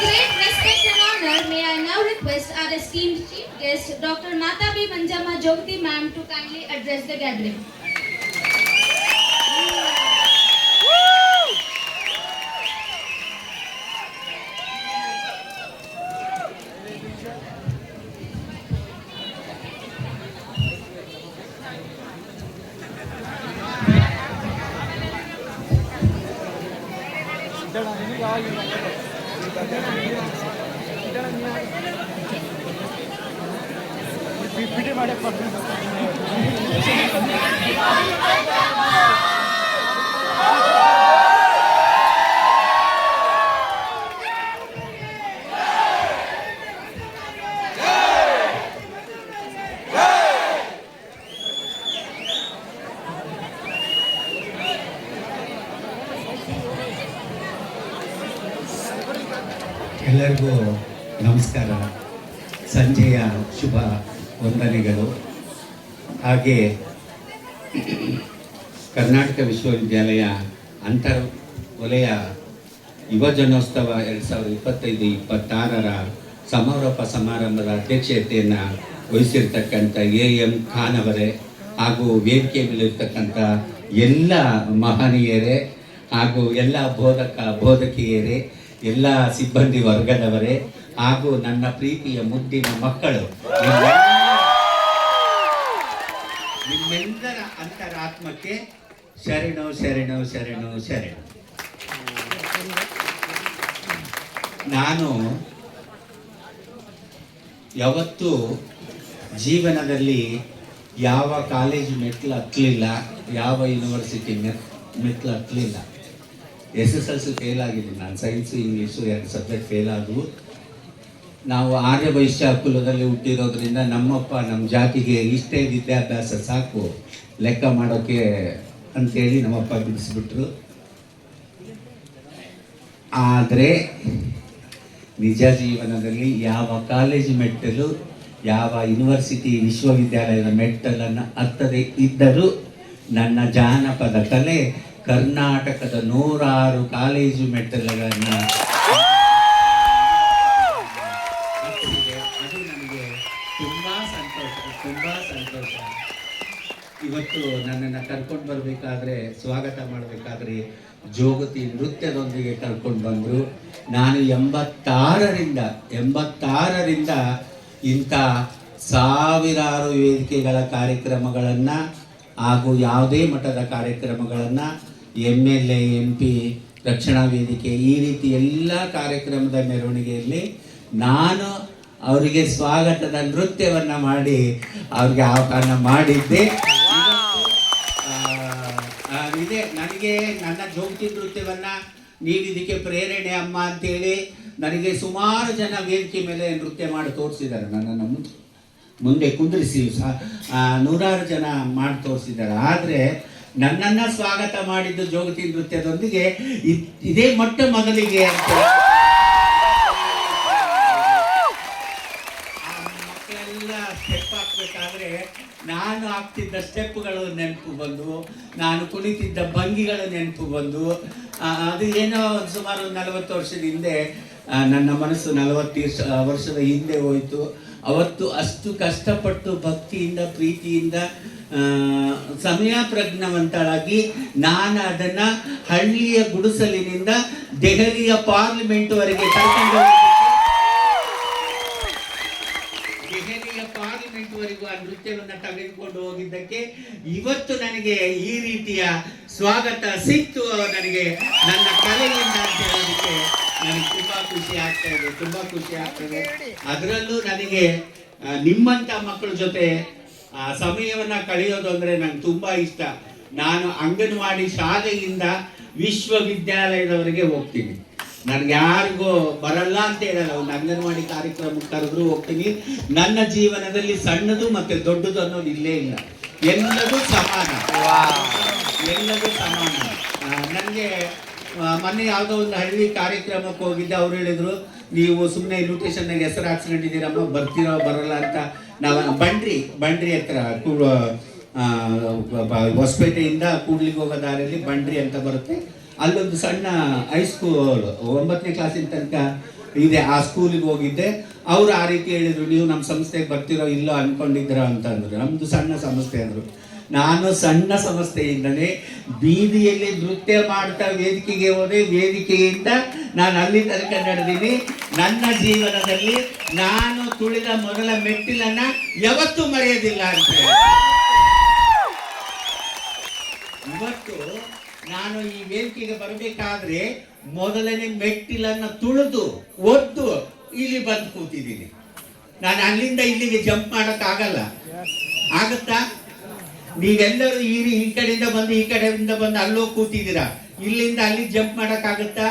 great respect and honor, may I now request our esteemed chief guest, Dr. Matabi Manjama Jogati ma'am, to kindly address the gathering. ಎಲ್ಲರಿಗೂ ನಮಸ್ಕಾರ. ಸಂಜೆಯ ಶುಭ ವಂದನೆಗಳು. ಹಾಗೆ ಕರ್ನಾಟಕ ವಿಶ್ವವಿದ್ಯಾಲಯ ಅಂತರ್ ವಲಯ ಯುವಜನೋತ್ಸವ 2025-26ರ ಸಮಾರೋಪ ಸಮಾರಂಭದ ಅಧ್ಯಕ್ಷತೆಯನ್ನು ವಹಿಸಿರ್ತಕ್ಕಂಥ ಎಂ ಖಾನ್ ಅವರೇ ಹಾಗೂ ವೇದಿಕೆ ಮೇಲಿರ್ತಕ್ಕಂಥ ಎಲ್ಲ ಮಹನೀಯರೇ ಹಾಗೂ ಎಲ್ಲ ಬೋಧಕಿಯರೇ, ಎಲ್ಲ ಸಿಬ್ಬಂದಿ ವರ್ಗದವರೇ ಹಾಗೂ ನನ್ನ ಪ್ರೀತಿಯ ಮುದ್ದಿನ ಮಕ್ಕಳು, ನಿಮ್ಮೆಲ್ಲರ ಅಂತರಾತ್ಮಕ್ಕೆ ಶರಣು ಶರಣು ಶರಣು ಶರಣು. ನಾನು ಯಾವತ್ತೂ ಜೀವನದಲ್ಲಿ ಯಾವ ಕಾಲೇಜು ಮೆಟ್ಲು ಹತ್ತಲಿಲ್ಲ, ಯಾವ ಯೂನಿವರ್ಸಿಟಿ ಮೆಟ್ಲು ಹತ್ತಲಿಲ್ಲ. SSLC ಫೇಲ್ ಆಗಿದ್ದೀನಿ ನಾನು. ಸೈನ್ಸು ಇಂಗ್ಲೀಷು 2 ಸಬ್ಜೆಕ್ಟ್ ಫೇಲ್ ಆದವು. ನಾವು ಆರ್ಯ ವೈಶ್ಯ ಕುಲದಲ್ಲಿ ಹುಟ್ಟಿರೋದ್ರಿಂದ ನಮ್ಮಪ್ಪ ನಮ್ಮ ಜಾತಿಗೆ ಇಷ್ಟೇ ವಿದ್ಯಾಭ್ಯಾಸ ಸಾಕು ಲೆಕ್ಕ ಮಾಡೋಕ್ಕೆ ಅಂತೇಳಿ ನಮ್ಮಪ್ಪ ಬಿಡಿಸ್ಬಿಟ್ರು. ಆದರೆ ನಿಜ ಜೀವನದಲ್ಲಿ ಯಾವ ಕಾಲೇಜು ಮೆಟ್ಟಲು, ಯಾವ ಯೂನಿವರ್ಸಿಟಿ ವಿಶ್ವವಿದ್ಯಾಲಯದ ಮೆಟ್ಟಲನ್ನು ಹತ್ತದೇ ಇದ್ದರೂ ನನ್ನ ಜಾನಪದ ಕಲೆ ಕರ್ನಾಟಕದ 100 ಕಾಲೇಜು ಮೆಟ್ಟಲುಗಳನ್ನು ಅದು ನನಗೆ ತುಂಬ ಸಂತೋಷ. ಇವತ್ತು ನನ್ನನ್ನು ಕರ್ಕೊಂಡು ಬರಬೇಕಾದ್ರೆ, ಸ್ವಾಗತ ಮಾಡಬೇಕಾದ್ರೆ ಜೋಗತಿ ನೃತ್ಯದೊಂದಿಗೆ ಕರ್ಕೊಂಡು ಬಂದರು. ನಾನು 86ರಿಂದ ಇಂಥ ಸಾವಿರಾರು ವೇದಿಕೆಗಳ ಕಾರ್ಯಕ್ರಮಗಳನ್ನು ಹಾಗೂ ಯಾವುದೇ ಮಟ್ಟದ ಕಾರ್ಯಕ್ರಮಗಳನ್ನು MLA MP ರಕ್ಷಣಾ ವೇದಿಕೆ ಈ ರೀತಿ ಎಲ್ಲ ಕಾರ್ಯಕ್ರಮದ ಮೆರವಣಿಗೆಯಲ್ಲಿ ನಾನು ಅವರಿಗೆ ಸ್ವಾಗತದ ನೃತ್ಯವನ್ನು ಮಾಡಿ ಅವ್ರಿಗೆ ಆಹ್ವಾನ ಮಾಡಿದ್ದೆ. ಇದೇ ನನಗೆ ನನ್ನ ಜೋಗತಿ ನೃತ್ಯವನ್ನು ನೀಡಿದ್ದಕ್ಕೆ ಪ್ರೇರಣೆ ಅಮ್ಮ ಅಂತೇಳಿ ನನಗೆ ಸುಮಾರು ಜನ ವೇದಿಕೆ ಮೇಲೆ ನೃತ್ಯ ಮಾಡಿ ತೋರಿಸಿದ್ದಾರೆ. ನನ್ನನ್ನು ಮುಂದೆ ಕುಂದ್ರಿಸಿ 100 ಜನ ಮಾಡಿ ತೋರಿಸಿದ್ದಾರೆ. ಆದರೆ ನನ್ನನ್ನು ಸ್ವಾಗತ ಮಾಡಿದ್ದು ಜೋಗತಿ ನೃತ್ಯದೊಂದಿಗೆ ಇದೇ ಮೊಟ್ಟ ಮೊದಲಿಗೆ ಅಂತ ಮಕ್ಕಳೆಲ್ಲ ಸ್ಟೆಪ್ ಹಾಕ್ಬೇಕಾದ್ರೆ ನಾನು ಹಾಕ್ತಿದ್ದ ಸ್ಟೆಪ್ಗಳು ನೆನಪು ಬಂದು, ನಾನು ಕುಣಿತಿದ್ದ ಭಂಗಿಗಳು ನೆನಪು ಬಂದು, ಅದು ಏನೋ ಸುಮಾರು 40 ವರ್ಷದ ಹಿಂದೆ ನನ್ನ ಮನಸ್ಸು 40 ವರ್ಷದ ಹಿಂದೆ ಹೋಯಿತು. ಅವತ್ತು ಅಷ್ಟು ಕಷ್ಟಪಟ್ಟು ಭಕ್ತಿಯಿಂದ ಪ್ರೀತಿಯಿಂದ ಸಮಯ ಪ್ರಜ್ಞಾವಂತಳಾಗಿ ನಾನು ಅದನ್ನು ಹಳ್ಳಿಯ ಗುಡಿಸಲಿನಿಂದ ದೆಹಲಿಯ ಪಾರ್ಲಿಮೆಂಟ್ವರೆಗೆ ಪಾರ್ಲಿಮೆಂಟ್ವರೆಗೂ ಆ ನೃತ್ಯವನ್ನು ತೆಗೆದುಕೊಂಡು ಹೋಗಿದ್ದಕ್ಕೆ ಇವತ್ತು ನನಗೆ ಈ ರೀತಿಯ ಸ್ವಾಗತ ಸಿಕ್ತು ನನಗೆ ನನ್ನ ಕಲೆಯಿಂದ ಅಂತ ಹೇಳೋದಕ್ಕೆ ನನಗೆ ತುಂಬ ಖುಷಿ ಆಗ್ತದೆ. ಅದರಲ್ಲೂ ನನಗೆ ನಿಮ್ಮಂಥ ಮಕ್ಕಳ ಜೊತೆ ಸಮಯವನ್ನು ಕಳೆಯೋದು ಅಂದರೆ ನಂಗೆ ತುಂಬ ಇಷ್ಟ. ನಾನು ಅಂಗನವಾಡಿ ಶಾಲೆಯಿಂದ ವಿಶ್ವವಿದ್ಯಾಲಯದವರೆಗೆ ಹೋಗ್ತೀನಿ. ನನಗೆ ಯಾರಿಗೂ ಬರಲ್ಲ ಅಂತ ಹೇಳಲ್ಲ. ಒಂದು ಅಂಗನವಾಡಿ ಕಾರ್ಯಕ್ರಮಕ್ಕೆ ಕರೆದ್ರೂ ಹೋಗ್ತೀನಿ. ನನ್ನ ಜೀವನದಲ್ಲಿ ಸಣ್ಣದು ಮತ್ತು ದೊಡ್ಡದು ಅನ್ನೋದು ಇಲ್ಲೇ ಇಲ್ಲ, ಎಲ್ಲದೂ ಸಮಾನ. ನನಗೆ ಮೊನ್ನೆ ಯಾವುದೋ ಒಂದು ಹಳ್ಳಿ ಕಾರ್ಯಕ್ರಮಕ್ಕೆ ಹೋಗಿದ್ದೆ. ಅವ್ರು ಹೇಳಿದ್ರು, ನೀವು ಸುಮ್ಮನೆ ಇನ್ವಿಟೇಷನ್ನಾಗೆ ಹೆಸರು ಹಾಕ್ಸ್ಕೊಂಡಿದ್ದೀರಮ್ಮ, ಬರ್ತೀರೋ ಬರಲ್ಲ ಅಂತ. ನಾವು ಬಂಡ್ರಿ ಹತ್ರ ಹೊಸಪೇಟೆಯಿಂದ ಕೂಡ್ಲಿಗೆ ಹೋಗೋ ದಾರಿಯಲ್ಲಿ ಬಂಡ್ರಿ ಅಂತ ಬರುತ್ತೆ. ಅಲ್ಲೊಂದು ಸಣ್ಣ ಹೈಸ್ಕೂಲ್ 9ನೇ ಕ್ಲಾಸಿನ ತನಕ ಇದೆ, ಆ ಸ್ಕೂಲಿಗೆ ಹೋಗಿದ್ದೆ. ಅವ್ರು ಆ ರೀತಿ ಹೇಳಿದ್ರು, ನೀವು ನಮ್ಮ ಸಂಸ್ಥೆಗೆ ಬರ್ತಿರೋ ಇಲ್ಲೋ ಅನ್ಕೊಂಡಿದ್ದೀರ ಅಂತಂದ್ರು. ನಮ್ಮದು ಸಣ್ಣ ಸಂಸ್ಥೆ ಅಂದರು. ನಾನು ಸಣ್ಣ ಸಂಸ್ಥೆಯಿಂದಲೇ ಬೀದಿಯಲ್ಲಿ ನೃತ್ಯ ಮಾಡ್ತಾ ವೇದಿಕೆಗೆ ಹೋದೆ. ವೇದಿಕೆಯಿಂದ ನಾನು ಅಲ್ಲಿ ತನಕ ನಡೆದೀನಿ. ನನ್ನ ಜೀವನದಲ್ಲಿ ನಾನು ತುಳಿದ ಮೊದಲ ಮೆಟ್ಟಿಲನ್ನ ಯಾವತ್ತೂ ಮರೆಯೋದಿಲ್ಲ ಅಂತ ಹೇಳಿ. ಇವತ್ತು ನಾನು ಈ ವೇದಿಕೆಗೆ ಬರಬೇಕಾದ್ರೆ ಮೊದಲನೇ ಮೆಟ್ಟಿಲನ್ನ ತುಳಿದು ಒದ್ದು ಇಲ್ಲಿ ಬಂದು ಕೂತಿದ್ದೀನಿ. ನಾನು ಅಲ್ಲಿಂದ ಇಲ್ಲಿಗೆ ಜಂಪ್ ಮಾಡಕ್ಕಾಗಲ್ಲ. ಆಗತ್ತಾ? ನೀವೆಲ್ಲರೂ ಈ ಕಡೆಯಿಂದ ಬಂದು ಈ ಕಡೆಯಿಂದ ಬಂದು ಅಲ್ಲೋ ಕೂತಿದ್ದೀರಾ. ಇಲ್ಲಿಂದ ಅಲ್ಲಿ ಜಂಪ್ ಮಾಡಕ್ಕಾಗತ್ತಾ?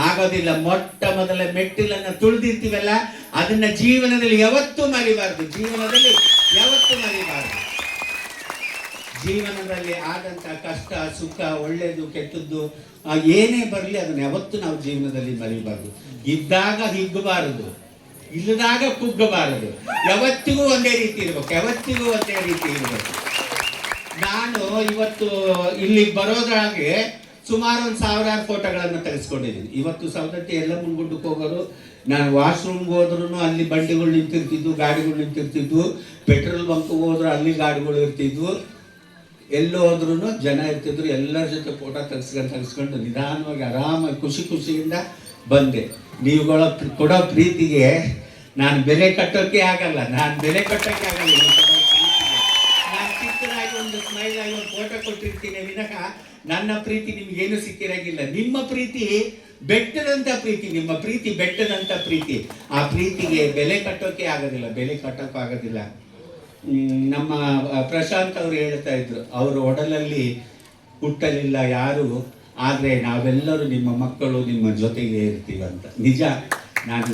ಆಗೋದಿಲ್ಲ. ಮೊಟ್ಟ ಮೊದಲ ಮೆಟ್ಟಿಲನ್ನ ತುಳಿದಿರ್ತೀವಲ್ಲ, ಅದನ್ನ ಜೀವನದಲ್ಲಿ ಯಾವತ್ತೂ ಮರಿಬಾರ್ದು. ಜೀವನದಲ್ಲಿ ಯಾವತ್ತೂ ಮರಿಬಾರ್ದು. ಜೀವನದಲ್ಲಿ ಆದಂತ ಕಷ್ಟ ಸುಖ, ಒಳ್ಳೆಯದು ಕೆಟ್ಟದ್ದು ಏನೇ ಬರಲಿ ಅದನ್ನ ಯಾವತ್ತೂ ನಾವು ಜೀವನದಲ್ಲಿ ಮರಿಬಾರ್ದು. ಇದ್ದಾಗ ಹಿಗ್ಗಬಾರದು, ಇಲ್ಲದಾಗ ಕುಗ್ಗಬಾರದು. ಯಾವತ್ತಿಗೂ ಒಂದೇ ರೀತಿ ಇರ್ಬೇಕು, ಯಾವತ್ತಿಗೂ ಒಂದೇ ರೀತಿ ಇರ್ಬೇಕು. ನಾನು ಇವತ್ತು ಇಲ್ಲಿ ಬರೋದ್ರಾಗೆ ಸುಮಾರು 1000 ಫೋಟೋಗಳನ್ನು ತೆಗೆಸ್ಕೊಂಡಿದ್ದೀನಿ. ಇವತ್ತು ಸವದತ್ತಿ ಎಲ್ಲ ಮುಂಗುಡ್ಡಕ್ಕೆ ಹೋಗೋರು, ನಾನು ವಾಶ್ರೂಮ್ಗೆ ಹೋದ್ರೂ ಅಲ್ಲಿ ಬಂಡಿಗಳು ನಿಂತಿರ್ತಿದ್ವು, ಗಾಡಿಗಳು ನಿಂತಿರ್ತಿದ್ವು. ಪೆಟ್ರೋಲ್ ಬಂಕ್ಗೆ ಹೋದ್ರು ಅಲ್ಲಿ ಗಾಡಿಗಳು ಇರ್ತಿದ್ವು. ಎಲ್ಲೋ ಹೋದ್ರೂ ಜನ ಇರ್ತಿದ್ರು. ಎಲ್ಲರ ಜೊತೆ ಫೋಟೋ ತೆಗೆಸ್ಕೊಂಡು ನಿಧಾನವಾಗಿ ಆರಾಮಾಗಿ ಖುಷಿಯಿಂದ ಬಂದೆ. ನೀವುಗಳ ಕೊಡೋ ಪ್ರೀತಿಗೆ ನಾನು ಬೆಲೆ ಕಟ್ಟೋಕೆ ಆಗಲ್ಲ. ನಾನು ಚಿಕ್ಕದಾಗಿ ಒಂದು ಸ್ಮೈಲ್ ಆಗಿ ಒಂದು ಫೋಟೋ ಕೊಟ್ಟಿರ್ತೀನಿ ವಿನಃ ನನ್ನ ಪ್ರೀತಿ ನಿಮ್ಗೇನು ಸಿಕ್ಕಿರಾಗಿಲ್ಲ. ನಿಮ್ಮ ಪ್ರೀತಿ ಬೆಟ್ಟದಂತ ಪ್ರೀತಿ, ನಿಮ್ಮ ಪ್ರೀತಿ ಬೆಟ್ಟದಂತ ಪ್ರೀತಿ. ಆ ಪ್ರೀತಿಗೆ ಬೆಲೆ ಕಟ್ಟೋಕೆ ಆಗೋದಿಲ್ಲ. ನಮ್ಮ ಪ್ರಶಾಂತ್ ಅವರು ಹೇಳ್ತಾ ಇದ್ರು, ಅವರ ಒಡಲಲ್ಲಿ ಹುಟ್ಟಲಿಲ್ಲ ಯಾರು, ಆದರೆ ನಾವೆಲ್ಲರೂ ನಿಮ್ಮ ಮಕ್ಕಳು, ನಿಮ್ಮ ಜೊತೆಗೆ ಇರ್ತೀವಂತ. ನಿಜ, ನಾನು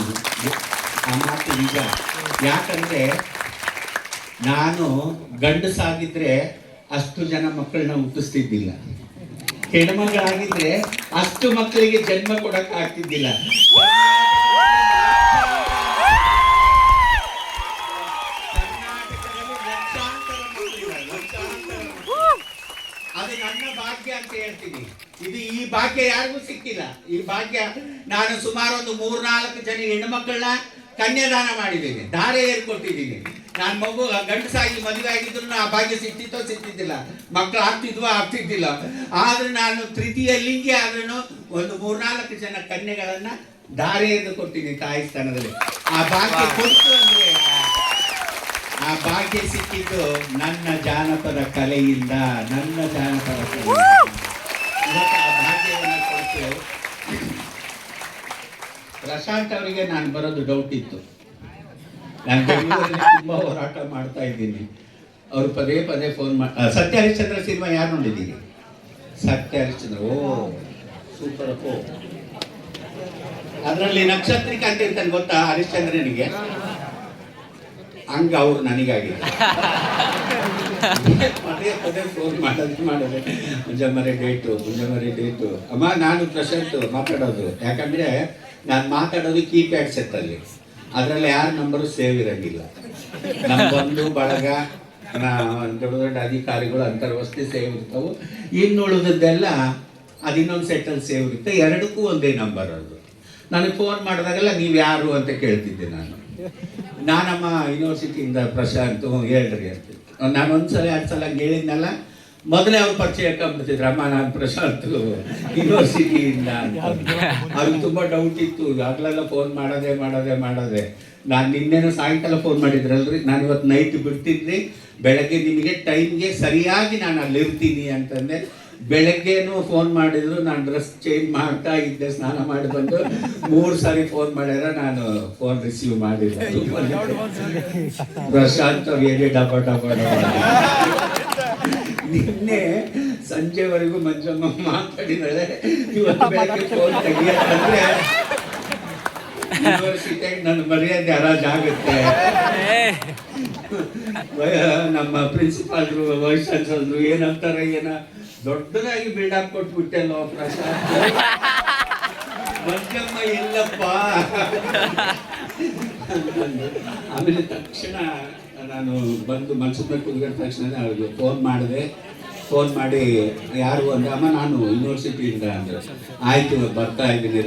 ಆ ಮಾತು ನಿಜ. ಯಾಕಂದ್ರೆ ನಾನು ಗಂಡಸಾಗಿದ್ರೆ ಅಷ್ಟು ಜನ ಮಕ್ಕಳನ್ನ ಹುಟ್ಟಿಸ್ತಿದ್ದಿಲ್ಲ. ಹೆಣ್ಮಗಳಾಗಿದ್ರೆ ಅಷ್ಟು ಮಕ್ಕಳಿಗೆ ಜನ್ಮ ಕೊಡಕ್ ಆಗ್ತಿದ್ದಿಲ್ಲ. ಅದು ನನ್ನ ಭಾಗ್ಯ ಅಂತ ಹೇಳ್ತೀನಿ. ಈ ಭಾಗ್ಯ ಯಾರಿಗೂ ಸಿಕ್ಕಿಲ್ಲ. ಈ ಭಾಗ್ಯ ನಾನು ಸುಮಾರು ಒಂದು 3-4 ಜನ ಹೆಣ್ಣುಮಕ್ಕಳನ್ನ ಕನ್ಯಾದಾನ ಮಾಡಿದ್ದೀನಿ, ಧಾರೆ ಏರ್ಕೊಟ್ಟಿದ್ದೀನಿ. ನಾನು ಮಗು ಗಂಡಸಾಗಿ ಮದುವೆ ಆಗಿದ್ರು ಆ ಭಾಗ್ಯ ಸಿಕ್ತಿದ್ದಿಲ್ಲ, ಮಕ್ಕಳು ಆಗ್ತಿದ್ದಿಲ್ಲ. ಆದ್ರೆ ನಾನು ತೃತೀಯ ಲಿಂಗಿ ಆದ್ರೂ ಒಂದು 3-4 ಜನ ಕನ್ಯೆಗಳನ್ನ ಧಾರೆ ಎದ್ದು ಕೊಟ್ಟಿದ್ದೀನಿ ತಾಯಿ ಸ್ಥಾನದಲ್ಲಿ. ಆ ಭಾಗ್ಯ ಕೊಟ್ಟು ಅಂದ್ರೆ ಆ ಭಾಗ್ಯ ಸಿಕ್ಕಿದ್ದು ನನ್ನ ಜಾನಪದ ಕಲೆಯಿಂದ. ಇವತ್ತು ಆ ಭಾಗ್ಯವನ್ನು ಕೊಟ್ಟು ಪ್ರಶಾಂತ್ ಅವರಿಗೆ ನಾನು ಬರೋದು ಡೌಟ್ ಇತ್ತು. ನಾನು ಬೆಂಗಳೂರಲ್ಲಿ ತುಂಬಾ ಹೋರಾಟ ಮಾಡ್ತಾ ಇದ್ದೀನಿ. ಅವರು ಪದೇ ಫೋನ್ ಮಾಡಿ ಸತ್ಯ ಹರಿಶ್ಚಂದ್ರ ಸಿನಿಮಾ ಯಾರು ನೋಡಿದ್ದೀರಿ? ಸತ್ಯ ಹರಿಶ್ಚಂದ್ರ, ಓ ಸೂಪರ್. ಅದರಲ್ಲಿ ನಕ್ಷತ್ರಿಕ ಅಂತ ಇರ್ತಾನೆ ಗೊತ್ತಾ ಹರಿಶ್ಚಂದ್ರನಿಗೆ? ಹಂಗ ಅವ್ರು ನನಗಾಗಿ ಪದೇ ಫೋನ್ ಮಾಡಿದ್ರೆ ಮುಂಜಾಮರೆ ಡೇಟು ಅಮ್ಮ ನಾನು ಪ್ರಶಾಂತ್ ಮಾತಾಡೋದು. ಯಾಕಂದ್ರೆ ನಾನು ಮಾತಾಡೋದು ಕೀಪ್ಯಾಡ್ ಸೆಟ್ಟಲ್ಲಿ, ಅದರಲ್ಲಿ ಯಾರ ನಂಬರು ಸೇವ್ ಇರಂಗಿಲ್ಲ. ನಮ್ಮ ಬಂಧು ಬಳಗ, ದೊಡ್ಡ ಅಧಿಕಾರಿಗಳು ಅಂತರ್ವಸ್ತಿ ಸೇವ್ ಇರ್ತಾವೆ. ಇನ್ನು ಉಳಿದದ್ದೆಲ್ಲ ಅದಿನ್ನೊಂದು ಸೆಟ್ಟಲ್ಲಿ ಸೇವ್ ಇರುತ್ತೆ. ಎರಡಕ್ಕೂ ಒಂದೇ ನಂಬರ್. ಅದು ನನಗೆ ಫೋನ್ ಮಾಡಿದಾಗೆಲ್ಲ ನೀವು ಯಾರು ಅಂತ ಕೇಳ್ತಿದ್ದೆ. ನಾನಮ್ಮ ಯೂನಿವರ್ಸಿಟಿಯಿಂದ ಪ್ರಶಾಂತ್ ಹೇಳ್ರಿ ಅಂತ. ನಾನು 1 ಸಲ 2 ಸಲ ಹೇಳಿದ್ನಲ್ಲ, ಮೊದಲೇ ಅವ್ರು ಪರಿಚಯ ಹಾಕೊಂಡ್ಬಿಡ್ತಿದ್ರು, ಅಮ್ಮ ನಾನು ಪ್ರಶಾಂತ್ ಯೂನಿವರ್ಸಿಟಿಯಿಂದ ಅಂತ. ಅವ್ರಿಗೆ ತುಂಬ ಡೌಟ್ ಇತ್ತು. ಆಗ್ಲೆಲ್ಲ ಫೋನ್ ಮಾಡೋದೆ. ನಾನು ನಿನ್ನೆನೂ ಸಾಯಂಕಾಲ ಫೋನ್ ಮಾಡಿದ್ರಲ್ರಿ, ನಾನು ಇವತ್ತು ನೈಟ್ ಬಿಡ್ತಿದ್ರಿ, ಬೆಳಗ್ಗೆ ನಿಮಗೆ ಟೈಮ್ಗೆ ಸರಿಯಾಗಿ ನಾನು ಅಲ್ಲಿರ್ತೀನಿ ಅಂತಂದೆ. ಬೆಳಗ್ಗೆನೂ ಫೋನ್ ಮಾಡಿದ್ರು, ನಾನು ಡ್ರೆಸ್ ಚೇಂಜ್ ಮಾಡ್ತಾ ಇದ್ದೆ, ಸ್ನಾನ ಮಾಡಿ ಬಂದು 3 ಸಾರಿ ಫೋನ್ ಮಾಡ್ಯಾರ, ನಾನು ಫೋನ್ ರಿಸೀವ್ ಮಾಡಿಲ್ಲ. ಪ್ರಶಾಂತ್ ಅವ್ರಿಗೆ ಡಬ ನಿನ್ನೆ ಸಂಜೆವರೆಗೂ ಮಂಜಮ್ಮ ಮಾತಾಡಿದಾಳೆ. ಇವತ್ತು ಬೆಳಗ್ಗೆ ಫೋನ್ ತೆಗಿಯಂದ್ರೆ ಯೂನಿವರ್ಸಿಟಿಯಾಗಿ ನನ್ನ ಮರ್ಯಾದೆ ಹರಾಜಾಗುತ್ತೆ. ನಮ್ಮ ಪ್ರಿನ್ಸಿಪಾಲ್ರು, ವೈಸ್ ಚಾನ್ಸಲರ್ರು ಏನಂತಾರೆ, ದೊಡ್ಡದಾಗಿ ಬಿಲ್ಡಪ್ ಕೊಟ್ಬಿಟ್ಟೆಲ್ಲೋ ಪ್ರಶಾಂತ್. ಮಂಜಮ್ಮ ಇಲ್ಲಪ್ಪ. ಆಮೇಲೆ ತಕ್ಷಣ ನಾನು ಬಂದು ಮನ್ಸಿನ ಕುತ್ಕೊಂಡ ತಕ್ಷಣ ಅವ್ರಿಗೆ ಫೋನ್ ಮಾಡಿದೆ. ಫೋನ್ ಮಾಡಿ ಯಾರು ಅಂದ್ರೆ ಅಮ್ಮ ನಾನು ಯೂನಿವರ್ಸಿಟಿಯಿಂದ ಅಂದ್ರೆ ಆಯಿತು ಬರ್ತಾ ಇದ್ದೀನಿ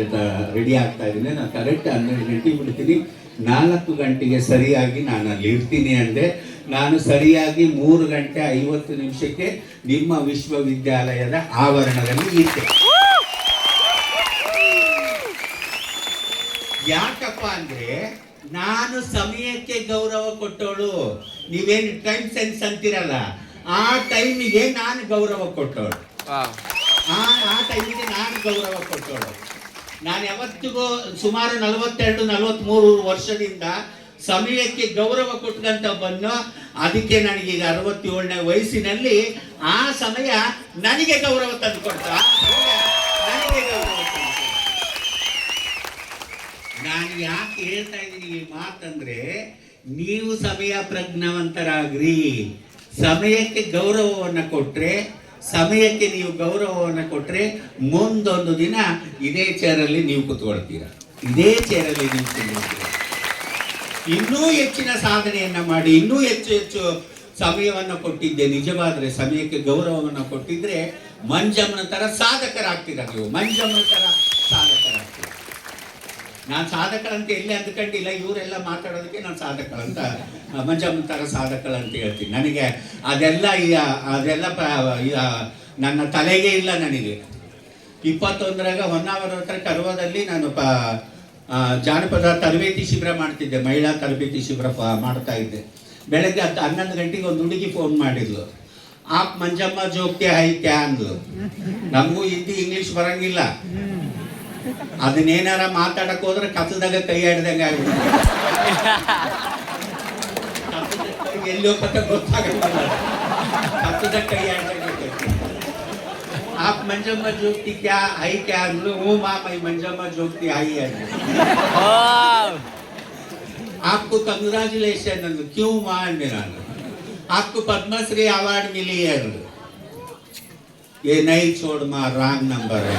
ರೆಡಿ ಆಗ್ತಾ ಇದ್ದೀನಿ, ನಾನು ಕರೆಕ್ಟ್ 12 ಗಂಟೆಗೆ ಬಿಡ್ತೀನಿ, 4 ಗಂಟೆಗೆ ಸರಿಯಾಗಿ ನಾನು ಅಲ್ಲಿ ಇರ್ತೀನಿ ಅಂದೆ. ನಾನು ಸರಿಯಾಗಿ 3 ಗಂಟೆ 50 ನಿಮಿಷಕ್ಕೆ ನಿಮ್ಮ ವಿಶ್ವವಿದ್ಯಾಲಯದ ಆವರಣದಲ್ಲಿ ಇದ್ದೆ. ಯಾಕಪ್ಪ ಅಂದ್ರೆ ನಾನು ಸಮಯಕ್ಕೆ ಗೌರವ ಕೊಟ್ಟವಳು. ನೀವೇನು ಟೈಮ್ ಸೆನ್ಸ್ ಅಂತೀರಲ್ಲ, ಆ ಟೈಮಿಗೆ ನಾನು ಗೌರವ ಕೊಟ್ಟವಳು. ಆ ಟೈಮಿಗೆ ನಾನು ಗೌರವ ಕೊಟ್ಟವಳು. ನಾನು ಯಾವತ್ತಿಗೂ ಸುಮಾರು 42-43 ವರ್ಷದಿಂದ ಸಮಯಕ್ಕೆ ಗೌರವ ಕೊಟ್ಕೊಂತ ಬಂದು, ಅದಕ್ಕೆ ನನಗೀಗ 67ನೇ ವಯಸ್ಸಿನಲ್ಲಿ ಆ ಸಮಯ ನನಗೆ ಗೌರವ ತಂದು ಕೊಡ್ತ. ನನಗೆ ಗೌರವ ತಂದು. ನಾನು ಯಾಕೆ ಹೇಳ್ತಾ ಇದ್ದೀನಿ ಈ ಮಾತಂದ್ರೆ, ನೀವು ಸಮಯ ಪ್ರಜ್ಞಾವಂತರಾಗ್ರಿ. ಸಮಯಕ್ಕೆ ಗೌರವವನ್ನು ಕೊಟ್ರೆ, ಸಮಯಕ್ಕೆ ನೀವು ಗೌರವವನ್ನು ಕೊಟ್ರೆ ಮುಂದೊಂದು ದಿನ ಇದೇ ಚೇರಲ್ಲಿ ನೀವು ಕುತ್ಕೊಳ್ತೀರ, ಇದೇ ಚೇರಲ್ಲಿ ನೀವು ಕುತ್ಕೊಳ್ತೀರ. ಇನ್ನೂ ಹೆಚ್ಚಿನ ಸಾಧನೆಯನ್ನ ಮಾಡಿ, ಇನ್ನೂ ಹೆಚ್ಚು ಸಮಯವನ್ನು ಕೊಟ್ಟಿದ್ದೆ. ನಿಜವಾದ್ರೆ ಸಮಯಕ್ಕೆ ಗೌರವವನ್ನು ಕೊಟ್ಟಿದ್ರೆ ಮಂಜಮ್ಮನ ತರ ಸಾಧಕರಾಗ್ತೀರ ನೀವು, ಮಂಜಮ್ಮನ ತರ ಸಾಧಕರಾಗ್ತೀರ. ನಾನು ಸಾಧಕರಂತ ಎಲ್ಲಿ ಅಂದ್ಕೊಂಡಿಲ್ಲ, ಇವರೆಲ್ಲ ಮಾತಾಡೋದಕ್ಕೆ ನಾನು ಸಾಧಕರಂತ, ಮಂಜಮ್ಮನ ತರ ಸಾಧಕರಂತ ಹೇಳ್ತೀನಿ. ನನಗೆ ಅದೆಲ್ಲ ನನ್ನ ತಲೆಗೆ ಇಲ್ಲ. ನನಗೆ 21ರಾಗ ಹೊನ್ನಾವರ ಹತ್ರ ಕರ್ವದಲ್ಲಿ ನಾನು ಜಾನಪದ ತರಬೇತಿ ಶಿಬಿರ ಮಾಡ್ತಿದ್ದೆ, ಮಹಿಳಾ ತರಬೇತಿ ಶಿಬಿರ ಮಾಡ್ತಾ ಇದ್ದೆ. ಬೆಳಗ್ಗೆ 11 ಗಂಟೆಗೆ ಒಂದು ಹುಡುಗಿ ಫೋನ್ ಮಾಡಿದ್ಲು. ಆಪ್ ಮಂಜಮ್ಮ ಜೋಗ್ತಿ ಐತ್ಯಾ ಅಂದ್ಲು. ನಮಗೂ ಹಿಂದಿ ಇಂಗ್ಲಿಷ್ ಬರಂಗಿಲ್ಲ, ಅದನ್ನೇನಾರ ಮಾತಾಡಕ್ ಹೋದ್ರೆ ಕತ್ತದಾಗ ಕೈ ಆಡ್ದಂಗೆ ಆಗ್ಬಿಡುತ್ತೆ. ಎಲ್ಲಿ ಹೋಗ್ಬೇಕ ಗೊತ್ತಾಗಲ್ಲ, ಕತ್ತದ ಕೈ ಆಡ್ದಂಗೆ. आप मंजम्मा जोगती क्या आई क्या अंदर वो माँ मैं मंजम्मा जोगती आई है. आपको कंग्रेचुलेशन अंदर क्यों माँ मेरा, आपको पद्मश्री अवार्ड मिली है. ये नहीं छोड़ माँ, रॉन्ग नंबर है.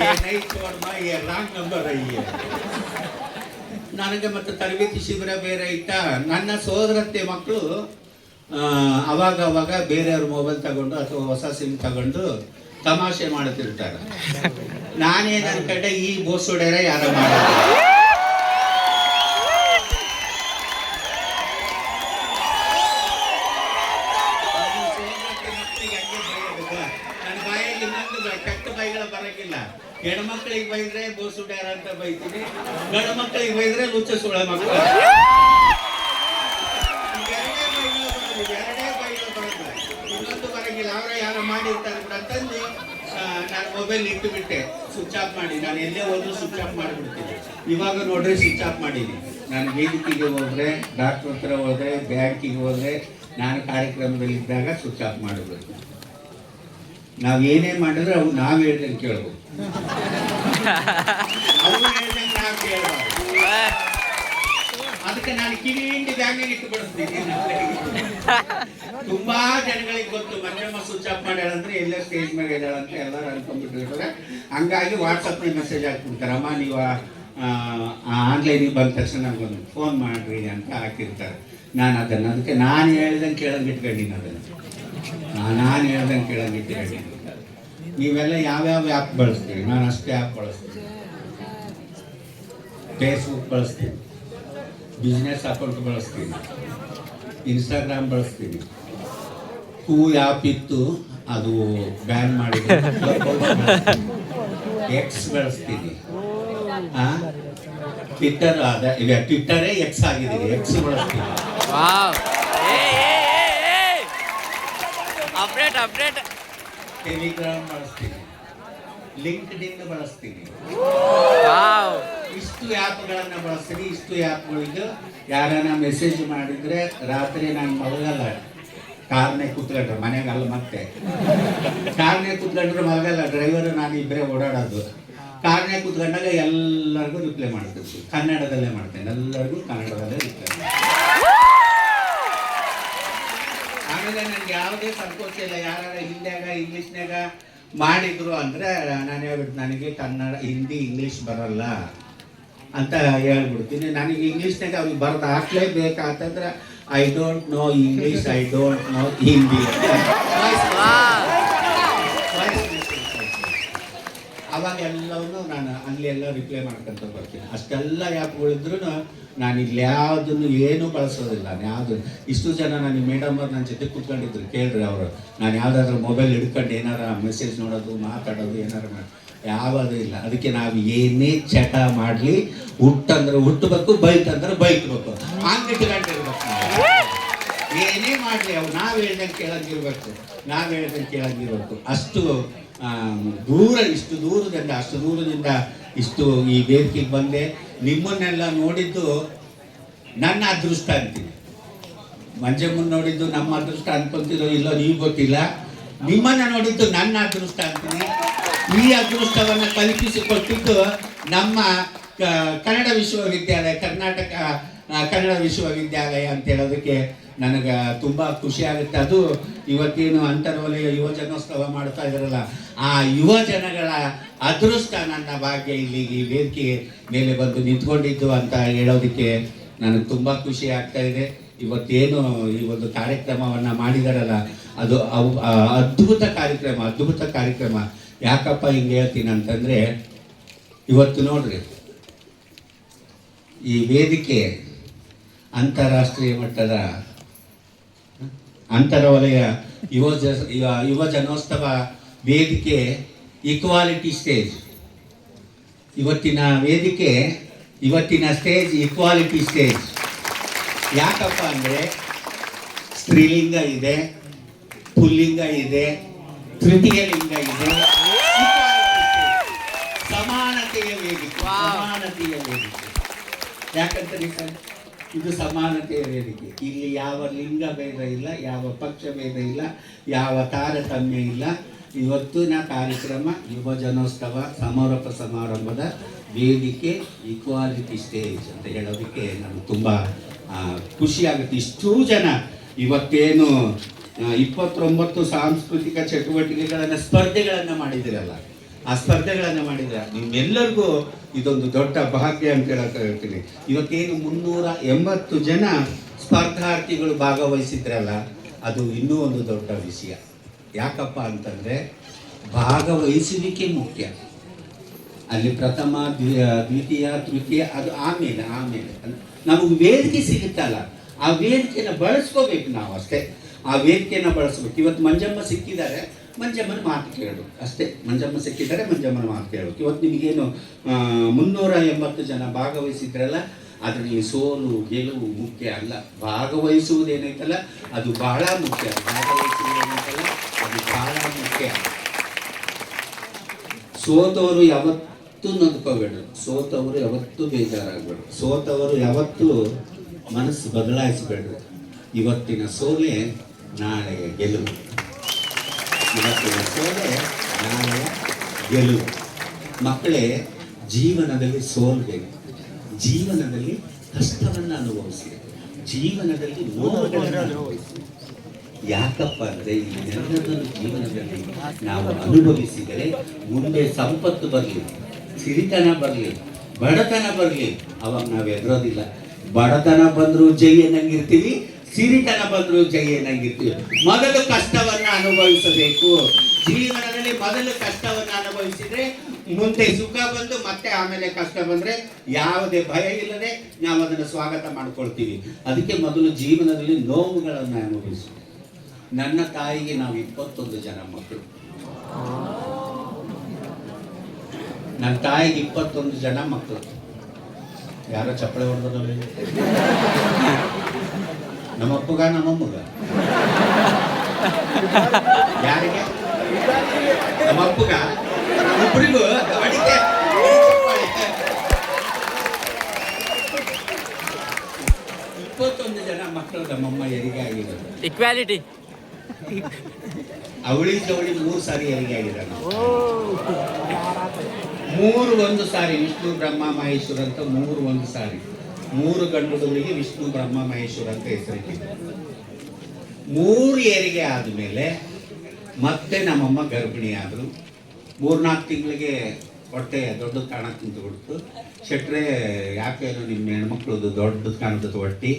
ये नहीं छोड़ माँ, ये रॉन्ग नंबर है. ये ನನಗೆ ಮತ್ತೆ ತರಬೇತಿ ಶಿಬಿರ ಬೇರೆ ಇತ್ತ. ನನ್ನ ಸೋದರತ್ತೆ ಮಕ್ಕಳು ಅವಾಗ ಬೇರೆಯವ್ರ ಮೊಬೈಲ್ ತಗೊಂಡು ಅಥವಾ ಹೊಸ ಸಿಮ್ ತಗೊಂಡು ತಮಾಷೆ ಮಾಡುತ್ತಿರ್ತಾರೆ. ನಾನೇನು ಅನ್ಕೊಂಡೆ, ಈ ಬೋಸೋಡ್ಯಾರ ಯಾರ ಮಾಡ. ನನ್ನ ಬಾಯಲ್ಲಿ ಇನ್ನೊಂದು ಕೆಟ್ಟ ಬೈಗಳ ಬರಂಗಿಲ್ಲ. ಹೆಣ್ಮಕ್ಳಿಗೆ ಬೈದ್ರೆ ಬೋಸುಡ್ಯಾರ ಅಂತ ಬೈತೀನಿ, ಗಂಡು ಮಕ್ಕಳಿಗೆ ಬೈದ್ರೆ ಲುಚ್ಚ ಸುಳ ಮಕ್ಕಳು. ಇನ್ನೊಂದು ಬರಂಗಿಲ್ಲ. ಅವರ ಯಾರು ಮಾಡಿರ್ತಾರೆ ಅಂತಂದು ನಾನು ಮೊಬೈಲ್ ಇಟ್ಟು ಬಿಟ್ಟೆ, ಸ್ವಿಚ್ ಆಫ್ ಮಾಡಿ. ನಾನು ಎಲ್ಲೇ ಹೋದ್ರು ಸ್ವಿಚ್ ಆಫ್ ಮಾಡಿಬಿಡ್ತೀನಿ. ಇವಾಗ ನೋಡ್ರಿ ಸ್ವಿಚ್ ಆಫ್ ಮಾಡೀನಿ. ನಾನು ವೇದಿಕೆಗೆ ಹೋದ್ರೆ, ಡಾಕ್ಟರ್ ಹತ್ರ ಹೋದ್ರೆ, ಬ್ಯಾಂಕಿಗೆ ಹೋದ್ರೆ, ನಾನು ಕಾರ್ಯಕ್ರಮದಲ್ಲಿದ್ದಾಗ ಸ್ವಿಚ್ ಆಫ್ ಮಾಡಬೇಕು. ನಾವು ಏನೇ ಮಾಡಿದ್ರೆ ಅವು ನಾವು ಹೇಳ್ದಂಗೆ ಕೇಳ್ಬೇಕು, ಅವ್ರು ಹೇಳ್ದಂಗೆ ನಾವು ಕೇಳಬಾರ್ದು. ಅದಕ್ಕೆ ನಾನು ಕಿವಿ ಹಿಂಡಿ ಬ್ಯಾಂಗಿಗೆ ಇಟ್ಟು ಬಿಡಿಸ್ತೀನಿ. ತುಂಬಾ ಜನಗಳಿಗೆ ಗೊತ್ತು ಮಂಜಮ್ಮ ಸ್ವಿಚ್ ಆಫ್ ಮಾಡ್ಯಾಳಂದ್ರೆ ಎಲ್ಲ ಸ್ಟೇಜ್ ಮೇಲೆ ಇದ್ದಾಳಂತ ಎಲ್ಲರೂ ಅನ್ಕೊಂಡ್ಬಿಟ್ಟಿರ್ತಾರೆ. ಹಂಗಾಗಿ ವಾಟ್ಸಪ್ನಲ್ಲಿ ಮೆಸೇಜ್ ಹಾಕ್ಬಿಡ್ತಾರೆ, ಅಮ್ಮ ನೀವು ಆನ್ಲೈನಿಗೆ ಬಂದ ತಕ್ಷಣ ನನಗೊಂದು ಫೋನ್ ಮಾಡ್ರಿ ಅಂತ ಹಾಕಿರ್ತಾರೆ. ಅದಕ್ಕೆ ನಾನು ಹೇಳ್ದಂಗೆ ಕೇಳಂಗೆ ಇಟ್ಕೊಂಡಿನಿ. ನಾನು ಹೇಳ್ದಂಗೆ ಕೇಳಂಗೆ ಇಟ್ಕೊಂಡಿನಿ. ನೀವೆಲ್ಲ ಯಾವ್ಯಾವ ಆ್ಯಪ್ ಬಳಸ್ತೀವಿ? ನಾನು ಅಷ್ಟೇ ಆ್ಯಪ್ ಬಳಸ್ತೀನಿ. ಫೇಸ್ಬುಕ್ ಬಳಸ್ತೀನಿ, ಬಿಸ್ನೆಸ್ ಅಕೌಂಟ್ ಬಳಸ್ತೀನಿ, ಇನ್ಸ್ಟಾಗ್ರಾಮ್ ಬಳಸ್ತೀನಿ. ಹೂ ಆ್ಯಪ್ ಇತ್ತು, ಅದು ಬ್ಯಾನ್ ಮಾಡಿದ್ರು. ಎಕ್ಸ್ ಬಳಸ್ತೀನಿ. ಟ್ವಿಟ್ಟರ್ ಈಗ ಟ್ವಿಟ್ಟರೇ ಎಕ್ಸ್ ಆಗಿದೆ, ಎಕ್ಸ್ ಬಳಸ್ತೀನಿ. ಟೆಲಿಗ್ರಾಮ್ ಬಳಸ್ತೀನಿ, ಲಿಂಕ್ಡ್ ಇನ್ ಬಳಸ್ತೀನಿ. ಇಷ್ಟು ಆ್ಯಪ್ಗಳನ್ನು ಬಳಸ್ತೀನಿ. ಇಷ್ಟು ಆ್ಯಪ್ಗಳಿಗೆ ಯಾರನ್ನ ಮೆಸೇಜ್ ಮಾಡಿದ್ರೆ ರಾತ್ರಿ ನಾನು ಮಲಗಲ್ಲ, ಕಾರ್ನೇ ಕೂತ್ಕೊಂಡ್ರೆ ಮನೆಗಲ್ಲ, ಮತ್ತೆ ಕಾರ್ನೇ ಕೂತ್ಕೊಂಡ್ರೆ ಮಲಗಲ್ಲ. ಡ್ರೈವರು ನಾನು ಇಬ್ಬರೇ ಓಡಾಡೋದು. ಕಾರ್ನೇ ಕೂತ್ಕೊಂಡಾಗ ಎಲ್ಲರಿಗೂ ರಿಪ್ಲೈ ಮಾಡ್ತೀನಿ, ಕನ್ನಡದಲ್ಲೇ ಮಾಡ್ತೇನೆ. ಎಲ್ಲರಿಗೂ ಕನ್ನಡದಲ್ಲೇ ರಿಪ್ಲೈ ಮಾಡ್ತೀನಿ. ಆಮೇಲೆ ನನಗೆ ಯಾವುದೇ ಸಂಕೋಚ ಇಲ್ಲ. ಯಾರು ಹಿಂದಿಯಾಗ ಇಂಗ್ಲೀಷ್ನಾಗ ಮಾಡಿದ್ರು ಅಂದರೆ ನಾನು ಹೇಳ್ಬಿಟ್ಟು, ನನಗೆ ಕನ್ನಡ, ಹಿಂದಿ, ಇಂಗ್ಲೀಷ್ ಬರಲ್ಲ, ಅಂತ ಹೇಳ್ಬಿಡ್ತೀನಿ. ನನಗೆ ಇಂಗ್ಲೀಷ್ನಾಗ ಅವ್ರಿಗೆ ಬರೆದು ಹಾಕ್ಲೇಬೇಕಾತಂದ್ರೆ I don't know English, I don't know Hindi. ಅವಾಗ ಎಲ್ಲವನ್ನೂ ನಾನು ಅಲ್ಲಿ ಎಲ್ಲ ರಿಪ್ಲೈ ಮಾಡ್ಕೊಂತ ಬರ್ತೀನಿ. ಅಷ್ಟೆಲ್ಲ ಆ್ಯಪ್ಗಳಿದ್ರೂ ನಾನು ಇಲ್ಲಿ ಯಾವುದನ್ನು ಏನೂ ಬಳಸೋದಿಲ್ಲ. ನಾನು ಯಾವುದು ಇಷ್ಟು ಜನ ನನಗೆ ಮೇಡಮ್ ಅವ್ರು ನನ್ನ ಜೊತೆ ಕೂತ್ಕೊಂಡಿದ್ರು, ಕೇಳ್ರಿ ಅವರು ನಾನು ಯಾವುದಾದ್ರೂ ಮೊಬೈಲ್ ಹಿಡ್ಕೊಂಡು ಏನಾರ ಮೆಸೇಜ್ ನೋಡೋದು ಮಾತಾಡೋದು ಏನಾರು ಯಾವುದೂ ಇಲ್ಲ. ಅದಕ್ಕೆ ನಾವು ಏನೇ ಚಟ ಮಾಡಲಿ ಹುಟ್ಟಂದ್ರೆ ಹುಟ್ಟಬೇಕು, ಬೈತಂದ್ರೆ ಬೈಕ್ಬೇಕು, ಹಂಗಿಟ್ಕೊಂಡಿರ್ಬೇಕು. ಏನೇ ಮಾಡಲಿ ಅವು ನಾವು ಹೇಳ್ದಂಗೆ ಕೇಳಂಗಿರ್ಬೇಕು, ನಾವು ಹೇಳ್ದಂಗೆ ಕೇಳಂಗಿರ್ಬೇಕು. ಅಷ್ಟು ದೂರ, ಅಷ್ಟು ದೂರದಿಂದ ಇಷ್ಟು ಈ ವೇದಿಕೆಗೆ ಬಂದೆ. ನಿಮ್ಮನ್ನೆಲ್ಲ ನೋಡಿದ್ದು ನನ್ನ ಅದೃಷ್ಟ ಅಂತೀನಿ. ಮಂಜಮ್ಮನ ನೋಡಿದ್ದು ನಮ್ಮ ಅದೃಷ್ಟ ಅನ್ಕೊಂತಿರೋ ಇಲ್ಲೋ ನೀವು ಗೊತ್ತಿಲ್ಲ. ನಿಮ್ಮನ್ನ ನೋಡಿದ್ದು ನನ್ನ ಅದೃಷ್ಟ ಅಂತೀನಿ. ಈ ಅದೃಷ್ಟವನ್ನು ಕಲ್ಪಿಸಿಕೊಟ್ಟಿದ್ದು ನಮ್ಮ ಕನ್ನಡ ವಿಶ್ವವಿದ್ಯಾಲಯ, ಕರ್ನಾಟಕ ಕನ್ನಡ ವಿಶ್ವವಿದ್ಯಾಲಯ ಅಂತ ಹೇಳೋದಕ್ಕೆ ನನಗೆ ತುಂಬ ಖುಷಿ ಆಗುತ್ತೆ. ಅದು ಇವತ್ತೇನು ಅಂತರ್ವಲಯ ಯುವಜನೋತ್ಸವ ಮಾಡ್ತಾ ಇದ್ದಾರಲ್ಲ, ಆ ಯುವಜನಗಳ ಅದೃಷ್ಟ ನನ್ನ ಭಾಗ್ಯ ಇಲ್ಲಿ ಈ ವೇದಿಕೆ ಮೇಲೆ ಬಂದು ನಿಂತ್ಕೊಂಡಿದ್ದು ಅಂತ ಹೇಳೋದಕ್ಕೆ ನನಗೆ ತುಂಬ ಖುಷಿ ಆಗ್ತಾ ಇದೆ. ಇವತ್ತೇನು ಈ ಒಂದು ಕಾರ್ಯಕ್ರಮವನ್ನು ಮಾಡಿದಾರಲ್ಲ, ಅದು ಅದ್ಭುತ ಕಾರ್ಯಕ್ರಮ. ಯಾಕಪ್ಪ ಹಿಂಗೆ ಹೇಳ್ತೀನಿ ಅಂತಂದರೆ, ಇವತ್ತು ನೋಡ್ರಿ ಈ ವೇದಿಕೆ ಅಂತಾರಾಷ್ಟ್ರೀಯ ಮಟ್ಟದ ಅಂತರ್ವಲಯ ಯುವಜನೋತ್ಸವ ವೇದಿಕೆ ಈಕ್ವಾಲಿಟಿ ಸ್ಟೇಜ್. ಇವತ್ತಿನ ಸ್ಟೇಜ್ ಈಕ್ವಾಲಿಟಿ ಸ್ಟೇಜ್. ಯಾಕಪ್ಪ ಅಂದರೆ ಸ್ತ್ರೀಲಿಂಗ ಇದೆ, ಪುಲ್ಲಿಂಗ ಇದೆ, ತೃತೀಯ ಲಿಂಗ ಇದೆ, ಸಮಾನತೆಯ ವೇದಿಕೆ. ಯಾಕಂತಾರೆ ಸರ್, ಇದು ಸಮಾನತೆಯ ವೇದಿಕೆ. ಇಲ್ಲಿ ಯಾವ ಲಿಂಗ ಭೇದ ಇಲ್ಲ, ಯಾವ ಪಕ್ಷ ಭೇದ ಇಲ್ಲ, ಯಾವ ತಾರತಮ್ಯ ಇಲ್ಲ. ಇವತ್ತಿನ ಕಾರ್ಯಕ್ರಮ ಯುವಜನೋತ್ಸವ ಸಮಾರೋಪ ಸಮಾರಂಭದ ವೇದಿಕೆ ಈಕ್ವಾಲಿಟಿ ಸ್ಟೇಜ್ ಅಂತ ಹೇಳೋದಕ್ಕೆ ನನಗೆ ತುಂಬ ಖುಷಿಯಾಗುತ್ತೆ. ಇಷ್ಟೂ ಜನ ಇವತ್ತೇನು 29 ಸಾಂಸ್ಕೃತಿಕ ಚಟುವಟಿಕೆಗಳನ್ನು ಸ್ಪರ್ಧೆಗಳನ್ನು ಮಾಡಿದಿರಲ್ಲ, ಆ ಸ್ಪರ್ಧೆಗಳನ್ನು ಮಾಡಿದ್ರೆ ನಿಮ್ಮೆಲ್ಲರಿಗೂ ಇದೊಂದು ದೊಡ್ಡ ಭಾಗ್ಯ ಅಂತ ಹೇಳ್ತೀನಿ. ಇವತ್ತೇನು 380 ಜನ ಸ್ಪರ್ಧಾರ್ಥಿಗಳು ಭಾಗವಹಿಸಿದ್ರಲ್ಲ, ಅದು ಇನ್ನೂ ಒಂದು ದೊಡ್ಡ ವಿಷಯ. ಯಾಕಪ್ಪ ಅಂತಂದರೆ ಭಾಗವಹಿಸುವಿಕೆ ಮುಖ್ಯ. ಅಲ್ಲಿ ಪ್ರಥಮ, ದ್ವಿತೀಯ, ತೃತೀಯ ಅದು ಆಮೇಲೆ ನಮಗೆ ವೇದಿಕೆ ಸಿಗುತ್ತಲ್ಲ, ಆ ವೇದಿಕೆನ ಬಳಸ್ಕೋಬೇಕು ನಾವು ಅಷ್ಟೇ. ಆ ವೇದಿಕೆನ ಬಳಸ್ಬೇಕು. ಇವತ್ತು ಮಂಜಮ್ಮ ಸಿಕ್ಕಿದ್ದಾರೆ, ಮಂಜಮ್ಮನ ಮಾತು ಕೇಳಬೇಕು ಅಷ್ಟೇ. ಮಂಜಮ್ಮ ಸಿಕ್ಕಿದ್ದಾರೆ, ಮಂಜಮ್ಮನ ಮಾತು ಕೇಳಬೇಕು. ಇವತ್ತು ನಿಮಗೇನು 380 ಜನ ಭಾಗವಹಿಸಿದ್ರಲ್ಲ, ಅದರಲ್ಲಿ ಸೋಲು ಗೆಲುವು ಮುಖ್ಯ ಅಲ್ಲ. ಭಾಗವಹಿಸುವುದೇನೈತಲ್ಲ ಅದು ಬಹಳ ಮುಖ್ಯ. ಅದು ಬಹಳ ಮುಖ್ಯ. ಸೋತವರು ಯಾವತ್ತೂ ನೊಂದ್ಕೋಬೇಡ್ರು, ಸೋತವರು ಯಾವತ್ತೂ ಬೇಜಾರಾಗಬೇಡ್ರು, ಸೋತವರು ಯಾವತ್ತೂ ಮನಸ್ಸು ಬದಲಾಯಿಸಬೇಡ್ರು. ಇವತ್ತಿನ ಸೋಲೆ ನಾಳೆಯ ಗೆಲುವು. ನಾಳೆಯ ಗೆಲುವು. ಮಕ್ಕಳೇ, ಜೀವನದಲ್ಲಿ ಸೋಲ್ಬೇಕು, ಜೀವನದಲ್ಲಿ ಕಷ್ಟವನ್ನು ಅನುಭವಿಸಿ, ಜೀವನದಲ್ಲಿ ನೋವುಗಳನ್ನು ಅನುಭವಿಸಿ. ಯಾಕಪ್ಪ ಅಂದರೆ ಇದನ್ನೆಲ್ಲದನ್ನು ಜೀವನದಲ್ಲಿ ನಾವು ಅನುಭವಿಸಿದರೆ ಮುಂದೆ ಸಂಪತ್ತು ಬರಲಿ, ಸಿರಿತನ ಬರಲಿ, ಬಡತನ ಬರಲಿ, ಅವಾಗ ನಾವು ಎದುರೋದಿಲ್ಲ. ಬಡತನ ಬಂದರೂ ಜೈ ಅನ್ನಂಗಿರ್ತೀವಿ, ಸಿರಿತನ ಬಂದರೂ ಜೈ ಅನ್ನಂಗಿರ್ತೀವಿ. ಮೊದಲು ಕಷ್ಟವನ್ನು ಅನುಭವಿಸಬೇಕು. ಜೀವನದಲ್ಲಿ ಮೊದಲು ಕಷ್ಟವನ್ನು ಅನುಭವಿಸಿದ್ರೆ ಮುಂದೆ ಸುಖ ಬಂದು ಮತ್ತೆ ಆಮೇಲೆ ಕಷ್ಟ ಬಂದರೆ ಯಾವುದೇ ಭಯ ಇಲ್ಲದೆ ನಾವು ಅದನ್ನು ಸ್ವಾಗತ ಮಾಡ್ಕೊಳ್ತೀವಿ. ಅದಕ್ಕೆ ಮೊದಲು ಜೀವನದಲ್ಲಿ ನೋವುಗಳನ್ನು ಅನುಭವಿಸಿ. ನನ್ನ ತಾಯಿಗೆ ನಾವು 21 ಜನ ಮಕ್ಕಳು. ನನ್ನ ತಾಯಿಗೆ 21 ಜನ ಮಕ್ಕಳು. ಯಾರೋ ಚಪ್ಪಳೆ ಹೊಡೆದ್ರೆ ನಮ್ಮಪ್ಪಗ ನಮ್ಮಮ್ಮಗ ಯಾರಿಗೆ? ನಮ್ಮಪ್ಪಗ ಇಬ್ಬರಿಗೂ 21 ಜನ ಮಕ್ಕಳು ನಮ್ಮಮ್ಮ ಹೆರಿಗೆ ಆಗಿದ್ದಾರೆ. ಈಕ್ವಾಲಿಟಿ. ಅವಳಿ ಜವಳಿ 3 ಸಾರಿ ಹೆರಿಗೆ ಆಗಿದ್ದಾರೆ. 3 ಒಂದು ಸಾರಿ ವಿಷ್ಣು ಬ್ರಹ್ಮ ಮಹೇಶ್ವರ ಅಂತ 3 ಒಂದು ಸಾರಿ. 3 ಗಂಡುಗಳಿಗೆ ವಿಷ್ಣು ಬ್ರಹ್ಮ ಮಹೇಶ್ವರ ಅಂತ ಹೆಸರಿಟ್ಟಿದ್ದಾರೆ. 3 ಹೆರಿಗೆ ಆದಮೇಲೆ ಮತ್ತೆ ನಮ್ಮಮ್ಮ ಗರ್ಭಿಣಿ ಆದರು. 3-4 ತಿಂಗಳಿಗೆ ಹೊಟ್ಟೆ ದೊಡ್ಡದು ಕಾಣಕ್ಕೆ ನಿಂತುಬಿಡ್ತು. ಶೆಟ್ರೆ ಯಾಕೇನು ನಿಮ್ಮ ಹೆಣ್ಮಕ್ಳದ್ದು ದೊಡ್ಡದು ಕಾಣ್ತದೆ ಹೊಟ್ಟೆ,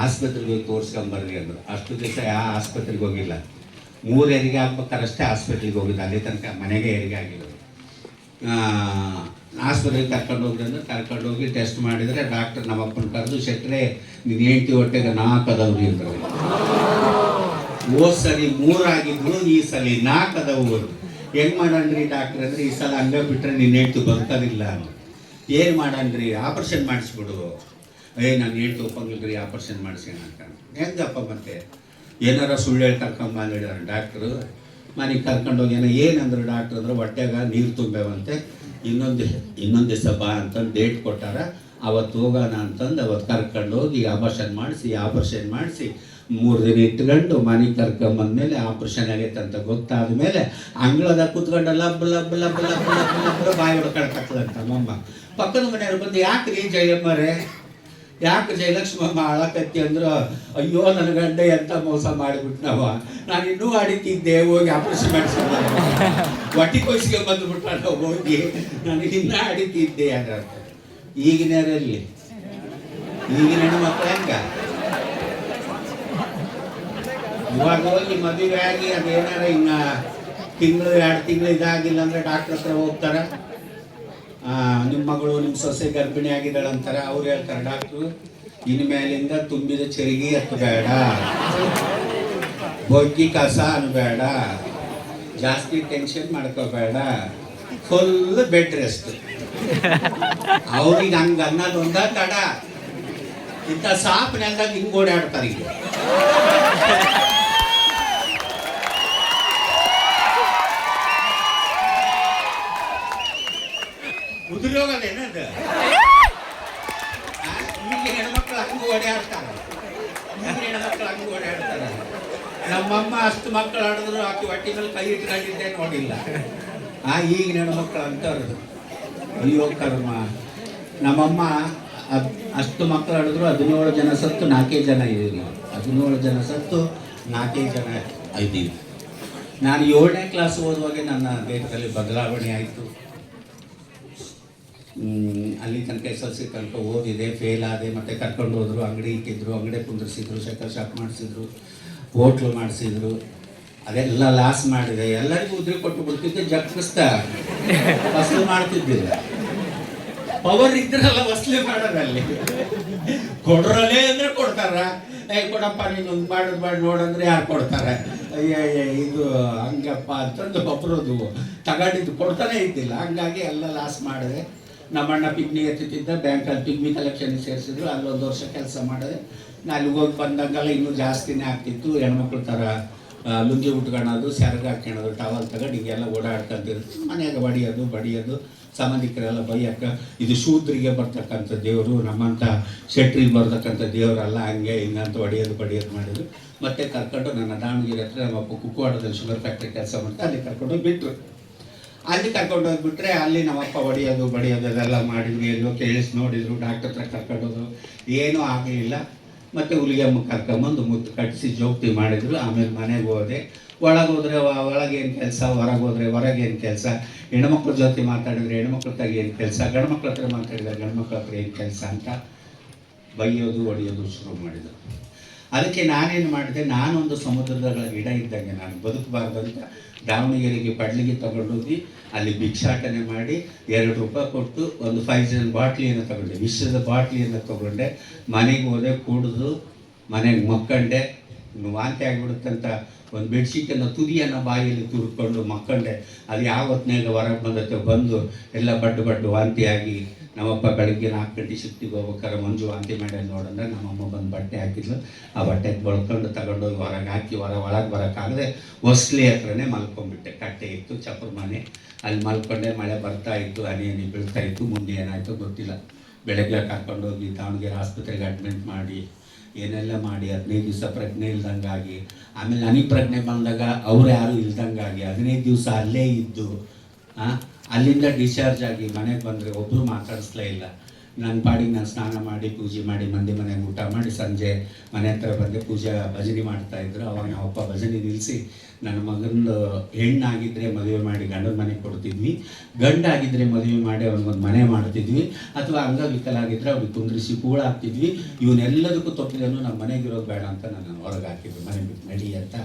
ಆಸ್ಪತ್ರೆಗೆ ಹೋಗಿ ತೋರಿಸ್ಕೊಂಬರ್ರಿ ಅಂದರು. ಅಷ್ಟು ದಿವಸ ಯಾವ ಆಸ್ಪತ್ರೆಗೆ ಹೋಗಿಲ್ಲ. 3 ಹೆರಿಗೆ ಆಗ್ಬೇಕಾರಷ್ಟೇ ಆಸ್ಪತ್ರೆಗೆ ಹೋಗಿದ್ದು, ಅಲ್ಲಿ ತನಕ ಮನೆಗೆ ಹೆರಿಗೆ ಆಗಿರೋದು. ಆಸ್ಪತ್ರೆಗೆ ಕರ್ಕೊಂಡು ಹೋಗ್ರಿ ಅಂದ್ರೆ ಕರ್ಕೊಂಡು ಹೋಗಿ ಟೆಸ್ಟ್ ಮಾಡಿದರೆ ಡಾಕ್ಟರ್ ನಮ್ಮಪ್ಪನ ಕರೆದು, ಶೆಟ್ರೆ ನೀನು ಹೆಂಡ್ತಿ ಹೊಟ್ಟೆಗೆ 4 ಅದಾವ್ರಿ ಅಂದರು. ಹೋದ್ ಸರಿ 3 ಆಗಿದ್ರು, ಈ ಸಲ 4 ಅದಾವು. ಹೆಂಗೆ ಮಾಡಣ್ರಿ ಡಾಕ್ಟ್ರ್ ಅಂದರೆ, ಈ ಸಲ ಹಂಗೆ ಬಿಟ್ಟರೆ ನಿನ್ನ ಹೆಂಡ್ತಿ ಬದುಕೋದಿಲ್ಲ. ಏನು ಮಾಡಣ್ರಿ, ಆಪ್ರೇಷನ್ ಮಾಡಿಸ್ಬಿಡು. ನಾನು ಹೆಂಡ್ತಿ ಒಪ್ಪಂಗಿಲ್ರಿ, ಆಪ್ರೇಷನ್ ಮಾಡಿಸ್ಯಾನ ಅಂತ. ಹೆಂಗಪ್ಪ ಮತ್ತೆ ಏನಾರ ಸುಳ್ಳು ಹೇಳಿ ಕರ್ಕೊಂಬಂದಿದ್ದಾರೆ ಡಾಕ್ಟ್ರು. ಮನೆಗೆ ಕರ್ಕೊಂಡೋಗಿ ಏನಂದ್ರು ಡಾಕ್ಟ್ರ್ ಅಂದ್ರೆ, ಹೊಟ್ಟೆಗ ನೀರು ತುಂಬೇವಂತೆ, ಇನ್ನೊಂದು ದಿವಸ ಬಾ ಅಂತಂದು ಡೇಟ್ ಕೊಟ್ಟಾರ, ಅವತ್ತು ಹೋಗೋಣ ಅಂತಂದು ಅವತ್ತು ಕರ್ಕೊಂಡು ಹೋಗಿ ಆಪರೇಷನ್ ಮಾಡಿಸಿ 3 ದಿನ ಇಟ್ಕೊಂಡು ಮನೆಗೆ ಕರ್ಕೊಂಬಂದ್ಮೇಲೆ ಆಪ್ರೇಷನ್ ಆಗೈತೆ ಅಂತ ಗೊತ್ತಾದ ಮೇಲೆ ಅಂಗಳದಾಗ ಕೂತ್ಕೊಂಡು ಲಬ್ ಬಾಯಿ ಹೊಡ್ಕೊಳ್ಕತ್ತದಂತ ನಮ್ಮಮ್ಮ. ಪಕ್ಕದ ಮನೆಯವ್ರು ಬಂದು, ಯಾಕ್ರಿ ಜಯಮ್ಮರೇ, ಯಾಕೆ ಜಯಲಕ್ಷ್ಮಮ್ಮ ಅಳಕತ್ತಿ ಅಂದ್ರು, ಅಯ್ಯೋ ನನ್ನ ಗಂಡ ಎಂತ ಮೋಸ ಮಾಡಿಬಿಟ್ನವ, ನಾನು ಇನ್ನೂ ಅಡಿತಿದ್ದೆ, ಹೋಗಿ ಆಪರೇಷನ್ ಮಾಡಿಸ್ಕೊಂಡು ಹೊಟ್ಟೆ ಕೊಯ್ಸ್ಕೊಂಡು ಬಂದುಬಿಟ್ಟ ನಾವು ಹೋಗಿ, ನನಗೆ ಇನ್ನೂ ಅಡಿತಿದ್ದೆ ಅಂದ್ರೆ. ಈಗಿನ ಹೆಣ್ಮಕ್ಳು ಹೆಂಗ ಇವಾಗ ಹೋಗಿ ಮದುವೆ ಆಗಿ ಅದೇನಾರ ಇನ್ನು 1-2 ತಿಂಗಳು ಇದಾಗಿಲ್ಲ ಅಂದರೆ ಡಾಕ್ಟ್ರ್ ಹತ್ರ ಹೋಗ್ತಾರೆ. ನಿಮ್ಮ ಮಗಳು ನಿಮ್ಮ ಸೊಸೆ ಗರ್ಭಿಣಿ ಆಗಿದ್ದಾಳೆ ಅಂತಾರೆ. ಅವ್ರು ಹೇಳ್ತಾರೆ ಡಾಕ್ಟ್ರು, ಇನ್ಮೇಲಿಂದ ತುಂಬಿದ ಚರಿಗೆ ಎತ್ತಬೇಡ, ಬೊಗ್ಗಿ ಕಸ ಅನ್ಬೇಡ, ಜಾಸ್ತಿ ಟೆನ್ಷನ್ ಮಾಡ್ಕೋಬೇಡ, ಫುಲ್ ಬೆಡ್ ರೆಸ್ಟ್. ಅವ್ರಿಗೆ ಹಂಗೆ ಅನ್ನೋದು ಒಂದ ತಡ, ಇಂಥ ಸಾಪ್ ನೆಲ್ದಾಗ ಹಿಂಗೆ ಓಡಾಡ್ತಾರೆ. ಈಗ ಉದುರೋಗದೇನದು, ಈಗ ಹೆಣ್ಮಕ್ಳು ಹಂಗೆ ಓಡಾಡ್ತಾರೆ. ನಮ್ಮಮ್ಮ ಅಷ್ಟು ಮಕ್ಕಳು ಆಡಿದ್ರು ಆಕೆ ಹೊಟ್ಟೆ ಮೇಲೆ ಕೈ ಇಟ್ಕೊಂಡಿದ್ದೆ ನೋಡಿಲ್ಲ. ಈಗಿನ ಹೆಣ್ಮಕ್ಳು ಅಂತಾರದು, ಅಯ್ಯೋ ಕರ್ಮ. ನಮ್ಮಮ್ಮ ಅಷ್ಟು ಮಕ್ಕಳು ಆಡಿದ್ರು 17 ಜನ ಸತ್ತು 4 ಜನ ಇದ್ದೀವಿ. 17 ಜನ ಸತ್ತು 4 ಜನ ಇದ್ದೀವಿ. ನಾನು 7ನೇ ಕ್ಲಾಸ್ ಓದುವಾಗೆ ನನ್ನ ದೇಹದಲ್ಲಿ ಬದಲಾವಣೆ ಆಯಿತು. ಅಲ್ಲಿ ತನಕ SLC ತನಕ ಓದಿದೆ, ಫೇಲ್ ಆದೆ. ಮತ್ತು ಕರ್ಕೊಂಡು ಹೋದರು, ಅಂಗಡಿ ಇಟ್ಟಿದ್ರು, ಅಂಗಡಿ ಕುಂದಿರಿಸಿದ್ರು, ಶೇಖರ್ ಶಾಪ್ ಮಾಡಿಸಿದ್ರು, ಹೋಟ್ಲು ಮಾಡಿಸಿದ್ರು. ಅದೆಲ್ಲ ಲಾಸ್ ಮಾಡಿದೆ. ಎಲ್ಲರಿಗೂ ಉದ್ರಿ ಕೊಟ್ಟು ಬಿಡ್ತಿದ್ದೆ, ಜಗ್ಗಿಸ್ತಾ ವಸೂಲು ಮಾಡ್ತಿದ್ದಿಲ್ಲ. ಪವರ್ ಇದ್ರಲ್ಲ ವಸೂಲಿ ಮಾಡೋದಲ್ಲಿ, ಕೊಡ್ರಲ್ಲೇ ಅಂದರೆ ಕೊಡ್ತಾರ. ಕೊಡಪ್ಪ ನೀನು ಒಂದು ಮಾಡಿ ನೋಡಂದ್ರೆ ಯಾರು ಕೊಡ್ತಾರೆ? ಅಯ್ಯ ಇದು ಹಂಗಪ್ಪ ಅಂತಂದು ಒಬ್ಬರದು ತಗೊಂಡಿದ್ದು ಕೊಡ್ತಾನೆ ಇದ್ದಿಲ್ಲ. ಹಂಗಾಗಿ ಎಲ್ಲ ಲಾಸ್ ಮಾಡಿದೆ. ನಮ್ಮಣ್ಣ ಪಿಗ್ನಿ ಎತ್ತಿದ್ದ, ಬ್ಯಾಂಕಲ್ಲಿ ಪಿಗ್ನಿ ಕಲೆಕ್ಷನ್ ಸೇರಿಸಿದ್ರು. ಅಲ್ಲೊಂದು ವರ್ಷ ಕೆಲಸ ಮಾಡಿದೆ. ನಾನು ಅಲ್ಲಿಗೆ ಹೋಗಿ ಬಂದಂಗೆಲ್ಲ ಇನ್ನೂ ಜಾಸ್ತಿನೇ ಆಗ್ತಿತ್ತು. ಹೆಣ್ಮಕ್ಳ ಥರ ಲುಂಗಿ ಉಟ್ಕೊಳ್ಳೋದು, ಸೆರಗು ಹಾಕ್ಕೊಳ್ಳೋದು, ಟವಲ್ ತಗೊಂಡು ಹಿಂಗೆಲ್ಲ ಓಡಾಡ್ಕೊಂತಿರ್ತು. ಮನೆಯಾಗ ಬಡಿಯೋದು, ಸಂಬಂಧಿಕರೆಲ್ಲ ಬೈಯಕ್ಕ, ಇದು ಶೂದ್ರಿಗೆ ಬರ್ತಕ್ಕಂಥ ದೇವರು, ನಮ್ಮಂಥ ಶೆಟ್ರಿಗೆ ಬರ್ತಕ್ಕಂಥ ದೇವರಲ್ಲ, ಹಂಗೆ ಹಿಂಗಂತ ಹೊಡೆಯೋದು ಮಾಡಿದ್ರು. ಮತ್ತೆ ಕರ್ಕೊಂಡು ನನ್ನ ದಾವಣಗೆರೆ ಹತ್ರ ನಮ್ಮಪ್ಪ ಕುಕ್ಕವಾಡದಲ್ಲಿ ಶುಗರ್ ಫ್ಯಾಕ್ಟ್ರಿ ಕೆಲಸ ಮಾಡ್ತಾ ಅಲ್ಲಿ ಕರ್ಕೊಂಡೋಗಿ ಬಿಟ್ಟರು. ಅಲ್ಲಿ ಕರ್ಕೊಂಡೋಗ್ಬಿಟ್ರೆ ಅಲ್ಲಿ ನಮ್ಮಪ್ಪ ಹೊಡೆಯೋದು ಅದೆಲ್ಲ ಮಾಡಿದ್ರು. ಎಲ್ಲೋ ಕೇಳಿಸಿ ನೋಡಿದ್ರು, ಡಾಕ್ಟರ್ ಹತ್ರ ಕರ್ಕೊಂಡೋದ್ರು, ಏನೂ ಆಗಲಿಲ್ಲ. ಮತ್ತು ಹುಲಿಗೆಮ್ಮ ಕರ್ಕೊಂಬಂದು ಮುತ್ತು ಕಟ್ಟಿಸಿ ಜೋಗ್ತಿ ಮಾಡಿದ್ರು. ಆಮೇಲೆ ಮನೆಗೆ ಹೋದೆ. ಒಳಗೋದ್ರೆ ಒಳಗೇನು ಕೆಲಸ, ಹೊರಗೋದ್ರೆ ಹೊರಗೇನು ಕೆಲಸ, ಹೆಣ್ಮಕ್ಳ ಜೊತೆ ಮಾತಾಡಿದ್ರೆ ಹೆಣ್ಮಕ್ಳ ಹತ್ರ ಏನು ಕೆಲಸ, ಗಂಡ್ಮಕ್ಳ ಹತ್ರ ಮಾತಾಡಿದ್ರೆ ಗಂಡ್ಮಕ್ಳ ಹತ್ರ ಏನು ಕೆಲಸ ಅಂತ ಬೈಯೋದು ಹೊಡೆಯೋದು ಶುರು ಮಾಡಿದರು. ಅದಕ್ಕೆ ನಾನೇನು ಮಾಡಿದೆ, ನಾನೊಂದು ಸಮುದ್ರದ ಗಿಡ ಇದ್ದಂಗೆ ನಾನು ಬದುಕಬಾರ್ದು ಅಂತ ದಾವಣಗೆರೆಗೆ ಪಡ್ಲಿಗೆ ತಗೊಂಡೋಗಿ ಅಲ್ಲಿ ಭಿಕ್ಷಾಟನೆ ಮಾಡಿ 2 ರೂಪಾಯಿ ಕೊಟ್ಟು ಒಂದು 5 ಜನ ಬಾಟ್ಲಿಯನ್ನು ತಗೊಂಡೆ, ವಿಷದ ಬಾಟ್ಲಿಯನ್ನು ತಗೊಂಡೆ. ಮನೆಗೆ ಹೋದೆ, ಕುಡಿದು ಮನೆಗೆ ಮಕ್ಕಂಡೆ. ವಾಂತಿ ಆಗಿಬಿಡುತ್ತಂತ ಒಂದು ಬೆಡ್ಶೀಟನ್ನು ತುದಿಯನ್ನು ಬಾಯಿಯಲ್ಲಿ ತುರ್ಕೊಂಡು ಮಕ್ಕಂಡೆ. ಅದು ಯಾವತ್ತಿನಾಗ ಹೊರಗೆ ಬಂದು ಎಲ್ಲ ಬಡ್ಡು ವಾಂತಿಯಾಗಿ ನಮ್ಮಪ್ಪ ಬೆಳಗ್ಗೆ 4 ಗಂಟೆ ಶಿಫ್ಟಿಗೆ ಹೋಗ್ಬೇಕಾದ್ರೆ ಮಂಜು ವಾಂತಿ ಮಾಡಿ ನೋಡಂದ್ರೆ ನಮ್ಮಮ್ಮ ಬಂದು ಬಟ್ಟೆ ಹಾಕಿದ್ಲು. ಆ ಬಟ್ಟೆಗೆ ಬಳ್ಕೊಂಡು ತಗೊಂಡೋಗಿ ಹೊರಗೆ ಹಾಕಿ ಒಳಗೆ ಬರೋಕ್ಕಾಗದೆ ಹೊಸ್ಲಿ ಹತ್ರನೇ ಮಲ್ಕೊಂಡ್ಬಿಟ್ಟೆ. ಕಟ್ಟೆ ಇತ್ತು, ಚಪ್ಪರ ಮನೆ, ಅಲ್ಲಿ ಮಲ್ಕೊಂಡೆ. ಮಳೆ ಬರ್ತಾ ಇತ್ತು, ಹನಿ ಬೀಳ್ತಾ ಇತ್ತು. ಮುಂದೆ ಏನಾಯಿತು ಗೊತ್ತಿಲ್ಲ. ಬೆಳಗ್ಗೆ ಕರ್ಕೊಂಡೋಗಿ ದಾವಣಗೆರೆ ಆಸ್ಪತ್ರೆಗೆ ಅಡ್ಮಿಟ್ ಮಾಡಿ ಏನೆಲ್ಲ ಮಾಡಿ 15 ದಿವಸ ಪ್ರಜ್ಞೆ ಇಲ್ದಂಗಾಗಿ, ಆಮೇಲೆ ನನಗೆ ಪ್ರಜ್ಞೆ ಬಂದಾಗ ಅವ್ರು ಯಾರು ಇಲ್ದಂಗಾಗಿ 15 ದಿವಸ ಅಲ್ಲೇ ಇದ್ದು ಅಲ್ಲಿಂದ ಡಿಸ್ಚಾರ್ಜ್ ಆಗಿ ಮನೆಗೆ ಬಂದರೆ ಒಬ್ಬರು ಮಾತಾಡಿಸ್ಲೇ ಇಲ್ಲ. ನನ್ನ ಪಾಡಿಗೆ ನಾನು ಸ್ನಾನ ಮಾಡಿ ಪೂಜೆ ಮಾಡಿ ಮನೆಗೆ ಊಟ ಮಾಡಿ ಸಂಜೆ ಮನೆ ಹತ್ರ ಬಂದೆ, ಪೂಜೆ ಭಜನೆ ಮಾಡ್ತಾಯಿದ್ರು. ಅವಾಗ ನಾವಪ್ಪ ಭಜನೆ ನಿಲ್ಲಿಸಿ ನನ್ನ ಮಗಂದು ಹೆಣ್ಣಾಗಿದ್ದರೆ ಮದುವೆ ಮಾಡಿ ಗಂಡನ ಮನೆಗೆ ಕೊಡ್ತಿದ್ವಿ, ಗಂಡಾಗಿದ್ದರೆ ಮದುವೆ ಮಾಡಿ ಅವ್ನಿಗೊಂದು ಮನೆ ಮಾಡ್ತಿದ್ವಿ, ಅಥವಾ ಅಂಗವಿಕಲ ಆಗಿದ್ದರೆ ಅವ್ರಿಗೆ ಕುಂದ್ರಿಸಿ ಕೂಳ ಹಾಕ್ತಿದ್ವಿ. ಇವನ್ನೆಲ್ಲದಕ್ಕೂ ತಪ್ಪಿದನು ನಮ್ಮ ಮನೆಗಿರೋದು ಬೇಡ ಅಂತ ನಾನು ಹೊರಗೆ ಹಾಕಿದ್ವಿ, ಮನೆ ಬಿಟ್ಟು ನಡಿ ಅಂತ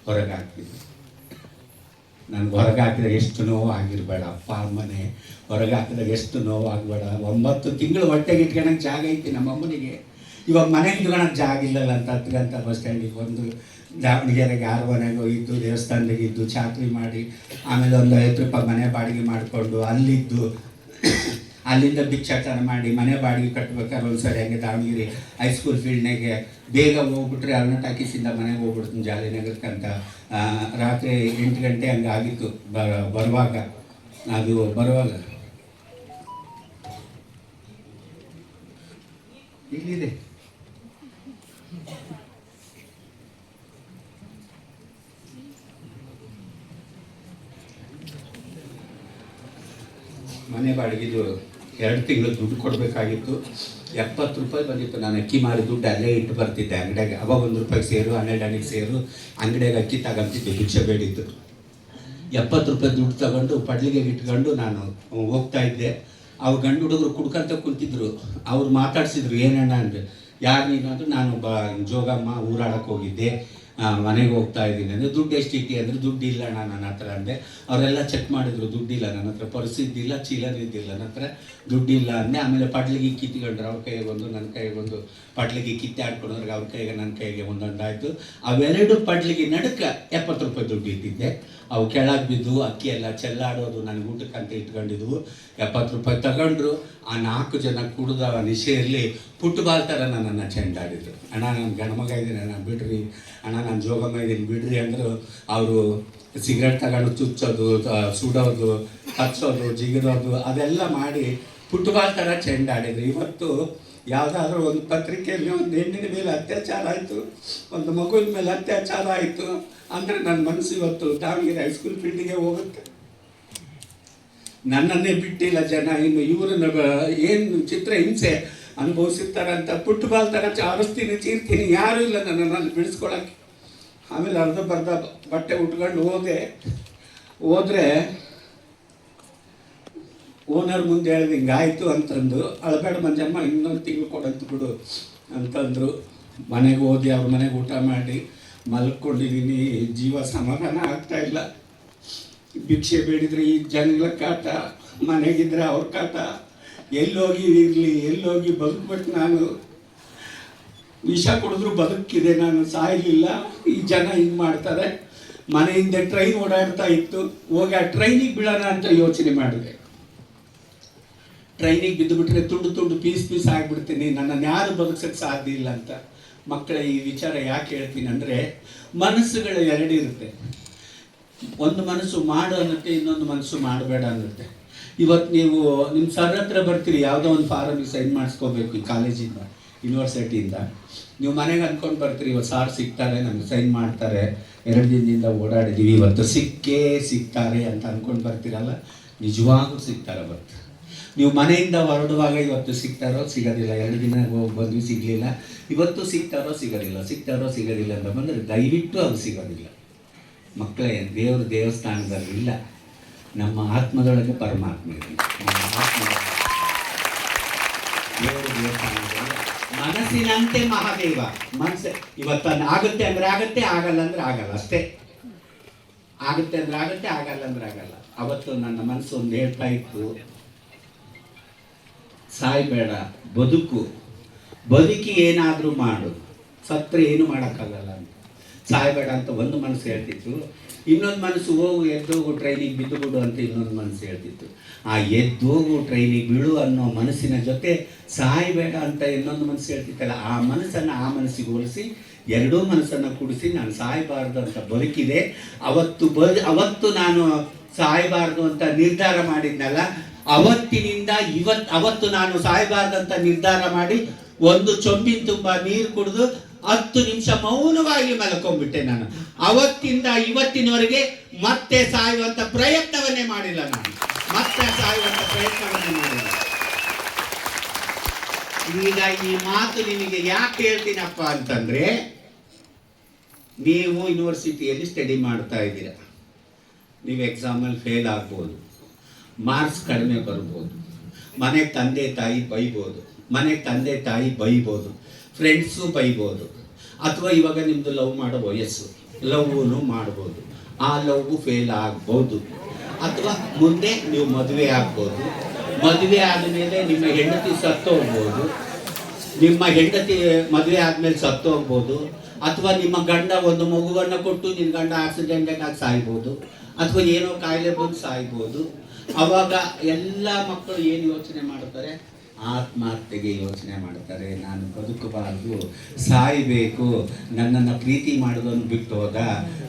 ಹೊರಗೆ ಹಾಕ್ತಿದ್ವಿ. ನನಗೆ ಹೊರಗೆ ಹಾಕಿದಾಗ ಎಷ್ಟು ನೋವು ಆಗಿರಬೇಡ, ಅಪ್ಪ ಅಮ್ಮನೆ ಹೊರಗೆ ಹಾಕಿದಾಗ ಎಷ್ಟು ನೋವು ಆಗಬೇಡ. 9 ತಿಂಗಳು ಹೊಟ್ಟೆಗೆ ಇಟ್ಕೊಳಕ್ಕೆ ಜಾಗ ಐತಿ ನಮ್ಮಮ್ಮನಿಗೆ, ಇವಾಗ ಮನೆಗೆ ಇಟ್ಕೊಳಕ್ಕೆ ಜಾಗ ಇಲ್ಲಲ್ಲ ಅಂತ ಹತ್ರ ಬಸ್ ಸ್ಟ್ಯಾಂಡಿಗೆ ಬಂದು ದಾವಣಗೆರೆಗೆ 6 ಮನೆಗೆ ಇದ್ದು, ದೇವಸ್ಥಾನದಾಗೆ ಇದ್ದು, ಚಾಕರಿ ಮಾಡಿ, ಆಮೇಲೆ ಒಂದು 50 ರೂಪಾಯಿ ಮನೆ ಬಾಡಿಗೆ ಮಾಡಿಕೊಂಡು ಅಲ್ಲಿದ್ದು, ಅಲ್ಲಿಂದ ಭಿಕ್ಷಾಟನ ಮಾಡಿ ಮನೆ ಬಾಡಿಗೆ ಕಟ್ಬೇಕಾದ್ರೆ ಒಂದ್ಸರಿ ಹಂಗೆ ದಾವಣಗೆರೆ ಹೈಸ್ಕೂಲ್ ಫೀಲ್ಡ್ನಾಗೆ ಬೇಗ ಹೋಗ್ಬಿಟ್ರೆ ಅರ್ಣ ಟಾಕೀಸಿಂದ ಮನೆಗೆ ಹೋಗ್ಬಿಡ್ತೀನಿ ಜಾಲಿನಗರಕ್ಕಂತ. ರಾತ್ರಿ 8 ಗಂಟೆ ಹಂಗೆ ಆಗಿತ್ತು ಬರುವಾಗ ಇಲ್ಲಿದೆ ಮನೆ ಬಾಡಿಗೆದು 2 ತಿಂಗಳು ದುಡ್ಡು ಕೊಡಬೇಕಾಗಿತ್ತು. 70 ರೂಪಾಯಿ ಬಂದಿತ್ತು. ನಾನು ಅಕ್ಕಿ ಮಾರಿ ದುಡ್ಡು ಅಲ್ಲೇ ಇಟ್ಟು ಬರ್ತಿದ್ದೆ ಅಂಗಡಿಯಾಗೆ. ಅವಾಗ 1 ರೂಪಾಯಿ ಸೇರು, 12 ಆಣೆಗೆ ಸೇರು ಅಂಗಡಿಯಾಗೆ ಅಕ್ಕಿ ತಗೊಂತಿದ್ದೆ ಭಿಕ್ಷೆ ಬೇಡಿದ್ದು. 70 ರೂಪಾಯಿ ದುಡ್ಡು ತಗೊಂಡು ಪಡ್ಲಿಗೆ ಇಟ್ಕೊಂಡು ನಾನು ಹೋಗ್ತಾ ಇದ್ದೆ. ಅವ್ರು ಗಂಡು ಹುಡುಗರು ಕುಡ್ಕೊಂತ ಕುಂತಿದ್ರು. ಅವ್ರು ಮಾತಾಡ್ಸಿದ್ರು, ಏನಣ್ಣ ಅಂದರೆ, ಯಾರು ನೀನು ಅಂದ್ರೆ, ನಾನು ಜೋಗಮ್ಮ ಊರಾಡಕ್ಕೆ ಹೋಗಿದ್ದೆ, ಮನೆಗೆ ಹೋಗ್ತಾ ಇದ್ದೀನಿ ಅಂದರೆ. ದುಡ್ಡು ಎಷ್ಟು ಇಟ್ಟಿ ಅಂದರೆ, ದುಡ್ಡು ಇಲ್ಲ ಅಣ್ಣ ನನ್ನ ಹತ್ರ ಅಂದೆ. ಅವರೆಲ್ಲ ಚೆಕ್ ಮಾಡಿದ್ರು, ದುಡ್ಡಿಲ್ಲ ನನ್ನ ಹತ್ರ, ಪರಿಸ್ಥಿತಿಲ್ಲ, ಚೀಲನಿದ್ದಿಲ್ಲ ನನ್ನ ಹತ್ರ, ದುಡ್ಡಿಲ್ಲ ಅಂದೆ. ಆಮೇಲೆ ಪಡ್ಲಿಗೆ ಕಿತ್ಕೊಂಡ್ರು, ಅವ್ರ ಕೈಗೆ ಒಂದು ನನ್ನ ಕೈಗೆ ಒಂದು ಪಡ್ಲಿಗೆ ಕಿತ್ತಾಡ್ಕೊಂಡ್ರಿಗೆ, ಅವ್ರ ಕೈಗೆ ನನ್ನ ಕೈಗೆ ಒಂದೊಂದಾಯಿತು. ಅವೆರಡು ಪಡ್ಲಿಗೆ ನಡುಕ 70 ರೂಪಾಯಿ ದುಡ್ಡು ಇಟ್ಟಿದ್ದೆ. ಅವು ಕೆಳಗೆ ಬಿದ್ದು ಅಕ್ಕಿ ಎಲ್ಲ ಚೆಲ್ಲಾಡೋದು ನನಗೆ ಊಟಕ್ಕಂತ ಇಟ್ಕೊಂಡಿದ್ವು. 70 ರೂಪಾಯಿ ತಗೊಂಡ್ರು. ಆ 4 ಜನ ಕುಡಿದ ನಿಶೆಯಲ್ಲಿ ಫುಟ್ಬಾಲ್ ಥರ ನನ್ನನ್ನು ಚೆಂಡಾಡಿದ್ರು. ಅಣ್ಣ ನಾನು ಗಣಮಗ ಇದ್ದೀನಿ ಅಣ್ಣ ಬಿಡ್ರಿ, ಅಣ್ಣ ನಾನು ಜೋಗಮ್ಮ ಇದ್ದೀನಿ ಬಿಡ್ರಿ ಅಂದರು. ಅವರು ಸಿಗರೇಟ್ ತಗೊಂಡು ಚುಚ್ಚೋದು, ಸುಡೋದು, ಹಚ್ಚೋದು, ಜಿಗಿರೋದು ಅದೆಲ್ಲ ಮಾಡಿ ಫುಟ್ಬಾಲ್ ಥರ ಚೆಂಡಾಡಿದ್ರು. ಇವತ್ತು ಯಾವುದಾದ್ರೂ ಒಂದು ಪತ್ರಿಕೆಯಲ್ಲಿ ಒಂದು ಹೆಣ್ಣಿನ ಮೇಲೆ ಅತ್ಯಾಚಾರ ಆಯಿತು, ಒಂದು ಮಗುವಿನ ಮೇಲೆ ಅತ್ಯಾಚಾರ ಆಯಿತು ಅಂದರೆ ನನ್ನ ಮನಸ್ಸು ಇವತ್ತು ದಾವಣಗೆರೆ ಹೈಸ್ಕೂಲ್ ಫೀಲ್ಡಿಗೆ ಹೋಗುತ್ತೆ. ನನ್ನನ್ನೇ ಬಿಟ್ಟಿಲ್ಲ ಜನ, ಇನ್ನು ಇವ್ರನ್ನ ಏನು ಚಿತ್ರ ಹಿಂಸೆ ಅನುಭವಿಸಿರ್ತಾರಂತ ಫುಟ್ಬಾಲ್ ಥರ ಚಾರಿಸ್ತೀನಿ, ಚೀರ್ತೀನಿ, ಯಾರೂ ಇಲ್ಲ ನನ್ನನ್ನು ಅಲ್ಲಿ ಬಿಡಿಸ್ಕೊಳಕ್ಕೆ. ಆಮೇಲೆ ಅರ್ಧ ಬಟ್ಟೆ ಉಟ್ಕೊಂಡು ಹೋದರೆ ಓನರ್ ಮುಂದೆ ಹೇಳಿದೆ, ಹಿಂಗಾಯಿತು ಅಂತಂದು. ಅಳಬೇಡ ಮಂಜಮ್ಮ, ಇನ್ನೊಂದು ತಿಂಗಳು ಕೊಡಂತ ಬಿಡು ಅಂತಂದರು. ಮನೆಗೆ ಹೋಗಿ ಅವ್ರ ಮನೆಗೆ ಊಟ ಮಾಡಿ ಮಲ್ಕೊಂಡಿದ್ದೀನಿ. ಜೀವ ಸಮಾಧಾನ ಆಗ್ತಾಯಿಲ್ಲ. ಭಿಕ್ಷೆ ಬೇಡಿದರೆ ಈ ಜನಗಳ ಕಾಟ, ಮನೆಗಿದ್ರೆ ಅವ್ರ ಕಾಟ. ಎಲ್ಲೋಗಿ ಇರಲಿ, ಎಲ್ಲೋಗಿ ಬದುಕ್ಬಿಟ್ಟು ನಾನು ವಿಷ ಕುಡಿದ್ರು ಬದುಕಿದೆ, ನಾನು ಸಾಯಲಿಲ್ಲ. ಈ ಜನ ಹಿಂಗೆ ಮಾಡ್ತಾರೆ. ಮನೆಯಿಂದ ಟ್ರೈನ್ ಓಡಾಡ್ತಾ ಇತ್ತು, ಹೋಗಿ ಆ ಟ್ರೈನಿಗೆ ಬೀಳೋಣ ಅಂತ ಯೋಚನೆ ಮಾಡಿದೆ. ಟ್ರೈನಿಗೆ ಬಿದ್ದುಬಿಟ್ರೆ ತುಂಡು ಪೀಸ್ ಆಗಿಬಿಡ್ತೀನಿ, ನನ್ನನ್ನು ಯಾರು ಬದುಕ್ಸೋಕ್ಕೆ ಸಾಧ್ಯ ಇಲ್ಲ ಅಂತ. ಮಕ್ಕಳ ಈ ವಿಚಾರ ಯಾಕೆ ಹೇಳ್ತೀನಿ ಅಂದರೆ, ಮನಸ್ಸುಗಳು 2 ಇರುತ್ತೆ. ಒಂದು ಮನಸ್ಸು ಮಾಡು ಅನ್ನತ್ತೆ, ಇನ್ನೊಂದು ಮನಸ್ಸು ಮಾಡಬೇಡ ಅನ್ನತ್ತೆ. ಇವತ್ತು ನೀವು ನಿಮ್ಮ ಸರ್ ಹತ್ರ ಬರ್ತೀರಿ, ಯಾವುದೋ ಒಂದು ಫಾರಮಿಗೆ ಸೈನ್ ಮಾಡಿಸ್ಕೋಬೇಕು ಈ ಕಾಲೇಜಿಂದ, ಯೂನಿವರ್ಸಿಟಿಯಿಂದ. ನೀವು ಮನೆಗೆ ಅಂದ್ಕೊಂಡು ಬರ್ತೀರಿ, ಇವತ್ತು ಸಾರ್ ಸಿಗ್ತಾರೆ, ನಮಗೆ ಸೈನ್ ಮಾಡ್ತಾರೆ, 2 ದಿನದಿಂದ ಓಡಾಡಿದ್ದೀವಿ, ಇವತ್ತು ಸಿಗ್ತಾರೆ ಅಂತ ಅಂದ್ಕೊಂಡು ಬರ್ತೀರಲ್ಲ, ನಿಜವಾಗೂ ಸಿಗ್ತಾರೆ ಅವತ್ತು. ನೀವು ಮನೆಯಿಂದ ಹೊರಡುವಾಗ ಇವತ್ತು ಸಿಗ್ತಾರೋ ಸಿಗೋದಿಲ್ಲ, 2 ದಿನ ಹೋಗಿ ಬಂದ್ವಿ ಸಿಗಲಿಲ್ಲ, ಇವತ್ತು ಸಿಗ್ತಾರೋ ಸಿಗೋದಿಲ್ಲ ಅಂತ ಬಂದರೆ ದಯವಿಟ್ಟು ಅದು ಸಿಗೋದಿಲ್ಲ. ಮಕ್ಕಳೇ, ದೇವಸ್ಥಾನದಲ್ಲಿಲ್ಲ, ನಮ್ಮ ಆತ್ಮದೊಳಗೆ ಪರಮಾತ್ಮ ಇದೆ. ದೇವರ ದೇವಸ್ಥಾನದಲ್ಲಿ ಮನಸ್ಸಿನಂತೆ ಮಹಾದೇವ. ಮನಸ್ಸು ಇವತ್ತು ಆಗುತ್ತೆ ಅಂದರೆ ಆಗುತ್ತೆ, ಆಗಲ್ಲ ಅಂದರೆ ಆಗಲ್ಲ, ಅಷ್ಟೇ. ಆಗುತ್ತೆ ಅಂದರೆ ಆಗುತ್ತೆ, ಆಗಲ್ಲ ಅಂದರೆ ಆಗಲ್ಲ. ಅವತ್ತು ನನ್ನ ಮನಸ್ಸು ಒಂದು ಹೇಳ್ತಾ ಇತ್ತು, ಸಾಯ್ಬೇಡ, ಬದುಕಿ ಏನಾದರೂ ಮಾಡು, ಸತ್ರೆ ಏನು ಮಾಡೋಕ್ಕಾಗಲ್ಲ ಅಂತ. ಸಾಯ್ಬೇಡ ಅಂತ ಒಂದು ಮನಸ್ಸು ಹೇಳ್ತಿತ್ತು, ಇನ್ನೊಂದು ಮನಸ್ಸು ಹೋಗು ಎದ್ದೋಗು ಟ್ರೈನಿಗೆ ಬಿದ್ದುಬಿಡು ಅಂತ ಇನ್ನೊಂದು ಮನಸ್ಸು ಹೇಳ್ತಿತ್ತು. ಆ ಎದ್ದೋಗು ಟ್ರೈನಿಗೆ ಬೀಳು ಅನ್ನೋ ಮನಸ್ಸಿನ ಜೊತೆ ಸಾಯ್ಬೇಡ ಅಂತ ಇನ್ನೊಂದು ಮನಸ್ಸು ಹೇಳ್ತಿತ್ತಲ್ಲ, ಆ ಮನಸ್ಸನ್ನು ಆ ಮನಸ್ಸಿಗೆ ಹೋಲಿಸಿ 2 ಮನಸ್ಸನ್ನು ಕೂಡಿಸಿ ನಾನು ಸಾಯಬಾರ್ದು ಅಂತ ಬದುಕಿದೆ. ಅವತ್ತು ನಾನು ಸಾಯಬಾರ್ದು ಅಂತ ನಿರ್ಧಾರ ಮಾಡಿದ್ನಲ್ಲ, ಅವತ್ತಿನಿಂದ ಅವತ್ತು ನಾನು ಸಾಯಬಾರ್ದಂತ ನಿರ್ಧಾರ ಮಾಡಿ ಒಂದು ಚೊಂಬಿನ ತುಂಬ ನೀರು ಕುಡಿದು 10 ನಿಮಿಷ ಮೌನವಾಗಿ ಮಲ್ಕೊಂಡ್ಬಿಟ್ಟೆ. ನಾನು ಅವತ್ತಿಂದ ಇವತ್ತಿನವರೆಗೆ ಮತ್ತೆ ಸಾಯುವಂತ ಪ್ರಯತ್ನವನ್ನೇ ಮಾಡಿಲ್ಲ. ಈಗ ಈ ಮಾತು ನಿಮಗೆ ಯಾಕೆ ಹೇಳ್ತೀನಪ್ಪ ಅಂತಂದ್ರೆ, ನೀವು ಯೂನಿವರ್ಸಿಟಿಯಲ್ಲಿ ಸ್ಟಡಿ ಮಾಡ್ತಾ ಇದ್ದೀರಾ, ನೀವು ಎಕ್ಸಾಮಲ್ಲಿ ಫೇಲ್ ಆಗ್ಬೋದು, ಮಾರ್ಕ್ಸ್ ಕಡಿಮೆ ಬರ್ಬೋದು, ಮನೆಗೆ ತಂದೆ ತಾಯಿ ಬೈಬೋದು, ಫ್ರೆಂಡ್ಸು ಬೈಬೋದು, ಅಥವಾ ಇವಾಗ ನಿಮ್ಮದು ಲವ್ ಮಾಡೋ ವಯಸ್ಸು, ಲವ್ನು ಮಾಡ್ಬೋದು, ಆ ಲವ್ ಫೇಲ್ ಆಗ್ಬೋದು, ಅಥವಾ ಮುಂದೆ ನೀವು ಮದುವೆ ಆಗ್ಬೋದು, ಮದುವೆ ಆದಮೇಲೆ ನಿಮ್ಮ ಹೆಂಡತಿ ಸತ್ತೋಗ್ಬೋದು, ಮದುವೆ ಆದಮೇಲೆ ಸತ್ತೋಗ್ಬೋದು, ಅಥವಾ ನಿಮ್ಮ ಗಂಡ ಒಂದು ಮಗುವನ್ನು ಕೊಟ್ಟು ನಿನ್ನ ಗಂಡ ಆಕ್ಸಿಡೆಂಟಾಗಿ ಸಾಯ್ಬೋದು, ಅಥವಾ ಏನೋ ಕಾಯಿಲೆ ಬಂದು ಸಾಯ್ಬೋದು. ಅವಾಗ ಎಲ್ಲ ಮಕ್ಕಳು ಏನು ಯೋಚನೆ ಮಾಡ್ತಾರೆ? ಆತ್ಮಹತ್ಯೆಗೆ ಯೋಚನೆ ಮಾಡ್ತಾರೆ. ನಾನು ಬದುಕಬಾರದು, ಸಾಯಬೇಕು, ನನ್ನನ್ನು ಪ್ರೀತಿ ಮಾಡೋದನ್ನು ಬಿಟ್ಟು ಹೋದ,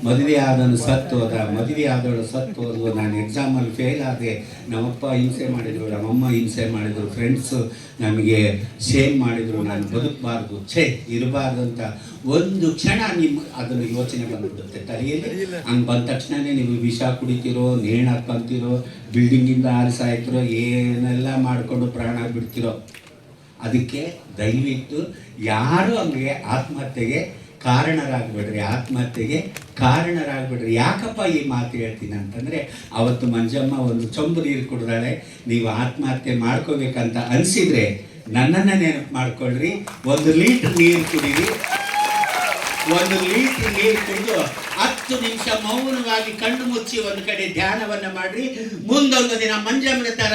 ಮದುವೆ ಆದನು ಸತ್ತು ಹೋದ, ಮದುವೆ ಆದವಳು ಸತ್ತು ಹೋದ್ವು, ನಾನು ಎಕ್ಸಾಮಲ್ಲಿ ಫೇಲ್ ಆದೆ, ನಮ್ಮಪ್ಪ ಹಿಂಸೆ ಮಾಡಿದರು, ನಮ್ಮಮ್ಮ ಹಿಂಸೆ ಮಾಡಿದರು, ಫ್ರೆಂಡ್ಸು ನಮಗೆ ಶೇಮ್ ಮಾಡಿದರು, ನಾನು ಬದುಕಬಾರ್ದು, ಇರಬಾರ್ದು ಅಂತ ಒಂದು ಕ್ಷಣ ಅದನ್ನು ಯೋಚನೆ ಬಂದ್ಬಿಡುತ್ತೆ ತಲೆಯಲ್ಲಿ. ಹಂಗೆ ಬಂದ ತಕ್ಷಣವೇ ನೀವು ವಿಷ ಕುಡಿತೀರೋ, ನೇಣು ಹಾಕ್ಕೊಂತೀರೋ, ಬಿಲ್ಡಿಂಗಿಂದ ಆರಿಸಾಯ್ತಿರೋ, ಏನೆಲ್ಲ ಮಾಡಿಕೊಂಡು ಪ್ರಾಣ ಬಿಡ್ತಿರೋ. ಅದಕ್ಕೆ ದಯವಿಟ್ಟು ಯಾರು ಹಂಗೆ ಆತ್ಮಹತ್ಯೆಗೆ ಕಾರಣರಾಗ್ಬಿಡ್ರಿ. ಯಾಕಪ್ಪ ಈ ಮಾತು ಹೇಳ್ತೀನಿ ಅಂತಂದರೆ, ಅವತ್ತು ಮಂಜಮ್ಮ ಒಂದು ಚೊಂಬು ನೀರು ಕುಡಿದಾಳೆ, ನೀವು ಆತ್ಮಹತ್ಯೆ ಮಾಡ್ಕೋಬೇಕಂತ ಅನಿಸಿದರೆ ನನ್ನನ್ನು ನೆನಪು ಮಾಡ್ಕೊಳ್ರಿ, 1 ಲೀಟ್ರ್ ನೀರು ಕುಡೀರಿ, 1 ಲೀಟ್ರ್ ನೀರು ಕುಡಿದು 10 ನಿಮಿಷ ಮೌನವಾಗಿ ಕಣ್ಣು ಮುಚ್ಚಿ ಒಂದು ಕಡೆ ಧ್ಯಾನವನ್ನು ಮಾಡ್ರಿ. ಮುಂದೊಂದು ದಿನ ಮಂಜಮ್ಮನ ಥರ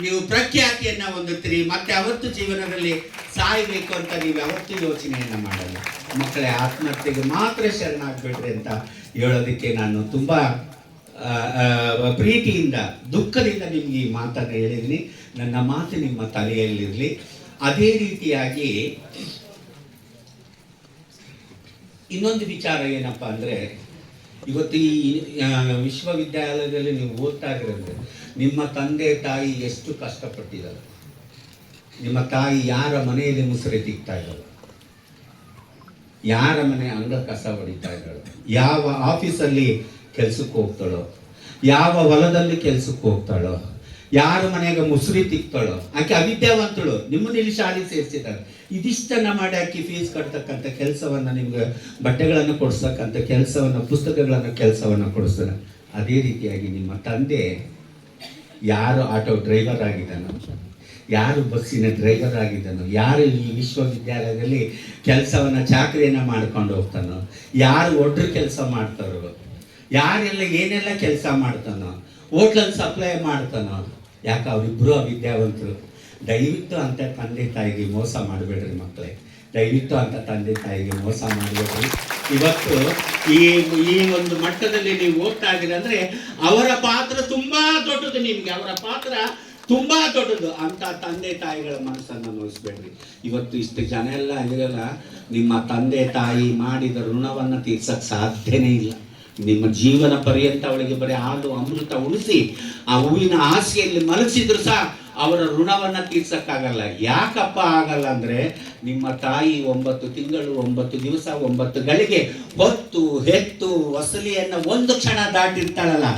ನೀವು ಪ್ರಖ್ಯಾತಿಯನ್ನು ಹೊಂದುತ್ತೀರಿ. ಮತ್ತೆ ಅವತ್ತು ಜೀವನದಲ್ಲಿ ಸಾಯಬೇಕು ಅಂತ ನೀವು ಯಾವತ್ತೂ ಯೋಚನೆಯನ್ನು ಮಾಡಲ್ಲ. ಮಕ್ಕಳೇ, ಆತ್ಮಹತ್ಯೆಗೆ ಮಾತ್ರ ಶರಣಾಗಬೇಡ್ರಿ ಅಂತ ಹೇಳೋದಕ್ಕೆ ನಾನು ತುಂಬ ಪ್ರೀತಿಯಿಂದ, ದುಃಖದಿಂದ ನಿಮ್ಗೆ ಈ ಮಾತನ್ನು ಹೇಳಿದ್ದೀನಿ. ನನ್ನ ಮಾತು ನಿಮ್ಮ ತಲೆಯಲ್ಲಿರಲಿ. ಅದೇ ರೀತಿಯಾಗಿ ಇನ್ನೊಂದು ವಿಚಾರ ಏನಪ್ಪ ಅಂದರೆ, ಇವತ್ತು ಈ ವಿಶ್ವವಿದ್ಯಾಲಯದಲ್ಲಿ ನೀವು ಓದ್ತಾ ಇರೋದ್ರೆ ನಿಮ್ಮ ತಂದೆ ತಾಯಿ ಎಷ್ಟು ಕಷ್ಟಪಟ್ಟಿದ್ದಾರೆ. ನಿಮ್ಮ ತಾಯಿ ಯಾರ ಮನೆಯಲ್ಲಿ ಮುಸುರೆ ತಿಕ್ತಾ ಇದ್ದಾಳೆ, ಯಾರ ಮನೆ ಅಂಗ ಕಸ ಹೊಡಿತಾ ಇದ್ದಾಳೆ, ಯಾವ ಆಫೀಸಲ್ಲಿ ಕೆಲಸಕ್ಕೆ ಹೋಗ್ತಾಳೋ, ಯಾವ ಹೊಲದಲ್ಲಿ ಕೆಲಸಕ್ಕೆ ಹೋಗ್ತಾಳೋ, ಯಾರ ಮನೆಯಾಗ ಮುಸುರಿ ತಿಕ್ತಾಳೋ, ಆಕೆ ಅವಿದ್ಯಾವಂತಳು, ನಿಮ್ಮನ್ನ ಇಲ್ಲಿ ಶಾಲೆಗೆ ಸೇರಿಸಿದ್ದಾರೆ. ಇದಿಷ್ಟನ್ನ ಮಾಡಿ ಆಕೆ ಫೀಸ್ ಕಟ್ತಕ್ಕಂಥ ಕೆಲಸವನ್ನು, ನಿಮ್ಗೆ ಬಟ್ಟೆಗಳನ್ನು ಕೊಡಿಸ್ತಕ್ಕಂಥ ಕೆಲಸವನ್ನು, ಕೆಲಸವನ್ನು ಕೊಡಿಸ್ತಾನೆ. ಅದೇ ರೀತಿಯಾಗಿ ನಿಮ್ಮ ತಂದೆ ಯಾರು ಆಟೋ ಡ್ರೈವರ್ ಆಗಿದ್ದಾನೋ, ಯಾರು ಬಸ್ಸಿನ ಡ್ರೈವರ್ ಆಗಿದ್ದಾನೋ, ಯಾರು ಈ ವಿಶ್ವವಿದ್ಯಾಲಯದಲ್ಲಿ ಕೆಲಸವನ್ನು ಚಾಕರಿಯನ್ನು ಮಾಡ್ಕೊಂಡು ಹೋಗ್ತಾನೋ, ಯಾರು ಒಡ್ರು ಕೆಲಸ ಮಾಡ್ತಾರೋ, ಯಾರೆಲ್ಲ ಏನೆಲ್ಲ ಕೆಲಸ ಮಾಡ್ತಾನೋ, ಹೋಟ್ಲಲ್ಲಿ ಸಪ್ಲೈ ಮಾಡ್ತಾನೋ, ಯಾಕೆ ಅವರಿಬ್ಬರು ಅವಿದ್ಯಾವಂತರು. ದಯವಿಟ್ಟು ಅಂತ ತಂದೆ ತಾಯಿಗೆ ಮೋಸ ಮಾಡಬೇಡ್ರಿ ಮಕ್ಕಳೇ, ದಯವಿಟ್ಟು ಅಂತ ತಂದೆ ತಾಯಿಗೆ ಮೋಸ ಮಾಡಬೇಡ್ರಿ. ಇವತ್ತು ಈ ಒಂದು ಮಟ್ಟದಲ್ಲಿ ನೀವು ಹೋಗ್ತಾ ಇದ್ದೀರಿ ಅಂದರೆ ಅವರ ಪಾತ್ರ ತುಂಬಾ ದೊಡ್ಡದು, ನಿಮಗೆ ಅವರ ಪಾತ್ರ ತುಂಬಾ ದೊಡ್ಡದು. ಅಂತ ತಂದೆ ತಾಯಿಗಳ ಮನಸ್ಸನ್ನು ನೋಯಿಸ್ಬೇಡ್ರಿ. ಇವತ್ತು ಇಷ್ಟು ಜನ ಎಲ್ಲ ಇದೆಲ್ಲ, ನಿಮ್ಮ ತಂದೆ ತಾಯಿ ಮಾಡಿದ ಋಣವನ್ನು ತೀರ್ಸಕ್ಕೆ ಸಾಧ್ಯನೇ ಇಲ್ಲ. ನಿಮ್ಮ ಜೀವನ ಪರ್ಯಂತ ಅವಳಿಗೆ ಬರೀ ಹಾಲು ಅಮೃತ ಉಳಿಸಿ ಆ ಹೂವಿನ ಹಾಸಿಗೆಯಲ್ಲಿ ಮಲಗಿಸಿದ್ರು ಸಹ ಅವರ ಋಣವನ್ನು ತೀರ್ಸಕ್ಕಾಗಲ್ಲ. ಯಾಕಪ್ಪ ಆಗಲ್ಲ ಅಂದರೆ, ನಿಮ್ಮ ತಾಯಿ 9 ತಿಂಗಳು 9 ದಿವಸ 9 ಗಳಿಗೆ ಹೊತ್ತು ಹೆತ್ತು ವಸಲಿಯನ್ನು ಒಂದು ಕ್ಷಣ ದಾಟಿರ್ತಾಳಲ್ಲ,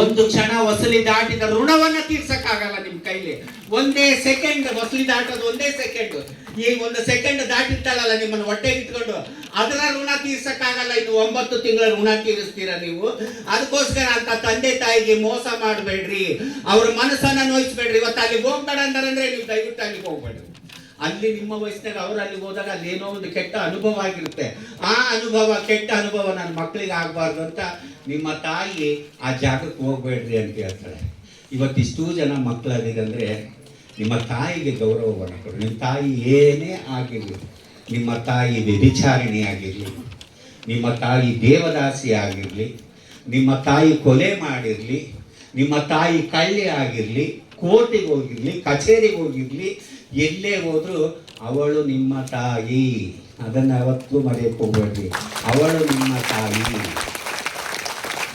ಒಂದು ಕ್ಷಣ ವಸಲಿ ದಾಟಿದ ಋಣವನ್ನು ತೀರ್ಸಕ್ಕಾಗಲ್ಲ ನಿಮ್ಮ ಕೈಲಿ. ಒಂದೇ ಸೆಕೆಂಡ್ ವಸಲಿ ದಾಟೋದು, ಒಂದೇ ಸೆಕೆಂಡ್. ಈ 1 ಸೆಕೆಂಡ್ ದಾಟಿರ್ತಾಳಲ್ಲ ನಿಮ್ಮನ್ನು ಹೊಟ್ಟೆಗೆ ಇಟ್ಕೊಂಡು, ಅದರ ಋಣ ತೀರ್ಸಕ್ಕಾಗಲ್ಲ. ಇದು 9 ತಿಂಗಳ ಋಣ ತೀರಿಸ್ತೀರಾ ನೀವು. ಅದಕ್ಕೋಸ್ಕರ ಅಂತ ತಂದೆ ತಾಯಿಗೆ ಮೋಸ ಮಾಡಬೇಡ್ರಿ, ಅವ್ರ ಮನಸ್ಸನ್ನ ನೋಯಿಸ್ಬೇಡ್ರಿ. ಇವತ್ತು ಅಲ್ಲಿಗೆ ಹೋಗ್ಬೇಡ ಅಂತಾರಂದ್ರೆ ನೀವು ದಯವಿಟ್ಟು ಅಲ್ಲಿಗೆ ಹೋಗ್ಬೇಡ್ರಿ. ಅಲ್ಲಿ ನಿಮ್ಮ ವಯಸ್ಸಿನಾಗ ಅವ್ರು ಅಲ್ಲಿಗೆ ಹೋದಾಗ ಅಲ್ಲಿ ಏನೋ ಒಂದು ಕೆಟ್ಟ ಅನುಭವ ಆಗಿರುತ್ತೆ. ಆ ಕೆಟ್ಟ ಅನುಭವ ನನ್ನ ಮಕ್ಕಳಿಗೆ ಆಗಬಾರ್ದು ಅಂತ ನಿಮ್ಮ ತಾಯಿ ಆ ಜಾಗಕ್ಕೆ ಹೋಗ್ಬೇಡ್ರಿ ಅಂತ ಹೇಳ್ತಾಳೆ. ಇವತ್ತಿಷ್ಟೂ ಜನ ಮಕ್ಕಳಾಗಿದಂದ್ರೆ ನಿಮ್ಮ ತಾಯಿಗೆ ಗೌರವವನ್ನು ಕೊಡಿ. ನಿಮ್ಮ ತಾಯಿ ಏನೇ ಆಗಿರಲಿ, ನಿಮ್ಮ ತಾಯಿ ವ್ಯಭಿಚಾರಿಣಿ ಆಗಿರಲಿ, ನಿಮ್ಮ ತಾಯಿ ದೇವದಾಸಿ ಆಗಿರಲಿ, ನಿಮ್ಮ ತಾಯಿ ಕೊಲೆ ಮಾಡಿರಲಿ, ನಿಮ್ಮ ತಾಯಿ ಕಳ್ಳಿ ಆಗಿರಲಿ, ಕೋರ್ಟಿಗೆ ಹೋಗಿರಲಿ, ಕಚೇರಿಗೆ ಹೋಗಿರಲಿ, ಎಲ್ಲೇ ಹೋದರೂ ಅವಳು ನಿಮ್ಮ ತಾಯಿ. ಅದನ್ನು ಯಾವತ್ತೂ ಮರೆಯಕ್ಕೆ ಹೋಗ್ಬೇಡ್ರಿ. ಅವಳು ನಿಮ್ಮ ತಾಯಿ.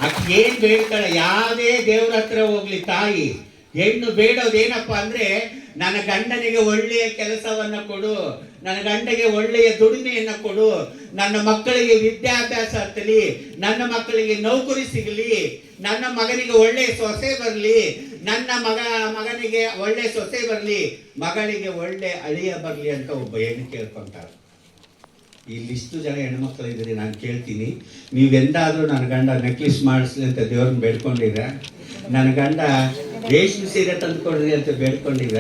ಆಕೆ ಏನು ಬೇಡ್ತಾಳೆ, ಯಾವುದೇ ದೇವ್ರ ಹತ್ರ ಹೋಗ್ಲಿ ತಾಯಿ, ಹೆಣ್ಣು ಬೇಡೋದೇನಪ್ಪ ಅಂದ್ರೆ ನನ್ನ ಗಂಡನಿಗೆ ಒಳ್ಳೆಯ ಕೆಲಸವನ್ನ ಕೊಡು, ನನ್ನ ಗಂಡಗೆ ಒಳ್ಳೆಯ ದುಡಿಮೆಯನ್ನ ಕೊಡು, ನನ್ನ ಮಕ್ಕಳಿಗೆ ವಿದ್ಯಾಭ್ಯಾಸ ಹತ್ತಲಿ, ನನ್ನ ಮಕ್ಕಳಿಗೆ ನೌಕರಿ ಸಿಗಲಿ, ನನ್ನ ಮಗನಿಗೆ ಒಳ್ಳೆ ಸೊಸೆ ಬರಲಿ, ನನ್ನ ಮಗನಿಗೆ ಒಳ್ಳೆ ಸೊಸೆ ಬರಲಿ, ಮಗಳಿಗೆ ಒಳ್ಳೆ ಅಳಿಯ ಬರಲಿ ಅಂತ ಒಬ್ಬ ಹೆಣ್ಣು ಕೇಳ್ಕೊಂತಾರೆ. ಇಲ್ಲಿಷ್ಟು ಜನ ಹೆಣ್ಮಕ್ಳು ಇದ್ದೀರಿ, ನಾನು ಕೇಳ್ತೀನಿ, ನೀವೆಂದಾದ್ರೂ ನನ್ನ ಗಂಡ ನೆಕ್ಲೆಸ್ ಮಾಡಿಸ್ಲಿ ಅಂತ ದೇವ್ರನ್ನ ಬೇಡ್ಕೊಂಡಿರ? ನನ್ನ ಗಂಡ ರೇಷ್ಮೆ ಸೀರೆ ತಂದುಕೊಡ್ರಿ ಅಂತ ಬೇಡ್ಕೊಂಡಿರ?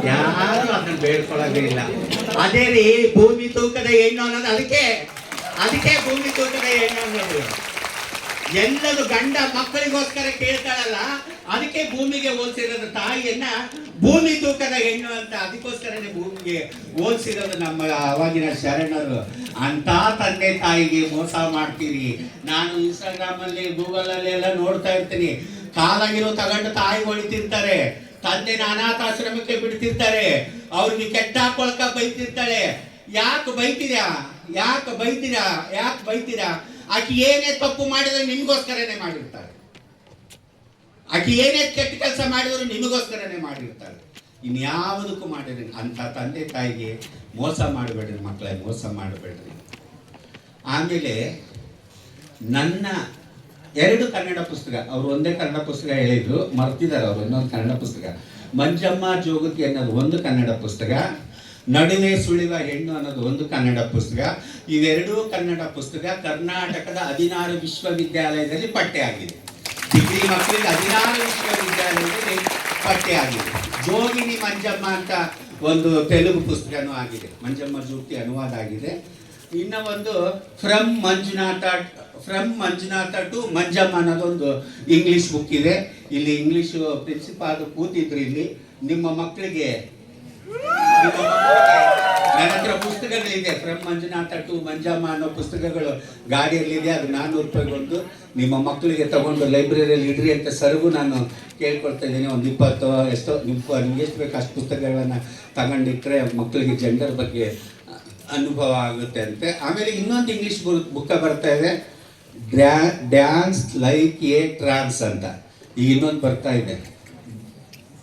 ಯಾರು ಅದನ್ನ ಬೇಡ್ಕೊಳ್ಳೋದೇ ಇಲ್ಲ. ಅದೇ ರೀ ಭೂಮಿ ತೂಕದ ಹೆಣ್ಣು ಅನ್ನೋದು ಅದಕ್ಕೆ ಭೂಮಿ ತೂಕದ ಹೆಣ್ಣು ಅನ್ನೋದು. ಎಲ್ಲದು ಗಂಡ ಮಕ್ಕಳಿಗೋಸ್ಕರ ಕೇಳ್ತಾಳಲ್ಲ, ಅದಕ್ಕೆ ಭೂಮಿಗೆ ಹೋಲ್ಸಿರೋದು. ತಾಯಿಯನ್ನ ಭೂಮಿ ತೂಕದ ಹೆಣ್ಣು ಅಂತ ಅದಕ್ಕೋಸ್ಕರನೇ ಭೂಮಿಗೆ ಹೋಲ್ಸಿರೋದು ನಮ್ಮ ಅವಾಗಿನ ಶರಣರು. ಅಂತ ತಂದೆ ತಾಯಿಗೆ ಮೋಸ ಮಾಡ್ತೀರಿ. ನಾನು ಇನ್ಸ್ಟಾಗ್ರಾಮ್ ಅಲ್ಲಿ ಗೂಗಲ್ ಅಲ್ಲಿ ಎಲ್ಲ ನೋಡ್ತಾ ಇರ್ತೀನಿ, ಕಾಲಾಗಿರೋ ತಗೊಂಡು ತಾಯಿ ಹೊಳಿತಿರ್ತಾರೆ, ತಂದೆನ ಅನಾಥಾಶ್ರಮಕ್ಕೆ ಬಿಡ್ತಿರ್ತಾರೆ, ಅವ್ರಿಗೆ ಕೆಟ್ಟ ಹಾಕೊಳಕ ಬೈತಿರ್ತಾಳೆ. ಯಾಕೆ ಬೈತೀರಾ? ಆಕೆ ಏನೇ ತಪ್ಪು ಮಾಡಿದ್ರೆ ನಿಮಗೋಸ್ಕರನೇ ಮಾಡಿರ್ತಾರೆ. ಆಕೆ ಏನೇ ಕೆಟ್ಟ ಕೆಲಸ ಮಾಡಿದ್ರು ನಿಮಗೋಸ್ಕರನೇ ಮಾಡಿರ್ತಾರೆ. ಇನ್ಯಾವುದಕ್ಕೂ ಮಾಡಿರಿ. ಅಂತ ತಂದೆ ತಾಯಿಗೆ ಮೋಸ ಮಾಡಬೇಡ್ರಿ, ಮಕ್ಕಳೇ ಮೋಸ ಮಾಡಬೇಡ್ರಿ. ಆಮೇಲೆ ನನ್ನ 2 ಕನ್ನಡ ಪುಸ್ತಕ, ಅವ್ರು ಒಂದೇ ಕನ್ನಡ ಪುಸ್ತಕ ಹೇಳಿದ್ರು, ಮರ್ತಿದ್ದಾರೆ ಅವರು ಇನ್ನೊಂದು ಕನ್ನಡ ಪುಸ್ತಕ. ಮಂಜಮ್ಮ ಜೋಗತಿ ಅನ್ನೋದು ಒಂದು ಕನ್ನಡ ಪುಸ್ತಕ, ನಡುವೆ ಸುಳಿವ ಹೆಣ್ಣು ಅನ್ನೋದು ಒಂದು ಕನ್ನಡ ಪುಸ್ತಕ. ಇವೆರಡೂ ಕನ್ನಡ ಪುಸ್ತಕ ಕರ್ನಾಟಕದ 16 ವಿಶ್ವವಿದ್ಯಾಲಯದಲ್ಲಿ ಪಠ್ಯ ಆಗಿದೆ. ಡಿಗ್ರಿ ಮಕ್ಕಳಿಗೆ 16 ವಿಶ್ವವಿದ್ಯಾಲಯದಲ್ಲಿ ಪಠ್ಯ ಆಗಿದೆ. ಜೋಗಿನಿ ಮಂಜಮ್ಮ ಅಂತ ಒಂದು ತೆಲುಗು ಪುಸ್ತಕನೂ ಆಗಿದೆ, ಮಂಜಮ್ಮ ಜೋಗತಿ ಅನುವಾದ ಆಗಿದೆ. ಇನ್ನು ಒಂದು ಫ್ರಮ್ ಮಂಜುನಾಥ ಟು ಮಂಜಮ್ಮ ಅನ್ನೋದೊಂದು ಇಂಗ್ಲಿಷ್ ಬುಕ್ ಇದೆ. ಇಲ್ಲಿ ಇಂಗ್ಲಿಷ್ ಪ್ರಿನ್ಸಿಪಾಲ್ ಕೂತಿದ್ರು. ಇಲ್ಲಿ ನಿಮ್ಮ ಮಕ್ಕಳಿಗೆ ನನ್ನ ಹತ್ರ ಪುಸ್ತಕಗಳಿದೆ. ಫ್ರಮ್ ಮಂಜುನಾಥ ಟು ಮಂಜಮ್ಮ ಅನ್ನೋ ಪುಸ್ತಕಗಳು ಗಾಡಿಯಲ್ಲಿದೆ. ಅದು 400 ರೂಪಾಯಿಗೊಂದು. ನಿಮ್ಮ ಮಕ್ಕಳಿಗೆ ತಗೊಂಡು ಲೈಬ್ರರಿಯಲ್ಲಿ ಇಡ್ರಿ ಅಂತ ಸರ್ಗೂ ನಾನು ಕೇಳ್ಕೊಳ್ತಾ ಇದ್ದೀನಿ. ಒಂದು 20 ಎಷ್ಟೋ ನಿಮ್ಗೆ ಎಷ್ಟು ಬೇಕು ಅಷ್ಟು ಪುಸ್ತಕಗಳನ್ನು ತಗೊಂಡಿಟ್ರೆ ಮಕ್ಕಳಿಗೆ ಜೆಂಡರ್ ಬಗ್ಗೆ ಅನುಭವ ಆಗುತ್ತೆ ಅಂತೆ. ಆಮೇಲೆ ಇನ್ನೊಂದು ಇಂಗ್ಲಿಷ್ ಬುಕ್ಕ ಬರ್ತಾ ಇದೆ, ಡ್ಯಾನ್ಸ್ ಲೈಕ್ ಎ ಟ್ರಾನ್ಸ್ ಅಂತ. ಈಗ ಇನ್ನೊಂದು ಬರ್ತಾ ಇದೆ,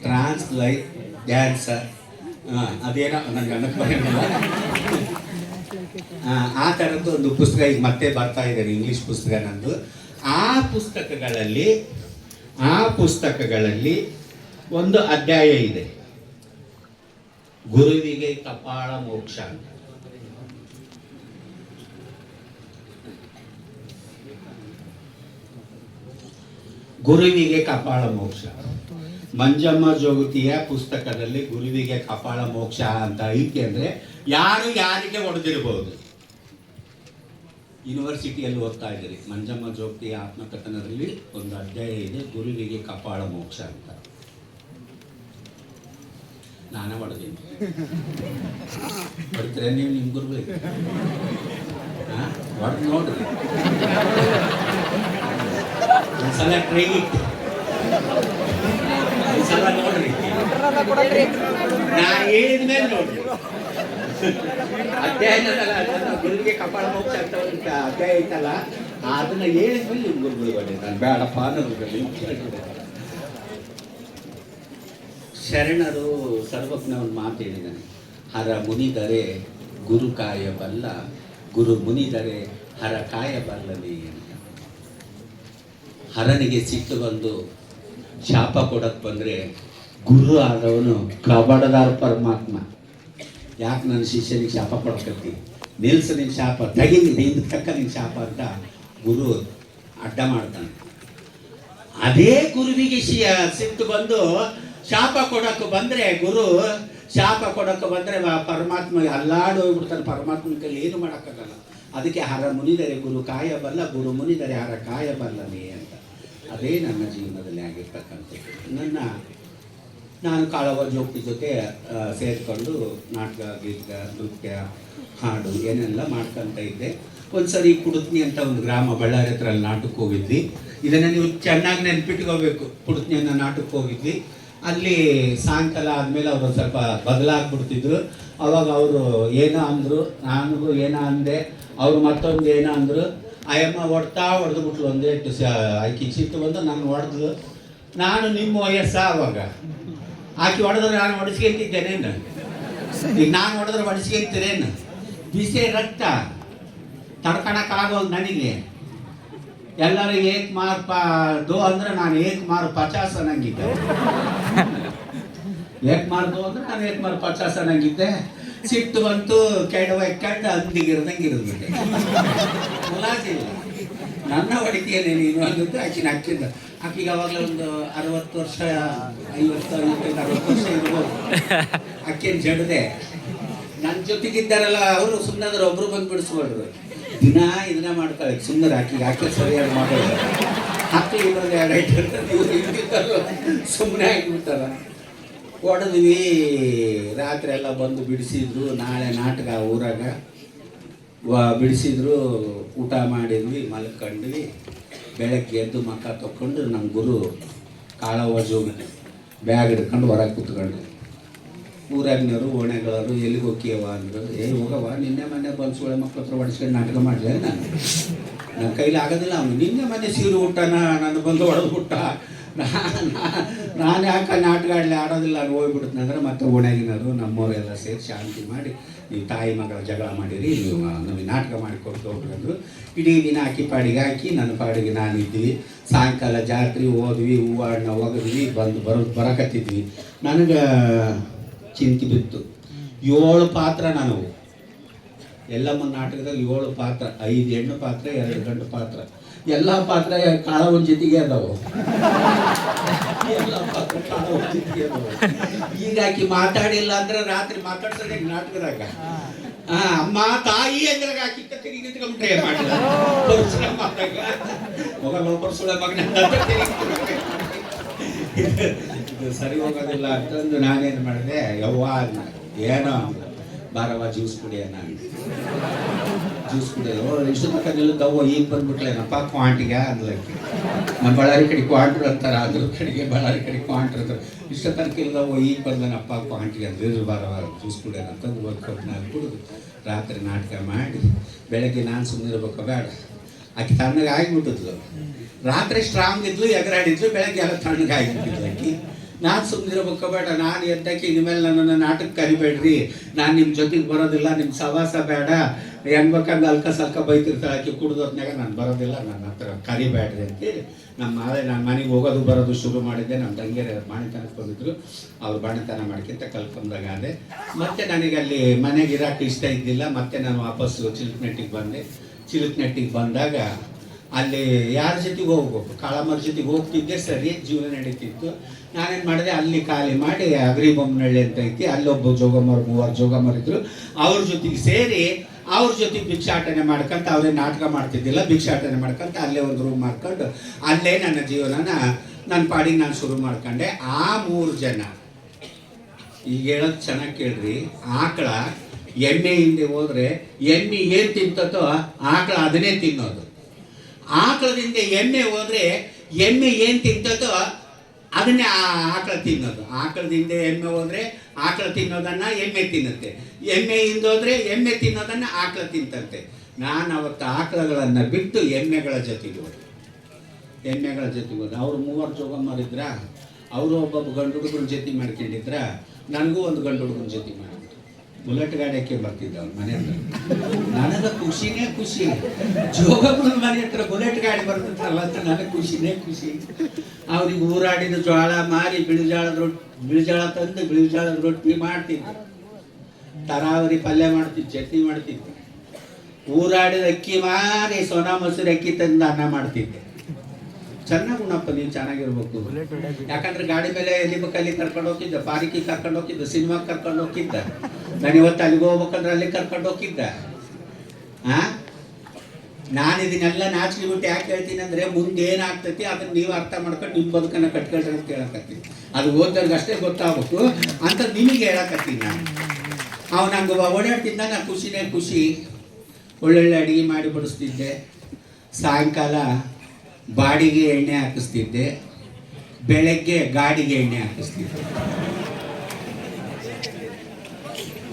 ಟ್ರಾನ್ಸ್ ಲೈಕ್ ಡ್ಯಾನ್ಸ್. ಅದೇನೋ ನನಗೆ ಅನ್ನಕ್ಕೆ ಬರೋದಿಲ್ಲ. ಆ ಥರದ್ದು ಒಂದು ಪುಸ್ತಕ ಈಗ ಮತ್ತೆ ಬರ್ತಾ ಇದೆ, ಇಂಗ್ಲಿಷ್ ಪುಸ್ತಕ ನಂದು. ಆ ಪುಸ್ತಕಗಳಲ್ಲಿ ಒಂದು ಅಧ್ಯಾಯ ಇದೆ, ಗುರುವಿಗೆ ಕಪಾಳ ಮೋಕ್ಷ ಅಂತ. ಗುರುವಿಗೆ ಕಪಾಳ ಮೋಕ್ಷ. ಮಂಜಮ್ಮ ಜೋಗತಿಯ ಪುಸ್ತಕದಲ್ಲಿ ಗುರುವಿಗೆ ಕಪಾಳ ಮೋಕ್ಷ ಅಂತ ಐತಿ. ಅಂದ್ರೆ ಯಾರು ಯಾರಿಗೆ ಹೊಡೆದಿರಬಹುದು. ಯೂನಿವರ್ಸಿಟಿಯಲ್ಲಿ ಓದ್ತಾ ಇದ್ದೀರಿ, ಮಂಜಮ್ಮ ಜೋಗತಿಯ ಆತ್ಮಕಥನದಲ್ಲಿ ಒಂದು ಅಧ್ಯಾಯ ಇದೆ, ಗುರುವಿಗೆ ಕಪಾಳ ಮೋಕ್ಷ ಅಂತ. ನಾನೇ ಹೊಡೆದೀನಿ. ಹೊಡ್ತೀರ ನೀವು ನಿಮ್ಮ ಗುರುಗಳಿಗೆ? ಹೊಡೆದು ನೋಡ್ರಿ, ಒಂದ್ಸಲ ಟ್ರೈ ಇಟ್ಟು ಒಂದ್ಸಲ ನೋಡ್ರಿ. ನಾ ಹೇಳಿದ ಮೇಲೆ ನೋಡ್ರಿ. ಅಧ್ಯಾಯ ಗುರುವಿಗೆ ಕಪಾಳ ಮೋಕ್ಷ ಅಂತ ಒಂದು ಅಧ್ಯಾಯ ಐತಲ್ಲ, ಅದನ್ನ ಹೇಳಿದ್ಮೇಲೆ ನಿಮ್ಮ ಗುರುಗಳು ಬಂದೆ. ನಾನು ಬೇಡಪ್ಪ ಅನ್ನೋದ್ರಲ್ಲಿ ಶರಣರು ಸರ್ವಜ್ಞ ಒಂದು ಮಾತು ಹೇಳಿದ್ದಾನೆ, ಹರ ಮುನಿದರೆ ಗುರು ಕಾಯಬಲ್ಲ, ಗುರು ಮುನಿದರೆ ಹರ ಕಾಯಬಲ್ಲನೇ ಅಂತ. ಹರನಿಗೆ ಸಿಟ್ಟು ಬಂದು ಶಾಪ ಕೊಡಕ್ಕೆ ಬಂದರೆ ಗುರು ಆದವನು ಕಬಡದಾರ ಪರಮಾತ್ಮ. ಯಾಕೆ ನನ್ನ ಶಿಷ್ಯನಿಗೆ ಶಾಪ ಕೊಡಕತ್ತಿ, ನಿಲ್ಸು ನಿನ್ನ ಶಾಪ, ತೆಗಿನಿ ಹಿಂದೆ ತಕ್ಕ ನಿನ್ನ ಶಾಪ ಅಂತ ಗುರು ಅಡ್ಡ ಮಾಡ್ತಾನೆ. ಅದೇ ಗುರುವಿಗೆ ಸಿಟ್ಟು ಬಂದು ಶಾಪ ಕೊಡಕ್ಕೆ ಬಂದರೆ, ಗುರು ಶಾಪ ಕೊಡಕ್ಕೆ ಬಂದರೆ ಪರಮಾತ್ಮ ಅಲ್ಲಾಡಿ ಹೋಗ್ಬಿಡ್ತಾನೆ. ಪರಮಾತ್ಮನ ಕೈಲಿ ಏನು ಮಾಡೋಕ್ಕಾಗಲ್ಲ. ಅದಕ್ಕೆ ಹರ ಮುನಿದರೆ ಗುರು ಕಾಯಬಲ್ಲ, ಗುರು ಮುನಿದರೆ ಹರ ಕಾಯಬಲ್ಲನೇ ಅಂತ. ಅದೇ ನನ್ನ ಜೀವನದಲ್ಲಿ ಆಗಿರ್ತಕ್ಕಂಥದ್ದು. ನಾನು ಕಾಳವ ಜೋಗತಿ ಜೊತೆ ಸೇರಿಕೊಂಡು ನಾಟಕ, ಗೀತ, ನೃತ್ಯ, ಹಾಡು ಏನೆಲ್ಲ ಮಾಡ್ಕೊತ ಇದ್ದೆ. ಒಂದ್ಸರಿ ಕುಡುತ್ನಿ ಅಂತ ಒಂದು ಗ್ರಾಮ ಬಳ್ಳಾರಿ ಹತ್ರ ಅಲ್ಲಿ ನಾಟಕಕ್ಕೆ ಹೋಗಿದ್ವಿ. ಇದನ್ನು ನೀವು ಚೆನ್ನಾಗಿ ನೆನ್ಪಿಟ್ಕೋಬೇಕು. ಕುಡುತ್ನಿ ಅನ್ನೋ ನಾಟಕಕ್ಕೆ ಹೋಗಿದ್ವಿ. ಅಲ್ಲಿ ಸಾಯಂಕಾಲ ಆದಮೇಲೆ ಅವರು ಸ್ವಲ್ಪ ಬದಲಾಗ್ಬಿಡ್ತಿದ್ರು. ಅವಾಗ ಅವರು ಏನೋ ಅಂದರು, ನನಗೂ ಏನೋ ಅಂದೆ, ಅವರು ಮತ್ತೊಂದು ಏನೋ ಅಂದರು. ಆಯಮ್ಮ ಹೊಡ್ದು ಬಿಟ್ಲು. ಒಂದೇ ಆಕೆ ಸಿಟ್ಟು ಬಂದು ನಾನು ಹೊಡೆದು ನಾನು ನಿಮ್ಮ ವಯಸ್ಸ ಅವಾಗ ಆಕೆ ಹೊಡೆದ್ರೆ ನಾನು ಹೊಡಿಸ್ಕೊಂತಿದ್ದೇನೇನು, ಈಗ ನಾನು ಹೊಡೆದ್ರೆ ಹೊಡಿಸ್ಕೊಂತೀರೇನು? ಬಿಸಿ ರಕ್ತ ತಡ್ಕೊಳಕ್ಕಾಗೋದು ನನಗೆ. ಎಲ್ಲರೂ ಏಕ್ ಮಾರ್ ದೋ ಅಂದ್ರೆ ನಾನು ಏಕ್ ಮಾರ್ 50 ಅನ್ನಂಗಿದ್ದೆ. ಏಕ್ ಮಾರ್ ದೋ ಅಂದ್ರೆ ನಾನು ಏಕ್ ಮಾರ್ 50 ಅನ್ನಂಗಿದ್ದೆ. ಸಿಟ್ಟು ಬಂತು, ಕೆಂಡು ಅಂದಿಗಿರ್ದಂಗೆ ಇರೋದ್ಬಿಟ್ಟೆ. ಮುಲಾಜಿಲ್ಲ, ನನ್ನ ಹೊಡಿತೀಯನೇ ನೀನು ಅಂದಿದ್ದು ಆಕಿನ ಹಾಕಿದ್ದ. ಆಕಿಗೆ ಅವಾಗಲೇ ಒಂದು 60 ವರ್ಷ 50-60 ವರ್ಷ ಇರ್ಬೋದು. ಆಕೆನ್ ಜಡದೆ ನನ್ನ ಜೊತೆಗಿದ್ದಾರಲ್ಲ ಅವರು ಸುಮ್ಮನೆ ಒಬ್ರು ಬಂದು ಬಿಡಿಸ್ಬಾರ್ದು. ದಿನ ಇದನ್ನ ಮಾಡ್ತಾಳೆ ಸುಮ್ಮನೆ. ಆಕೆ ಸರಿಯಾಗಿ ಮಾಡೋದು ಹಾಕಿ ಇಬ್ಬರದ್ದು ಎರಡು ಸುಮ್ಮನೆ ಆಗಿಬಿಡ್ತಾರ. ಹೊಡೆದ್ವಿ, ರಾತ್ರಿ ಎಲ್ಲ ಬಂದು ಬಿಡಿಸಿದ್ರು. ನಾಳೆ ನಾಟಕ ಊರಾಗ ಬಿಡಿಸಿದ್ರು. ಊಟ ಮಾಡಿದ್ವಿ, ಮಲ್ಕೊಂಡ್ವಿ. ಬೆಳಗ್ಗೆ ಎದ್ದು ಮಕ್ಕ ತಕ್ಕೊಂಡು ನಮ್ಮ ಗುರು ಕಾಳವಜು ಬ್ಯಾಗ್ ಹಿಡ್ಕೊಂಡು ಹೊರಗೆ ಕೂತ್ಕೊಂಡ್ವಿ. ಊರಾಗಿನವರು ಓಣೆಗಳವರು ಎಲ್ಲಿಗೆ ಹೋಗ್ಯವ ಅಂದರು. ಹೋಗವ, ನಿನ್ನೆ ಮೊನ್ನೆ ಬಂದು ಸೊಳ್ಳೆ ಮಕ್ಳ ಹತ್ರ ಹೊಡಿಸ್ಕೊಂಡು ನಾಟಕ ಮಾಡಲಿ ನನ್ನ ಕೈಲಿ ಆಗೋದಿಲ್ಲ. ಅವನು ನಿನ್ನೆ ಮೊನ್ನೆ ಸೀರೆ ಊಟನ ನನ್ನ ಬಂದು ಹೊಡೆದು ಬಿಟ್ಟ. ನಾನು ಯಾಕೆ ನಾಟಕ ಆಡೋದಿಲ್ಲ ನಾನು ಹೋಗ್ಬಿಡುತ್ತೆ ಅಂದ್ರೆ ಮತ್ತೆ ಓಣೆಗಿನವರು ನಮ್ಮವರೆಲ್ಲ ಸೇರಿ ಶಾಂತಿ ಮಾಡಿ, ನೀವು ತಾಯಿ ಮಗಳ ಜಗಳ ಮಾಡಿರಿ, ನೀವು ನಮಗೆ ನಾಟಕ ಮಾಡಿ ಕೊಟ್ಟು ಹೋಗ್ರಂದ್ರು. ಇಡೀ ದಿನ ಆಕಿ ಪಾಡಿಗೆ ಹಾಕಿ ನನ್ನ ಪಾಡಿಗೆ ನಾನಿದ್ವಿ. ಸಾಯಂಕಾಲ ಜಾತ್ರೆ ಹೋದ್ವಿ, ಹೂವು ಹಣ್ಣು ಒಗದ್ವಿ, ಬರಕತ್ತಿದ್ವಿ. ನನಗೆ ಚಿಂತೆ ಬಿತ್ತು. 7 ಪಾತ್ರ ನಾನು ಎಲ್ಲಮ್ಮ ನಾಟಕದಲ್ಲಿ 7 ಪಾತ್ರ, 5 ಹೆಣ್ಣು ಪಾತ್ರ, 2 ಗಂಡು ಪಾತ್ರ. ಎಲ್ಲ ಪಾತ್ರ ಕಾಳವನ ಜೊತೆಗೆ ಅದಾವು. ಎಲ್ಲ ಪಾತ್ರ ಕಾಳವನ ಜೊತೆಗೆ ಅದಾವು. ಈಗ ಆಕಿ ಮಾತಾಡಿಲ್ಲ ಅಂದ್ರೆ ರಾತ್ರಿ ಮಾತಾಡ್ಸೋದೇ ನಾಟಕದಾಗ. ಅಮ್ಮ ತಾಯಿ ಅಂದ್ರೆ ಆಕಿ ತೆಗಿ ನಿಂತ್ಕೊಂಡ್ರೆ ಮಾಡಿಲ್ಲ ಸುಳೆ ಮಗನ ಇದು ಸರಿ ಹೋಗೋದಿಲ್ಲ ಅಂತಂದು ನಾನೇನು ಮಾಡಿದೆ, ಯವ್ವ ಏನೋ ಬಾರವ್ವ ಜ್ಯೂಸ್ ಕುಡಿಯೋಣ. ಜ್ಯೂಸ್ ಕುಡಿಯೋದು ಇಷ್ಟು ತಕ್ಕ ನಿಲ್ಲದವ್ವ ಈಗ ಬಂದ್ಬಿಟ್ಲೇನಪ್ಪ ಕ್ವಾಂಟಿಗೆ ಅಂದ್ಲಕ್ಕೆ. ನಮ್ಮ ಬಳ್ಳಾರಿ ಕಡೆ ಕ್ವಾಂಟ್ರು ಅಂತಾರೆ, ಅದ್ರ ಕಡೆಗೆ ಬಳ್ಳಾರಿ ಕಡೆ ಕ್ವಾಂಟ್ರು ಅಂತಾರೆ. ಇಷ್ಟ ತನಕ ಇಲ್ಲದವ್ವ ಈಗ ಬಂದನಪ್ಪ ಕ್ವಾಂಟಿಗೆ ಅಂದ್ರೆ ಬಾರವ್ವ ಜ್ಯೂಸ್ ಕುಡಿಯೋಣ ಅಂತಂದು ಓದ್ಕೊಟ್ಟು ನಾನು ಕುಡಿದು ರಾತ್ರಿ ನಾಟಕ ಮಾಡಿ ಬೆಳಗ್ಗೆ ನಾನು ಸುಮ್ಮನೆ ಇರ್ಬೇಕು ಬೇಡ. ಆಕೆ ತಣ್ಣಗೆ ಆಗಿಬಿಟ್ಟಿದ್ಲು. ರಾತ್ರಿ ಸ್ಟ್ರಾಂಗ್ ಇದ್ಲು, ಎಗರಾಡಿದ್ಲು, ಬೆಳಗ್ಗೆ ಎಲ್ಲ ತಣ್ಣಗೆ ಆಗಿಬಿಟ್ಟಿದ್ಲು ಆಕಿ. ನಾನು ಸುಮ್ಮನಿರ್ಬೇಕು ಬೇಡ. ನಾನು ಎದ್ದಕ್ಕೆ ಇನ್ಮೇಲೆ ನನ್ನನ್ನು ನಾಟಕ ಕರಿಬೇಡ್ರಿ, ನಾನು ನಿಮ್ಮ ಜೊತೆಗೆ ಬರೋದಿಲ್ಲ, ನಿಮ್ಮ ಸವಾಸ ಬೇಡ, ಹೆಂಗೆ ಬೇಕಂದ್ರೆ ಅಲ್ಕ ಸಲ್ಕ ಬೈತಿರ್ತಾಳೆ ಆಕೆ. ಕುಡಿದೋತ್ನಾಗ ನಾನು ಬರೋದಿಲ್ಲ, ನನ್ನ ಹತ್ರ ಕರಿಬೇಡ್ರಿ ಅಂತೇಳಿ ನಾನು ಮನೆಗೆ ಹೋಗೋದು ಬರೋದು ಶುರು ಮಾಡಿದ್ದೆ. ನಮ್ಮ ತಂಗಿಯರು ಬಾಣಿತನಕ್ಕೆ ಬಂದಿದ್ರು, ಅವ್ರು ಬಾಣಿತನ ಮಾಡ್ಕೊಂತ ಕಲ್ಕೊಂಡಾಗ ಅದೇ. ಮತ್ತೆ ನನಗೆ ಅಲ್ಲಿ ಮನೆಗೆ ಇರೋಕ್ಕೆ ಇಷ್ಟ ಇದ್ದಿಲ್ಲ. ಮತ್ತೆ ನಾನು ವಾಪಸ್ಸು ಚಿಲ್ಕನೆಟ್ಟಿಗೆ ಬಂದೆ. ಚಿಲ್ಕನೆಟ್ಟಿಗೆ ಬಂದಾಗ ಅಲ್ಲಿ ಯಾರ ಜೊತೆಗೆ ಹೋಗ್ಬೇಕು, ಕಾಳಮ್ಮರ ಜೊತೆಗೆ ಹೋಗ್ತಿದ್ದೆ, ಸರಿ ಜೀವನ ನಡೀತಿತ್ತು. ನಾನೇನು ಮಾಡಿದೆ, ಅಲ್ಲಿ ಖಾಲಿ ಮಾಡಿ ಅಗ್ರಿಬೊಮ್ಮನಹಳ್ಳಿ ಅಂತ ಐತಿ, ಅಲ್ಲೊಬ್ಬ ಜೋಗಮ್ಮರು 3 ಜೋಗಮ್ಮರಿದ್ರು. ಅವ್ರ ಜೊತೆಗೆ ಸೇರಿ ಅವ್ರ ಜೊತೆಗೆ ಭಿಕ್ಷಾಟನೆ ಮಾಡ್ಕೊಂತ, ಅವರೇ ನಾಟಕ ಮಾಡ್ತಿದ್ದಿಲ್ಲ, ಭಿಕ್ಷಾಟನೆ ಮಾಡ್ಕೊಂತ ಅಲ್ಲೇ ಒಂದು ರೂಮ್ ಮಾಡ್ಕೊಂಡು ಅಲ್ಲೇ ನನ್ನ ಜೀವನನ ನನ್ನ ಪಾಡಿಗೆ ನಾನು ಶುರು ಮಾಡ್ಕೊಂಡೆ. ಆ 3 ಜನ ಈಗ ಹೇಳೋದು ಚೆನ್ನಾಗಿ ಕೇಳ್ರಿ. ಆಕಳ ಎಮ್ಮೆ ಹಿಂದೆ ಹೋದ್ರೆ ಎಮ್ಮೆ ಏನು ತಿಂತತೋ ಆಕಳ ಅದನ್ನೇ ತಿನ್ನೋದು. ಆಕಳದಿಂದ ಎಮ್ಮೆ ಹೋದ್ರೆ ಎಮ್ಮೆ ಏನು ತಿಂತದೋ ಅದನ್ನೇ ಆಕಳ ತಿನ್ನೋದು. ಆಕಳದಿಂದ ಎಮ್ಮೆ ಹೋದ್ರೆ ಆಕಳ ತಿನ್ನೋದನ್ನ ಎಮ್ಮೆ ತಿನ್ನುತ್ತೆ, ಎಮ್ಮೆ ಹಿಂದೋದ್ರೆ ಎಮ್ಮೆ ತಿನ್ನೋದನ್ನ ಆಕಳ ತಿಂತಂತೆ. ನಾನು ಅವತ್ತು ಆಕಳಗಳನ್ನು ಬಿಟ್ಟು ಎಮ್ಮೆಗಳ ಜೊತೆಗೆ ಹೋದೆ. ಅವ್ರು 3 ಜೋಗಮ್ಮರಿದ್ರ, ಅವರು ಒಬ್ಬೊಬ್ಬ ಗಂಡು ಹುಡುಗನ ಜೊತೆ ಮಾಡ್ಕೊಂಡಿದ್ರ, ನನಗೂ ಒಂದು ಗಂಡು ಹುಡುಗನ ಜೊತೆ ಮಾಡಿದ್ರು. ಬುಲೆಟ್ ಗಾಡಿಯಕ್ಕೆ ಬರ್ತಿದ್ದ ಅವ್ರ ಮನೆ ಹತ್ರ. ನನಗೆ ಖುಷಿನೇ ಖುಷಿ. ಜೋಗಮ್ಮನ ಮನೆ ಹತ್ರ ಬುಲೆಟ್ ಗಾಡಿ ಬರ್ತಿತ್ತಲ್ಲ ಅಂತ ನನಗೆ ಖುಷಿನೇ ಖುಷಿ. ಅವ್ರಿಗೆ ಊರಾಡಿದ ಜೋಳ ಮಾರಿ ಬಿಳಿಜಾಳ ತಂದು ಬಿಳಿಜಾಳದ ರೊಟ್ಟಿ ಮಾಡ್ತಿದ್ರು, ತರಾವರಿ ಪಲ್ಯ ಮಾಡ್ತಿದ್ರು, ಚಟ್ನಿ ಮಾಡ್ತಿದ್ರು. ಊರಾಡಿದ ಅಕ್ಕಿ ಮಾರಿ ಸೋನಾ ಮೊಸರು ಅಕ್ಕಿ ತಂದು ಅನ್ನ ಮಾಡ್ತಿದ್ದೆ. ಚೆನ್ನಾಗಿ ಉಣ್ಣಪ್ಪ, ನೀವು ಚೆನ್ನಾಗಿರ್ಬೇಕು. ಯಾಕಂದ್ರೆ ಗಾಡಿ ಮೇಲೆ ಎಲ್ಲಿ ಬೇಕಲ್ಲಿ ಕರ್ಕೊಂಡು ಹೋಗಿದ್ದ, ಪಾರಿಕಿ ಕರ್ಕೊಂಡು ಹೋಗಿದ್ದ, ಸಿನಿಮಾಗೆ ಕರ್ಕೊಂಡು ಹೋಗಿದ್ದ. ನಾನು ಇವತ್ತು ಅಲ್ಲಿಗೆ ಹೋಗ್ಬೇಕಂದ್ರೆ ಅಲ್ಲಿ ಕರ್ಕೊಂಡು ಹೋಗಿದ್ದ. ನಾನು ಇದನ್ನೆಲ್ಲ ನಾಚಿಕೆ ಬಿಟ್ಟು ಯಾಕೆ ಹೇಳ್ತೀನಿ ಅಂದರೆ, ಮುಂದೆ ಏನಾಗ್ತೈತಿ ಅದನ್ನು ನೀವು ಅರ್ಥ ಮಾಡ್ಕೊಂಡು ನಿಮ್ಮ ಬದುಕನ್ನು ಕಟ್ಕೊಳ್ರಿ ಅಂತ ಹೇಳಕತ್ತೀನಿ. ಅದು ಓದೋರ್ಗೆ ಅಷ್ಟೇ ಗೊತ್ತಾಗಬೇಕು ಅಂತ ನಿಮಗೆ ಹೇಳಕತ್ತೀನಿ ನಾನು. ಅವು ನಂಗೆ ಓಡಾಡ್ತಿದ್ದ, ನಾನು ಖುಷಿನೇ ಖುಷಿ. ಒಳ್ಳೊಳ್ಳೆ ಅಡುಗೆ ಮಾಡಿ ಬಡಿಸ್ತಿದ್ದೆ. ಸಾಯಂಕಾಲ ಬಾಡಿಗೆ ಎಣ್ಣೆ ಹಾಕಿಸ್ತಿದ್ದೆ, ಬೆಳಗ್ಗೆ ಗಾಡಿಗೆ ಎಣ್ಣೆ ಹಾಕಿಸ್ತಿದ್ದೆ.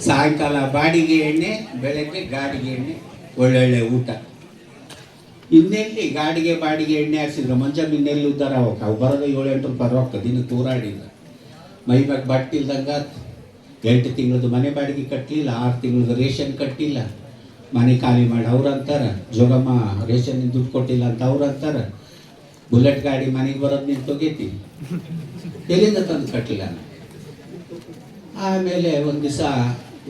ಸಾಯಂಕಾಲ ಬಾಡಿಗೆ ಎಣ್ಣೆ, ಬೆಳಗ್ಗೆ ಗಾಡಿಗೆ ಎಣ್ಣೆ, ಒಳ್ಳೊಳ್ಳೆ ಊಟ. ಇನ್ನೆಲ್ಲಿ ಗಾಡಿಗೆ ಬಾಡಿಗೆ ಎಣ್ಣೆ ಹಾಕ್ಸಿದ್ರು ಮಂಜಮ್ಮ ಇನ್ನೆಲ್ಲಿ ಉದ್ದಾರ ಹೋಗಕ್ಕೆ ಅವು ಬರೋದು 7-8 ರೂಪಾಯಿ ರೊಕ್ಕ ದಿನಕ್ಕೆ ತೂರಾಡಿಲ್ಲ. ಮೈ ಮ್ಯಾಗ ಬಟ್ಟೆ ಇಲ್ದಂಗೆ 8 ತಿಂಗಳದ್ದು ಮನೆ ಬಾಡಿಗೆ ಕಟ್ಟಲಿಲ್ಲ, 6 ತಿಂಗಳದ್ದು ರೇಷನ್ ಕಟ್ಟಿಲ್ಲ, ಮನೆ ಖಾಲಿ ಮಾಡಿ ಅವ್ರು ಅಂತಾರೆ. ಜೋಗಮ್ಮ ರೇಷನ್ ದುಡ್ಡು ಕೊಟ್ಟಿಲ್ಲ ಅಂತ ಅವ್ರು ಅಂತಾರೆ. ಬುಲೆಟ್ ಗಾಡಿ ಮನೆಗೆ ಬರೋದು ನಿಂತೋಗೈತಿ, ಎಲ್ಲಿಂದ ತಂದು ಕಟ್ಟಲಿಲ್ಲ. ಆಮೇಲೆ ಒಂದು ದಿವಸ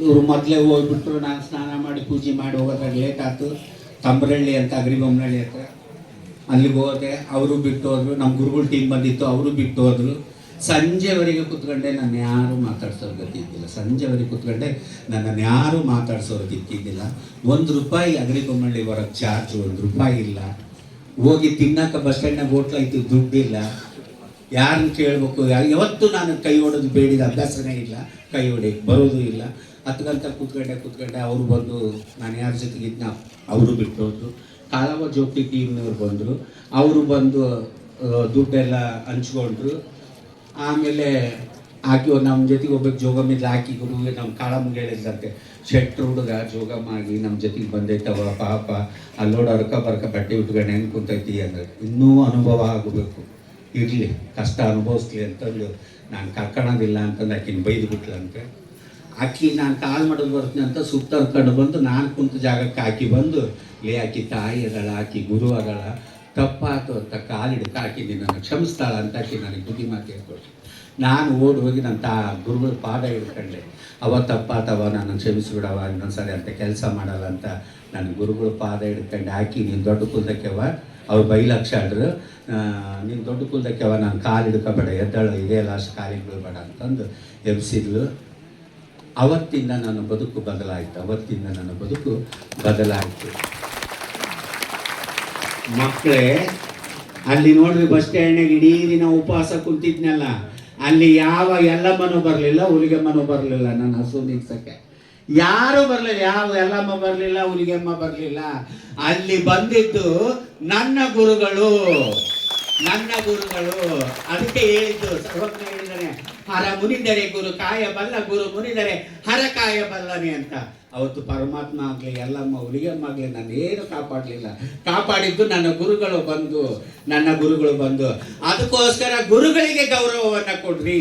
ಇವರು ಮೊದಲೇ ಹೋಗ್ಬಿಟ್ರು. ನಾನು ಸ್ನಾನ ಮಾಡಿ ಪೂಜೆ ಮಾಡಿ ಹೋಗೋದ್ರಾಗ ಲೇಟ್ ಆಯ್ತು. ತಂಬ್ರಳ್ಳಿ ಅಂತ ಅಗ್ರಿಬೊಮ್ಮನಹಳ್ಳಿ ಹತ್ರ ಅಲ್ಲಿಗೆ ಹೋದೆ. ಅವರು ಬಿಟ್ಟು ಹೋದ್ರು. ನಮ್ಮ ಗುರುಗಳ ಟೀಮ್ ಬಂದಿತ್ತು, ಅವರು ಬಿಟ್ಟು ಹೋದ್ರು. ಸಂಜೆವರೆಗೆ ಕೂತ್ಕೊಂಡೆ ನನ್ನ ಯಾರು ಮಾತಾಡ್ಸೋರು ಗೊತ್ತಿದ್ದಿಲ್ಲ. ಸಂಜೆವರೆಗೆ ಕೂತ್ಕೊಂಡೆ ನನ್ನನ್ನು ಯಾರು ಮಾತಾಡ್ಸೋರು ದಿಕ್ಕಿದ್ದಿಲ್ಲ. 1 ರೂಪಾಯಿ ಅಗ್ರಿಬೊಮ್ಮನಹಳ್ಳಿ ಹೊರಗೆ ಚಾರ್ಜು, 1 ರೂಪಾಯಿ ಇಲ್ಲ. ಹೋಗಿ ತಿನ್ನಕ್ಕೆ ಬಸ್ ಸ್ಟ್ಯಾಂಡ್ನಾಗ ಹೋಟ್ಲ್ ಐತಿ, ದುಡ್ಡಿಲ್ಲ. ಯಾರನ್ನು ಕೇಳಬೇಕು? ಯಾವತ್ತೂ ನಾನು ಕೈ ಹೊಡೆದು ಬೇಡಿದ ಅಭ್ಯಾಸನೇ ಇಲ್ಲ, ಕೈ ಹೊಡೆಯಕ್ಕೆ ಬರೋದು ಇಲ್ಲ. 10 ಗಂಟೆ ಕೂತ್ಕೊಂಡೆ ಅವರು ಬಂದು ನಾನು ಯಾರ ಜೊತೆಗಿದ್ನ ಅವರು ಬಿಟ್ಟು ಹೋದ್ರು. ಕಾಳವ ಜೋಗಿ ಟೀಮ್ನವ್ರು ಬಂದರು, ಅವರು ಬಂದು ದುಡ್ಡೆಲ್ಲ ಹಂಚ್ಕೊಂಡ್ರು. ಆಮೇಲೆ ಹಾಕಿ ನಮ್ಮ ಜೊತೆಗೆ ಹೋಗ್ಬೇಕು ಜೋಗಮ್ಮಿದ್ದು ಹಾಕಿ ಗುರುವಿಗೆ ನಮ್ಮ ಕಾಳಮ್ಮಗೆ ಹೇಳಿದಂತೆ, ಶೆಟ್ರು ಹುಡುಗ ಜೋಗಮ್ಮ ಆಗಿ ನಮ್ಮ ಜೊತೆಗೆ ಬಂದೈತವ ಪಾಪ, ಅಲ್ಲೋಡು ಅರ್ಕ ಬರ್ಕ ಬಟ್ಟೆ ಉಟ್ಕೊಂಡು ಹೆಂಗೆ ಕುಂತೈತಿ ಅಂದರೆ ಇನ್ನೂ ಅನುಭವ ಆಗಬೇಕು, ಇರಲಿ ಕಷ್ಟ ಅನುಭವಿಸ್ಲಿ ಅಂತಂದು ನಾನು ಕರ್ಕೊಳ್ಳೋದಿಲ್ಲ ಅಂತಂದು ಆಕಿನ ಬೈದು ಬಿಟ್ಲಂತೆ. ಆಕಿ ನಾನು ಕಾಲ್ ಮಾಡೋದು ಬರ್ತೀನಿ ಅಂತ ಸುತ್ತ ಕರ್ಕೊಂಡು ಬಂದು ನಾನು ಕುಂತ ಜಾಗಕ್ಕೆ ಹಾಕಿ ಬಂದು ಆಕಿ ತಾಯಿ ಅದಳ, ಆಕಿ ಗುರು ಅದಳ, ತಪ್ಪಾತು ಅಂತ ಕಾಲಿಡ್ಕ ಆಕಿ ನಿನ್ನನ್ನು ಕ್ಷಮಿಸ್ತಾಳ ಅಂತ ಆಕಿ ನನಗೆ ಬುದ್ಧಿ ಮಾತು ಹೇಳ್ಕೊಟ್ಟು ನಾನು ಓಡಿ ಹೋಗಿ ನನ್ನ ಗುರುಗಳ ಪಾದ ಹಿಡ್ಕೊಂಡೆ. ಅವ ತಪ್ಪಾತವ ನನ್ನ ಕ್ಷಮಿಸ್ಬಿಡವ, ಇನ್ನೊಂದ್ಸರಿ ಅಂತ ಕೆಲಸ ಮಾಡಲ್ಲ ಅಂತ ನನ್ನ ಗುರುಗಳ ಪಾದ ಹಿಡ್ಕೊಂಡು ಹಾಕಿ ನೀನು ದೊಡ್ಡ ಕುಲದಕ್ಕೆವ ಅವ್ರು ಬೈಲಕ್ಷಾಡ್ರು, ನೀನು ದೊಡ್ಡ ಕುಲದಕ್ಕೆವ ನಾನು ಕಾಲು ಹಿಡ್ಕೋಬೇಡ, ಎದ್ದಳು ಇದೇ ಲಾಸ್ಟ್ ಕಾಲಿಗೆ ಬೀಳ್ಬೇಡ ಅಂತಂದು ಎಬ್ಸಿದ್ಲು. ಅವತ್ತಿಂದ ನನ್ನ ಬದುಕು ಬದಲಾಯಿತು. ಮಕ್ಕಳೇ, ಅಲ್ಲಿ ನೋಡ್ರಿ ಬಸ್ ಸ್ಟ್ಯಾಂಡ್ನಾಗ ಇಡೀ ದಿನ ಉಪವಾಸ ಕುಂತಿದ್ನಲ್ಲ, ಅಲ್ಲಿ ಯಾವ ಎಲ್ಲಮ್ಮನೂ ಬರಲಿಲ್ಲ, ಹುಲಿಗೆಮ್ಮನೂ ಬರಲಿಲ್ಲ. ನನ್ನ ಹಸು ನಿಲ್ಸಕ್ಕೆ ಯಾರು ಬರಲಿಲ್ಲ, ಯಾವ ಎಲ್ಲಮ್ಮ ಬರಲಿಲ್ಲ, ಹುಲಿಗೆಮ್ಮ ಬರಲಿಲ್ಲ. ಅಲ್ಲಿ ಬಂದಿದ್ದು ನನ್ನ ಗುರುಗಳು. ಅದಕ್ಕೆ ಹೇಳಿದ್ದು ಸರ್ವಜ್ಞ ಹೇಳಿದ್ದಾನೆ, ಹರ ಮುನಿದರೆ ಗುರು ಕಾಯಬಲ್ಲ, ಗುರು ಮುನಿದರೆ ಹರ ಕಾಯಬಲ್ಲನೆ ಅಂತ. ಅವತ್ತು ಪರಮಾತ್ಮ ಆಗಲಿ ಎಲ್ಲಮ್ಮ ಹುಲಿಗೆಮ್ಮ ಆಗಲಿ ನಾನೇನು ಕಾಪಾಡಿದ್ದು ನನ್ನ ಗುರುಗಳು ಬಂದು. ಅದಕ್ಕೋಸ್ಕರ ಗುರುಗಳಿಗೆ ಗೌರವವನ್ನು ಕೊಡ್ರಿ.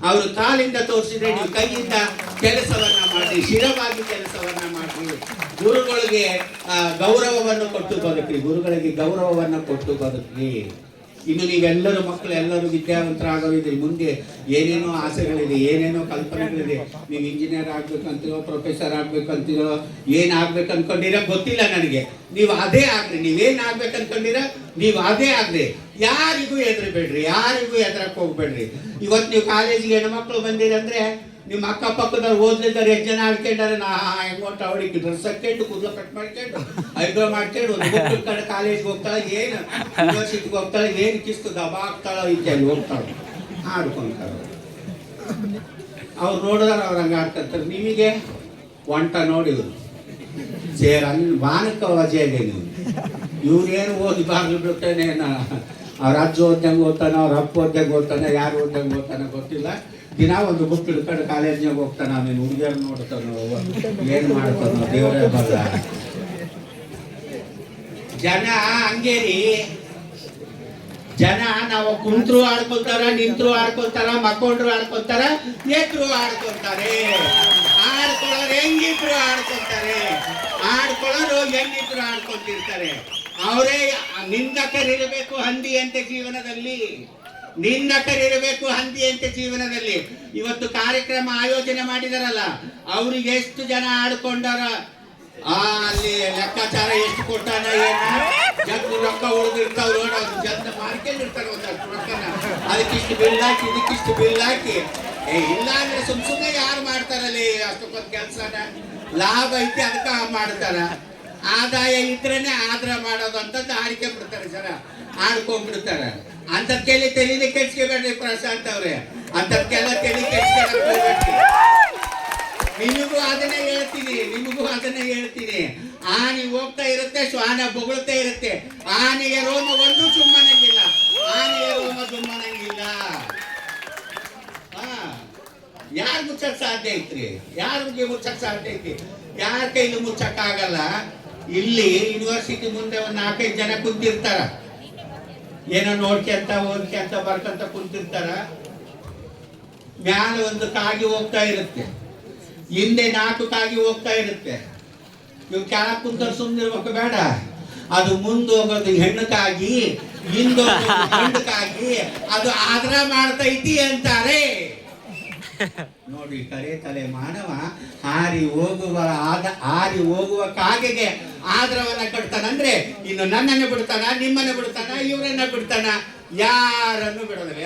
ಅವರು ಕಾಲಿಂದ ತೋರಿಸಿದ್ರೆ ನೀವು ಕೈಯಿಂದ ಕೆಲಸವನ್ನ ಮಾಡ್ರಿ, ಶಿರವಾಗಿ ಕೆಲಸವನ್ನ ಮಾಡ್ರಿ. ಗುರುಗಳಿಗೆ ಗೌರವವನ್ನು ಕೊಟ್ಟು ಬದುಕ್ರಿ. ಇನ್ನು ನೀವೆಲ್ಲರೂ ಮಕ್ಕಳು ಎಲ್ಲರೂ ವಿದ್ಯಾವಂತರಾಗೋದಿದೆ. ಮುಂದೆ ಏನೇನೋ ಆಸೆಗಳಿದೆ, ಏನೇನೋ ಕಲ್ಪನೆಗಳಿದೆ. ನೀವು ಇಂಜಿನಿಯರ್ ಆಗ್ಬೇಕಂತೀರೋ, ಪ್ರೊಫೆಸರ್ ಆಗ್ಬೇಕಂತೀರೋ, ಏನಾಗ್ಬೇಕು ಅನ್ಕೊಂಡಿರೋ ಗೊತ್ತಿಲ್ಲ ನನಗೆ. ನೀವು ಅದೇ ಆಗ್ರಿ. ನೀವೇನು ಆಗ್ಬೇಕು ಅನ್ಕೊಂಡಿರೋ ನೀವು ಅದೇ ಆಗ್ರಿ. ಯಾರಿಗೂ ಹೆದರಬೇಡ್ರಿ, ಯಾರಿಗೂ ಹೆದರಕ್ಕೆ ಹೋಗ್ಬೇಡ್ರಿ. ಇವತ್ತು ನೀವು ಕಾಲೇಜಿಗೆ ಹೆಣ್ಮಕ್ಳು ಬಂದಿರಂದ್ರೆ ನಿಮ್ಮ ಅಕ್ಕಪಕ್ಕದವ್ರು ಓದ್ಲಿದ್ದಾರೆ, 8 ಜನ ಆಡ್ಕೊಂಡಾರೆ. ನಾ ಹೆಂಗೊಟ್ಟು ಅವಳಿಗೆ ಡ್ರೆಸ್ ಹಾಕೊಂಡು ಕೂದಲು ಕಟ್ ಮಾಡ್ಕೊಂಡು ಐಬ್ರೋ ಮಾಡ್ಕೊಂಡು ಒಂದು ಕಡೆ ಕಾಲೇಜ್ಗೆ ಹೋಗ್ತಾಳೆ, ಏನು ಯೂನಿವರ್ಸಿಟಿಗೆ ಹೋಗ್ತಾಳೆ, ಏನು ಕಿಸ್ತು ದಬಾ ಆಗ್ತಾಳೋ ಇತ್ಯಾದಿ ಹೋಗ್ತಾಳೆ, ಆಡ್ಕೊಂತಾರೆ. ಅವ್ರು ನೋಡಿದ್ರೆ ಅವ್ರು ಹಂಗೆ ಆಡ್ಕೊಂತಾರೆ. ನಿಮಗೆ ಒಂಟ ನೋಡಿದ್ರು ಸೇರ ಬಾನಕ್ಕ ವಜೆಗೆ ನೀವು ಇವ್ರೇನು ಓದಿ ಬಾರ್ಲು ಬಿಡ್ತಾನೆ. ಅವ್ರ ಅಜ್ಜ ಓದ್ದಂಗೆ ಓದ್ತಾನೆ, ಅವ್ರ ಅಪ್ಪ ಓದ್ದಂಗೆ ಓದ್ತಾನೆ, ಯಾರು ಓದ್ದಂಗೆ ಓದ್ತಾನೆ ಗೊತ್ತಿಲ್ಲ. ದಿನ ಒಂದು ಬುಕ್ ಹಿಡ್ಕೊಂಡು ಕಾಲೇಜ್ನಾಗ ಹೋಗ್ತಾನೆ. ಆಮೇಲೆ ಹುಡುಗಿಯರು ನೋಡ್ತಾನೋ, ಏನು ಮಾಡ್ತಾನೋ ದೇವರೇ ಬಲ್ಲ. ಜನ ಹಂಗೇರಿ, ಜನ ನಾವು ಕುಂತ್ರು ಆಡ್ಕೊತಾರ, ನಿಂತ್ರು ಆಡ್ಕೊತಾರ, ಮಕ್ಕೊಂಡ್ರು ಆಡ್ಕೊತಾರ, ಎದ್ರು ಆಡ್ಕೊತಾರೆ. ಆಡ್ಕೊಳ್ಳೋರು ಹೆಂಗಿದ್ರು ಆಡ್ಕೊಂತಿರ್ತಾರೆ. ಅವರೇ ನಿಂದಕರಿರಬೇಕು ಹಂದಿಯಂತೆ ಜೀವನದಲ್ಲಿ. ಇವತ್ತು ಕಾರ್ಯಕ್ರಮ ಆಯೋಜನೆ ಮಾಡಿದಾರಲ್ಲ, ಅವ್ರಿಗೆ ಎಷ್ಟು ಜನ ಆಡ್ಕೊಂಡಾರ, ಅಲ್ಲಿ ಲೆಕ್ಕಾಚಾರ ಎಷ್ಟು ಕೊಟ್ಟಾನ, ಜಗ್ಗು ರೊಕ್ಕ ಉಳಿದಿರ್ತಾವ ನೋಡ, ಜನ ಮಾಡ್ಕೊಂಡಿರ್ತಾರೆ ಒಂದಷ್ಟು ರೊಕ್ಕನ. ಅದಕ್ಕಿಷ್ಟು ಬಿಲ್ ಹಾಕಿ, ಇದಕ್ಕಿಷ್ಟು ಬಿಲ್ ಹಾಕಿ. ಇಲ್ಲ ಅಂದ್ರೆ ಸುಮ್ಮನೆ ಯಾರು ಮಾಡ್ತಾರಲ್ಲಿ ಅಷ್ಟೊಂದು ಕೆಲಸನ? ಲಾಭ ಐತಿ ಅದಕ್ಕೆ ಮಾಡ್ತಾರ. ಆದಾಯ ಇದ್ರೇನೆ ಆದ್ರ ಮಾಡೋದು ಅಂತಂದು ಆಡ್ಕೊಂಡ್ಬಿಡ್ತಾರೆ ಜನ, ಆಡ್ಕೊಂಡ್ಬಿಡ್ತಾರೆ. ಅಂತದ್ಕೆಲ್ಲ ತೆರೀಲಿ ಕೆಡ್ಸ್ಕೊಬೇಡ್ರಿ ಪ್ರಶಾಂತ್ ಅವ್ರೆ, ಅಂತದ್ಕೆಲ್ಲ ತೆರಿ ಕೆಡ್ಸ್ಕೊಬೇಡ್ರಿ. ನಿಮಗೂ ಅದನ್ನೇ ಹೇಳ್ತೀನಿ. ಆನೆ ಹೋಗ್ತಾ ಇರುತ್ತೆ, ಶ್ವಾನ ಬೊಗಳ್ತಾ ಇರುತ್ತೆ. ಆನೆಗೆ ರೋಮ ಒಂದು ಸುಮ್ಮನಂಗಿಲ್ಲ. ಯಾರು ಮುಚ್ಚಕ್ ಸಾಧ್ಯ ಐತ್ರಿ? ಯಾರಿಗೆ ಮುಚ್ಚಕ್ ಸಾಧ್ಯ ಐತಿ? ಯಾರ ಕೈಲಿ ಮುಚ್ಚಕ್ ಆಗಲ್ಲ. ಇಲ್ಲಿ ಯೂನಿವರ್ಸಿಟಿ ಮುಂದೆ ಒಂದು 4-5 ಜನ ಕುಂತಿರ್ತಾರ, ಏನೋ ನೋಡ್ಕೊಂತ ಓದ್ಕೊಂತ ಬರ್ಕಂತ ಕುಂತಿರ್ತಾರ. ಮ್ಯಾಲ ಒಂದು ಕಾಗಿ ಹೋಗ್ತಾ ಇರುತ್ತೆ, ಹಿಂದೆ 4 ಕಾಗಿ ಹೋಗ್ತಾ ಇರುತ್ತೆ. ಇವ್ ಕೆಳಗೆ ಕುಂತರು ಸುಮ್ಮನಿರ್ಬೇಕು ಬೇಡ, ಅದು ಮುಂದೆ ಹೋಗೋದು ಹೆಣ್ಣಕ್ಕಾಗಿ, ಹಿಂದೋಗೋದು ಗಂಡಕ್ಕಾಗಿ, ಅದು ಆದ್ರ ಮಾಡ್ತೈತಿ ಅಂತಾರೆ. ನೋಡಿ, ಕರೆ ತಲೆ ಮಾನವ ಹಾರಿ ಹೋಗುವ ಕಾಗೆಗೆ ಆದ್ರವನ್ನ ಕಟ್ತಾನಂದ್ರೆ ಇನ್ನು ನನ್ನನ್ನು ಬಿಡ್ತಾನ, ನಿಮ್ಮನ್ನ ಬಿಡ್ತಾನ, ಇವರನ್ನ ಬಿಡ್ತಾನ? ಯಾರನ್ನು ಬಿಡೋದಿಲ್ಲ,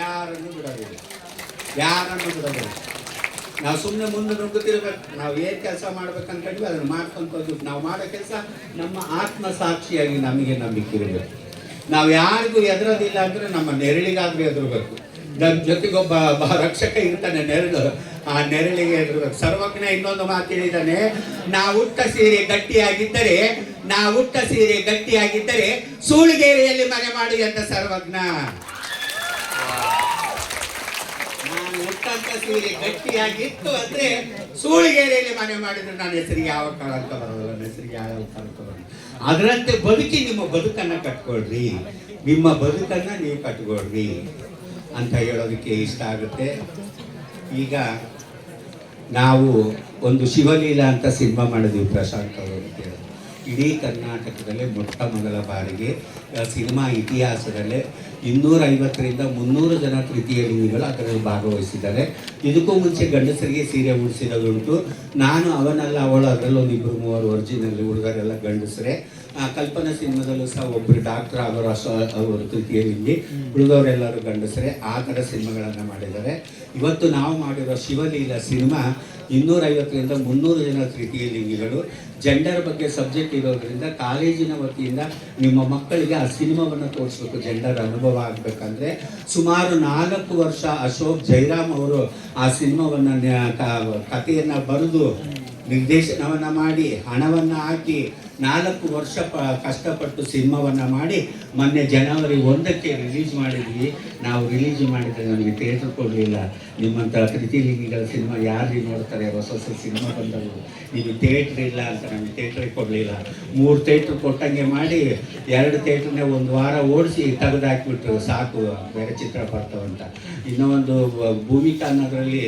ಯಾರನ್ನು ಬಿಡೋದಿಲ್ಲ. ನಾವು ಸುಮ್ಮನೆ ಮುಂದೆ ನುಗ್ಗುತ್ತಿರ್ಬೇಕು. ನಾವು ಏನ್ ಕೆಲಸ ಮಾಡ್ಬೇಕಂತಂದ್ವಿ ಅದನ್ನ ಮಾಡ್ಕೊಂತ ಹೋಗ್ಬೇಕು. ನಾವು ಮಾಡೋ ಕೆಲಸ ನಮ್ಮ ಆತ್ಮ ಸಾಕ್ಷಿಯಾಗಿ ನಮಗೆ ನಂಬಿಕೆ ಇರಬೇಕು. ನಾವು ಯಾರಿಗೂ ಎದುರೋದಿಲ್ಲ ಅಂದ್ರೆ ನಮ್ಮ ನೆರಳಿಗಾದ್ರೂ ಎದುರಬೇಕು. ನನ್ನ ಜೊತೆಗೊಬ್ಬ ರಕ್ಷಕ ಇರ್ತಾನೆ, ನೆರಳು. ಆ ನೆರಳಿಗೆ ಎದುರಬೇಕು. ಸರ್ವಜ್ಞ ಇನ್ನೊಂದು ಮಾತು ಹೇಳಿದ್ದಾನೆ, ನಾವುಟ್ಟ ಸೀರೆ ಗಟ್ಟಿಯಾಗಿದ್ದರೆ ಸೂಳಿಗೇರಿಯಲ್ಲಿ ಮನೆ ಮಾಡಿ ಅಂತ ಸರ್ವಜ್ಞ. ನಾನು ಉಟ್ಟಂತ ಸೀರೆ ಗಟ್ಟಿಯಾಗಿತ್ತು ಅಂದ್ರೆ ಸೂಳಿಗೇರಿಯಲ್ಲಿ ಮನೆ ಮಾಡಿದ್ರೆ ನನ್ನ ಹೆಸರಿಗೆ ಯಾವ ಕಳಂಕ ಬರೋದಿಲ್ಲ, ನನ್ನ ಹೆಸರಿಗೆ ಯಾವ ಕಳಂಕ ಬರೋದಿಲ್ಲ. ಅದರಂತೆ ಬದುಕಿ ನಿಮ್ಮ ಬದುಕನ್ನ ಕಟ್ಕೊಳ್ರಿ, ನಿಮ್ಮ ಬದುಕನ್ನ ನೀವು ಕಟ್ಕೊಳ್ರಿ ಅಂತ ಹೇಳೋದಕ್ಕೆ ಇಷ್ಟ ಆಗುತ್ತೆ. ಈಗ ನಾವು ಒಂದು ಶಿವಲೀಲಾ ಅಂತ ಸಿನಿಮಾ ಮಾಡಿದ್ವಿ ಪ್ರಶಾಂತ್ ಅವರು. ಇಡೀ ಕರ್ನಾಟಕದಲ್ಲೇ ಮೊಟ್ಟ ಮೊದಲ ಬಾರಿಗೆ ಸಿನಿಮಾ ಇತಿಹಾಸದಲ್ಲೇ 250ರಿಂದ 300 ಜನ ತೃತೀಯ ಲಿಂಗಿಗಳು ಅದರಲ್ಲಿ ಭಾಗವಹಿಸಿದ್ದಾರೆ. ಇದಕ್ಕೂ ಮುಂಚೆ ಗಂಡಸರಿಗೆ ಸೀರೆ ಉಡಿಸಿರೋದುಂಟು. ನಾನು ಅವನಲ್ಲ ಅವಳು ಅದರಲ್ಲಿ 1-2-3 ಒರಿಜಿನಲ್ ಹುಡುಗರೆಲ್ಲ ಗಂಡಸರೇ. ಕಲ್ಪನಾ ಸಿನಿಮಾದಲ್ಲೂ ಸಹ ಒಬ್ಬರು ಡಾಕ್ಟರ್ ಅವರು ತೃತೀಯ ಲಿಂಗಿ, ಉಳಿದವರೆಲ್ಲರೂ ಗಂಡಸರೇ. ಆ ಥರ ಸಿನಿಮಾಗಳನ್ನು ಮಾಡಿದ್ದಾರೆ. ಇವತ್ತು ನಾವು ಮಾಡಿರೋ ಶಿವಲೀಲಾ ಸಿನಿಮಾ 250ರಿಂದ 300 ಜನ ತೃತೀಯ ಲಿಂಗಿಗಳು. ಜೆಂಡರ್ ಬಗ್ಗೆ ಸಬ್ಜೆಕ್ಟ್ ಇರೋದ್ರಿಂದ ಕಾಲೇಜಿನ ವತಿಯಿಂದ ನಿಮ್ಮ ಮಕ್ಕಳಿಗೆ ಆ ಸಿನಿಮಾವನ್ನು ತೋರಿಸ್ಬೇಕು. ಜೆಂಡರ್ ಅನುಭವ ಆಗಬೇಕಂದ್ರೆ ಸುಮಾರು 4 ವರ್ಷ ಅಶೋಕ್ ಜೈರಾಮ್ ಅವರು ಆ ಸಿನಿಮಾವನ್ನು ಕಥೆಯನ್ನು ಬರೆದು ನಿರ್ದೇಶನವನ್ನು ಮಾಡಿ ಹಣವನ್ನು ಹಾಕಿ 4 ವರ್ಷ ಕಷ್ಟಪಟ್ಟು ಸಿನಿಮಾವನ್ನು ಮಾಡಿ ಮೊನ್ನೆ ಜನವರಿ 1ಕ್ಕೆ ರಿಲೀಸ್ ಮಾಡಿದ್ವಿ. ನಾವು ರಿಲೀಸ್ ಮಾಡಿದರೆ ನಮಗೆ ಥಿಯೇಟ್ರ್ ಕೊಡಲಿಲ್ಲ. ನಿಮ್ಮಂಥ ತೃತೀಯಲಿಂಗಿಗಳ ಸಿನಿಮಾ ಯಾರು ನೋಡ್ತಾರೆ? ಹೊಸ ಸಿನಿಮಾ ಬಂದವು, ನಿಮಗೆ ಥಿಯೇಟ್ರ್ ಇಲ್ಲ ಅಂತ ನಮಗೆ ಥಿಯೇಟ್ರಿಗೆ ಕೊಡಲಿಲ್ಲ. 3 ಥಿಯೇಟ್ರ್ ಕೊಟ್ಟಂಗೆ ಮಾಡಿ 2 ಥಿಯೇಟ್ರನ್ನೇ 1 ವಾರ ಓಡಿಸಿ ತೆಗೆದಾಕ್ಬಿಟ್ರು, ಸಾಕು ಬೇರೆ ಚಿತ್ರ ಬರ್ತಾವಂತ. ಇನ್ನೂ ಒಂದು ಭೂಮಿಕಾ ಅನ್ನೋದ್ರಲ್ಲಿ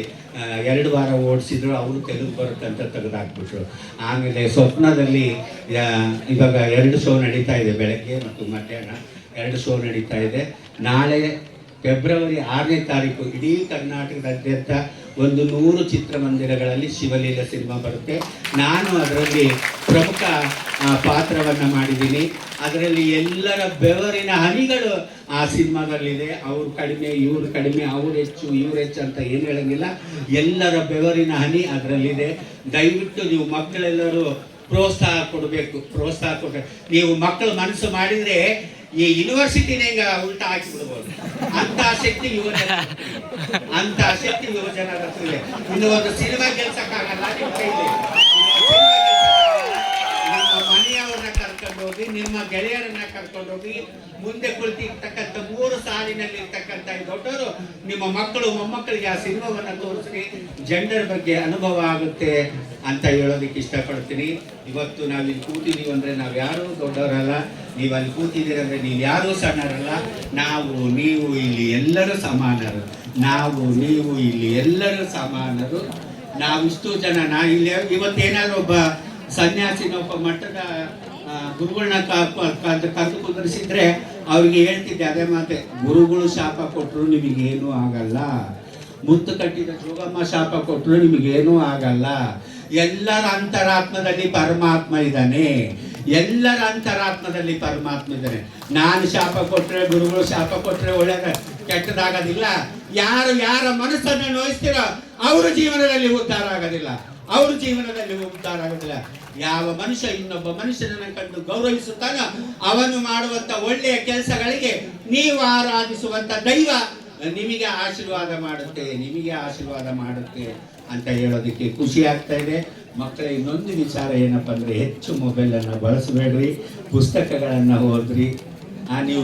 2 ವಾರ ಓಡಿಸಿದ್ರು, ಅವರು ತೆಲುಗು ಬರುತ್ತೆ ಅಂತ ತೆಗೆದಾಕ್ಬಿಟ್ರು. ಆಮೇಲೆ ಸ್ವಪ್ನದಲ್ಲಿ ಇವಾಗ 2 ಶೋ ನಡೀತಾ ಇದೆ, ಬೆಳಗ್ಗೆ ಮತ್ತು ಮಧ್ಯಾಹ್ನ 2 ಶೋ ನಡೀತಾ ಇದೆ. ನಾಳೆ ಫೆಬ್ರವರಿ 6ನೇ ತಾರೀಕು ಇಡೀ ಕರ್ನಾಟಕದಾದ್ಯಂತ 100 ಚಿತ್ರಮಂದಿರಗಳಲ್ಲಿ ಶಿವಲೀಲಾ ಸಿನಿಮಾ ಬರುತ್ತೆ. ನಾನು ಅದರಲ್ಲಿ ಪ್ರಮುಖ ಪಾತ್ರವನ್ನು ಮಾಡಿದ್ದೀನಿ. ಅದರಲ್ಲಿ ಎಲ್ಲರ ಬೆವರಿನ ಹನಿಗಳು ಆ ಸಿನಿಮಾದಲ್ಲಿದೆ. ಅವ್ರು ಕಡಿಮೆ, ಇವ್ರು ಕಡಿಮೆ, ಅವ್ರು ಹೆಚ್ಚು, ಇವ್ರು ಹೆಚ್ಚು ಅಂತ ಏನು ಹೇಳಂಗಿಲ್ಲ. ಎಲ್ಲರ ಬೆವರಿನ ಹನಿ ಅದರಲ್ಲಿದೆ. ದಯವಿಟ್ಟು ನೀವು ಮಕ್ಕಳೆಲ್ಲರೂ ಪ್ರೋತ್ಸಾಹ ಕೊಡಬೇಕು. ನೀವು ಮಕ್ಕಳು ಮನಸ್ಸು ಮಾಡಿದರೆ ಈ ಯೂನಿವರ್ಸಿಟಿನೇ ಈಗ ಉಲ್ಟಾ ಹಾಕಿಬಿಡ್ಬೋದು. ಅಂತ ಶಕ್ತಿ ಯುವಜನರ ಹತ್ರ ಇದೆ. ಇನ್ನು ಒಂದು ಸಿನಿಮಾ ಗೆಲ್ಸಕ್ಕಾಗಲ್ಲ ನಿಮ್ಮ ಕೈಲಿ. ನಿಮ್ಮ ಮನೆಯವರನ್ನ ಕರ್ಕೊಂಡು ಹೋಗಿ, ನಿಮ್ಮ ಗೆಳೆಯರನ್ನ ಕರ್ಕೊಂಡು ಹೋಗಿ, ಮುಂದೆ ಕುಳಿತಿರ್ತಕ್ಕಂಥ 3 ಸಾಲಿನಲ್ಲಿ ಇರ್ತಕ್ಕಂಥ ದೊಡ್ಡವರು ನಿಮ್ಮ ಮಕ್ಕಳು ಮೊಮ್ಮಕ್ಕಳಿಗೆ ಆ ಸಿನಿಮಾವನ್ನು ತೋರಿಸಿ ಜೆಂಡರ್ ಬಗ್ಗೆ ಅನುಭವ ಆಗುತ್ತೆ ಅಂತ ಹೇಳೋದಕ್ಕೆ ಇಷ್ಟಪಡ್ತೀನಿ. ಇವತ್ತು ನಾವಿಲ್ಲಿ ಕೂತಿದ್ದೀವಿ ಅಂದರೆ ನಾವು ಯಾರೂ ದೊಡ್ಡವರಲ್ಲ, ನೀವು ಅಲ್ಲಿ ಕೂತಿದ್ದೀರಂದ್ರೆ ನೀವು ಯಾರೂ ಸಣ್ಣರಲ್ಲ. ನೀವು ಇಲ್ಲಿ ಎಲ್ಲರೂ ಸಮಾನರು. ನಾವಿಷ್ಟು ಜನ ಇಲ್ಲಿ ಇವತ್ತೇನಾದ್ರು ಒಬ್ಬ ಸನ್ಯಾಸಿನ ಒಬ್ಬ ಮಠದ ಗುರುಗಳನ್ನ ಕರೆದು ಕುಂದರಿಸಿದ್ರೆ ಅವ್ರಿಗೆ ಹೇಳ್ತಿದ್ದೆ ಅದೇ ಮಾತೆ, ಗುರುಗಳು ಶಾಪ ಕೊಟ್ಟರು ನಿಮಗೇನೂ ಆಗಲ್ಲ, ಮುತ್ತು ಕಟ್ಟಿದ ಜೋಗಮ್ಮ ಶಾಪ ಕೊಟ್ಟರು ನಿಮಗೇನೂ ಆಗಲ್ಲ. ಎಲ್ಲರ ಅಂತರಾತ್ಮದಲ್ಲಿ ಪರಮಾತ್ಮ ಇದ್ದಾನೆ. ನಾನು ಶಾಪ ಕೊಟ್ಟರೆ, ಗುರುಗಳು ಶಾಪ ಕೊಟ್ಟರೆ ಒಳ್ಳೆದ ಕೆಟ್ಟದಾಗೋದಿಲ್ಲ. ಯಾರ ಮನಸ್ಸನ್ನು ನೋಯಿಸ್ತೀರೋ ಅವ್ರ ಜೀವನದಲ್ಲಿ ಉದ್ಧಾರ ಆಗೋದಿಲ್ಲ. ಯಾವ ಮನುಷ್ಯ ಇನ್ನೊಬ್ಬ ಮನುಷ್ಯನನ್ನು ಕಂಡು ಗೌರವಿಸುತ್ತಾನೋ ಅವನು ಮಾಡುವಂತ ಒಳ್ಳೆಯ ಕೆಲಸಗಳಿಗೆ ನೀವು ಆರಾಧಿಸುವಂತ ದೈವ ನಿಮಗೆ ಆಶೀರ್ವಾದ ಮಾಡುತ್ತೆ ಅಂತ ಹೇಳೋದಕ್ಕೆ ಖುಷಿ ಆಗ್ತಾ ಇದೆ. ಮಕ್ಕಳ ಇನ್ನೊಂದು ವಿಚಾರ ಏನಪ್ಪ ಅಂದ್ರೆ, ಹೆಚ್ಚು ಮೊಬೈಲನ್ನು ಬಳಸಬೇಡ್ರಿ, ಪುಸ್ತಕಗಳನ್ನು ಓದ್ರಿ. ನೀವು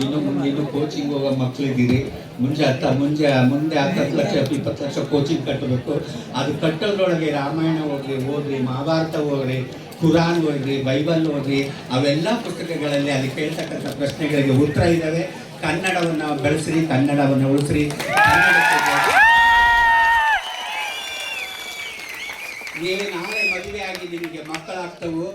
ಇನ್ನು ಕೋಚಿಂಗ್ ಹೋಗೋ ಮಕ್ಕಳಿದ್ದೀರಿ. ಮುಂದೆ 10 ಲಕ್ಷ 20 ಲಕ್ಷ ಕೋಚಿಂಗ್ ಕಟ್ಟಬೇಕು. ಅದು ಕಟ್ಟೋದ್ರೊಳಗೆ ರಾಮಾಯಣ ಓದ್ರಿ, ಮಹಾಭಾರತ ಓದ್ರಿ, ಕುರಾನ್ ಓದ್ರಿ, ಬೈಬಲ್ ಓದ್ರಿ, ಅವೆಲ್ಲ ಪುಸ್ತಕಗಳಲ್ಲಿ ಅಲ್ಲಿ ಕೇಳ್ತಕ್ಕಂಥ ಪ್ರಶ್ನೆಗಳಿಗೆ ಉತ್ತರ ಇದ್ದಾವೆ. ಕನ್ನಡವನ್ನು ಬೆಳೆಸ್ರಿ, ಕನ್ನಡವನ್ನು ಉಳಿಸ್ರಿ. ನೀವು ನಾಳೆ ಮದುವೆ ಆಗಿ ನಿಮಗೆ ಮಕ್ಕಳಾಗ್ತವು,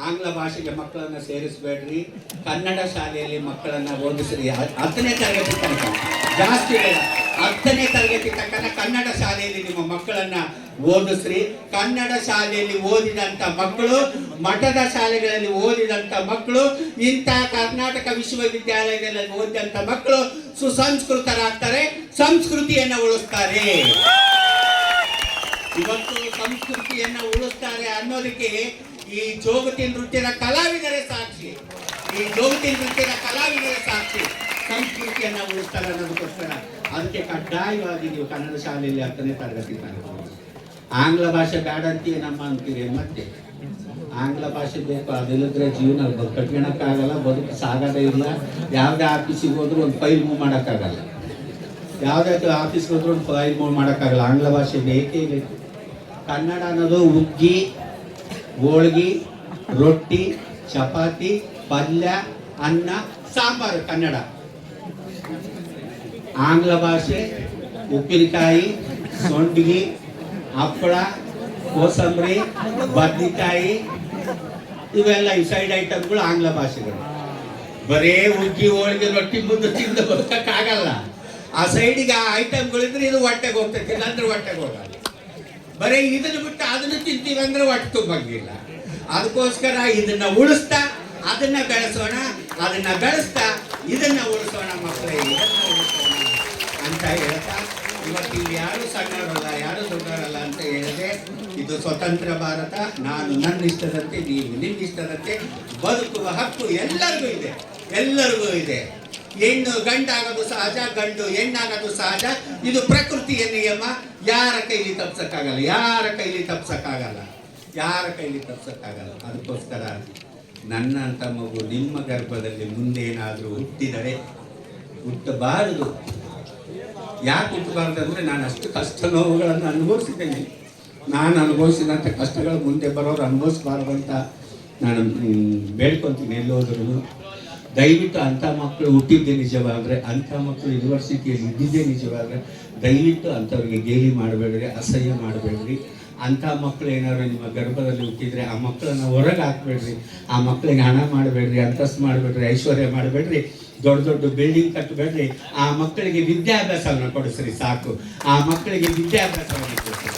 ಆಂಗ್ಲ ಭಾಷೆಗೆ ಮಕ್ಕಳನ್ನು ಸೇರಿಸಬೇಡ್ರಿ. ಕನ್ನಡ ಶಾಲೆಯಲ್ಲಿ ಮಕ್ಕಳನ್ನು ಓದಿಸ್ರಿ. 10ನೇ ತರಗತಿ ತನಕ, ಜಾಸ್ತಿ ಬೇಡ, 10ನೇ ತರಗತಿ ತನಕ ಕನ್ನಡ ಶಾಲೆಯಲ್ಲಿ ನಿಮ್ಮ ಮಕ್ಕಳನ್ನ ಓದಿಸ್ರಿ. ಕನ್ನಡ ಶಾಲೆಯಲ್ಲಿ ಓದಿದಂಥ ಮಕ್ಕಳು, ಮಠದ ಶಾಲೆಗಳಲ್ಲಿ ಓದಿದಂಥ ಮಕ್ಕಳು, ಇಂಥ ಕರ್ನಾಟಕ ವಿಶ್ವವಿದ್ಯಾಲಯದಲ್ಲಿ ಓದಿದಂಥ ಮಕ್ಕಳು ಸುಸಂಸ್ಕೃತರಾಗ್ತಾರೆ, ಸಂಸ್ಕೃತಿಯನ್ನು ಉಳಿಸ್ತಾರೆ. ಇವತ್ತು ಸಂಸ್ಕೃತಿಯನ್ನು ಉಳಿಸ್ತಾರೆ ಅನ್ನೋದಕ್ಕೆ ಈ ಜೋಗತಿ ನೃತ್ಯದ ಕಲಾವಿದರೇ ಸಾಕ್ಷಿ. ಈ ಜೋಗತಿ ನೃತ್ಯದ ಕಲಾವಿದರೇ ಸಾಕ್ಷಿ. ಸಂಸ್ಕೃತಿಯನ್ನು ಉಳಿಸ್ತಾರೆ ಅನ್ನೋದಕ್ಕೋಸ್ಕರ ಅದಕ್ಕೆ ಕಡ್ಡಾಯವಾಗಿ ನೀವು ಕನ್ನಡ ಶಾಲೆಯಲ್ಲಿ 10ನೇ ತರಗತಿ ತನಕ. ಆಂಗ್ಲ ಭಾಷೆ ಬೇಡ ಅಂತೀವಿ ನಮ್ಮ ಅಂತೀರಿ. ಮತ್ತೆ ಆಂಗ್ಲ ಭಾಷೆ ಬೇಕು, ಅದಿಲ್ಲದ್ರೆ ಜೀವನ ಕಟ್ಕೊಳಕ್ಕಾಗಲ್ಲ, ಬದುಕು ಸಾಗೋದೇ ಇಲ್ಲ. ಯಾವುದೇ ಆಫೀಸಿಗೆ ಹೋದ್ರೂ ಒಂದು ಫೈಲ್ ಮೂವ್ ಮಾಡೋಕ್ಕಾಗಲ್ಲ. ಯಾವುದೇ ಆಫೀಸ್ಗೆ ಹೋದ್ರೂ ಒಂದು ಫೈಲ್ ಮೂವ್ ಮಾಡೋಕ್ಕಾಗಲ್ಲ. ಆಂಗ್ಲ ಭಾಷೆ ಬೇಕೇ ಬೇಕು. ಕನ್ನಡ ಅನ್ನೋದು ಹುಗ್ಗಿ, ಹೋಳ್ಗಿ, ರೊಟ್ಟಿ, ಚಪಾತಿ, ಪಲ್ಯ, ಅನ್ನ, ಸಾಂಬಾರು ಕನ್ನಡ. ಆಂಗ್ಲ ಭಾಷೆ ಉಪ್ಪಿನಕಾಯಿ, ಸೊಂಡಿಗೆ, ಹಪ್ಪಳ, ಕೋಸಂಬರಿ, ಬದ್ನಿಕಾಯಿ, ಇವೆಲ್ಲ ಈ ಸೈಡ್ ಐಟಮ್ಗಳು ಆಂಗ್ಲ ಭಾಷೆಗಳು. ಬರೇ ಹುಗ್ಗಿ, ಹೋಳಿಗೆ, ರೊಟ್ಟಿ, ಮುದ್ದೆ ತಿಂದು ಬದುಕಕ್ಕಾಗಲ್ಲ. ಆ ಸೈಡಿಗೆ ಆ ಐಟಮ್ಗಳಿದ್ರೆ ಇದು ಹೊಟ್ಟೆಗೆ ಹೋಗ್ತೈತಿ, ಇಲ್ಲಾಂದ್ರೆ ಹೊಟ್ಟೆಗೆ ಹೋಗಲ್ಲ. ಬರೀ ಇದನ್ನು ಬಿಟ್ಟು ಅದನ್ನು ತಿಂತೀವಿ ಅಂದ್ರೆ ಹೊಟ್ಟೆ ತುಂಬಂಗಿಲ್ಲ. ಅದಕ್ಕೋಸ್ಕರ ಇದನ್ನ ಉಳಿಸ್ತಾ ಅದನ್ನ ಬೆಳೆಸೋಣ, ಅದನ್ನ ಬೆಳೆಸ್ತಾ ಇದನ್ನ ಉಳಿಸೋಣ ಮಕ್ಕಳೇ, ಇದನ್ನ ಉಳಿಸೋಣ ಅಂತ ಹೇಳ್ತಾ, ಇವತ್ತು ಯಾರು ಸಣ್ಣವರಲ್ಲ, ಯಾರು ದೊಡ್ಡವರಲ್ಲ ಅಂತ ಹೇಳಿದ್ರೆ, ಇದು ಸ್ವತಂತ್ರ ಭಾರತ. ನಾನು ನನ್ನ ಇಷ್ಟದಂತೆ, ನೀವು ನಿಮ್ಮ ಇಷ್ಟದಂತೆ ಬದುಕುವ ಹಕ್ಕು ಎಲ್ಲರಿಗೂ ಇದೆ, ಎಲ್ಲರಿಗೂ ಇದೆ. ಹೆಣ್ಣು ಗಂಡಾಗೋದು ಸಹಜ, ಗಂಡು ಹೆಣ್ಣಾಗೋದು ಸಹಜ. ಇದು ಪ್ರಕೃತಿಯ ನಿಯಮ. ಯಾರ ಕೈಲಿ ತಪ್ಸಕ್ಕಾಗಲ್ಲ, ಯಾರ ಕೈಲಿ ತಪ್ಸಕ್ಕಾಗಲ್ಲ, ಯಾರ ಕೈಲಿ ತಪ್ಸಕ್ಕಾಗಲ್ಲ. ಅದಕ್ಕೋಸ್ಕರ ನನ್ನಂಥ ಮಗು ನಿಮ್ಮ ಗರ್ಭದಲ್ಲಿ ಮುಂದೇನಾದರೂ ಹುಟ್ಟಿದರೆ, ಹುಟ್ಟಬಾರದು. ಯಾಕೆ ಹುಟ್ಟಬಾರ್ದು ಅಂದರೆ, ನಾನು ಅಷ್ಟು ಕಷ್ಟ ನೋವುಗಳನ್ನು ಅನುಭವಿಸಿದ್ದೇನೆ. ನಾನು ಅನುಭವಿಸಿದಂಥ ಕಷ್ಟಗಳು ಮುಂದೆ ಬರೋರು ಅನುಭವಿಸಬಾರ್ದು ಅಂತ ನಾನು ಬೇಡ್ಕೊತೀನಿ. ಎಲ್ಲೋದ್ರೂ ದಯವಿಟ್ಟು ಅಂಥ ಮಕ್ಕಳು ಹುಟ್ಟಿದ್ದೇ ನಿಜವಾದರೆ, ಅಂಥ ಮಕ್ಕಳು ಯೂನಿವರ್ಸಿಟಿಯಲ್ಲಿ ಇದ್ದಿದ್ದೇ ನಿಜವಾದರೆ, ದಯವಿಟ್ಟು ಅಂಥವ್ರಿಗೆ ಗೇಲಿ ಮಾಡಬೇಡ್ರಿ, ಅಸಹ್ಯ ಮಾಡಬೇಡ್ರಿ. ಅಂಥ ಮಕ್ಕಳು ಏನಾದ್ರು ನಿಮ್ಮ ಗರ್ಭದಲ್ಲಿ ಹುಟ್ಟಿದ್ರೆ ಆ ಮಕ್ಕಳನ್ನು ಹೊರಗೆ ಹಾಕಬೇಡ್ರಿ. ಆ ಮಕ್ಕಳಿಗೆ ಹಣ ಮಾಡಬೇಡ್ರಿ, ಅಂತಸ್ತು ಮಾಡಬೇಡ್ರಿ, ಐಶ್ವರ್ಯ ಮಾಡಬೇಡ್ರಿ, ದೊಡ್ಡ ದೊಡ್ಡ ಬಿಲ್ಡಿಂಗ್ ಕಟ್ಟಬೇಡ್ರಿ. ಆ ಮಕ್ಕಳಿಗೆ ವಿದ್ಯಾಭ್ಯಾಸವನ್ನು ಕೊಡಿಸ್ರಿ ಸಾಕು. ಆ ಮಕ್ಕಳಿಗೆ ವಿದ್ಯಾಭ್ಯಾಸವನ್ನು ಕೊಡಿಸ್ರಿ.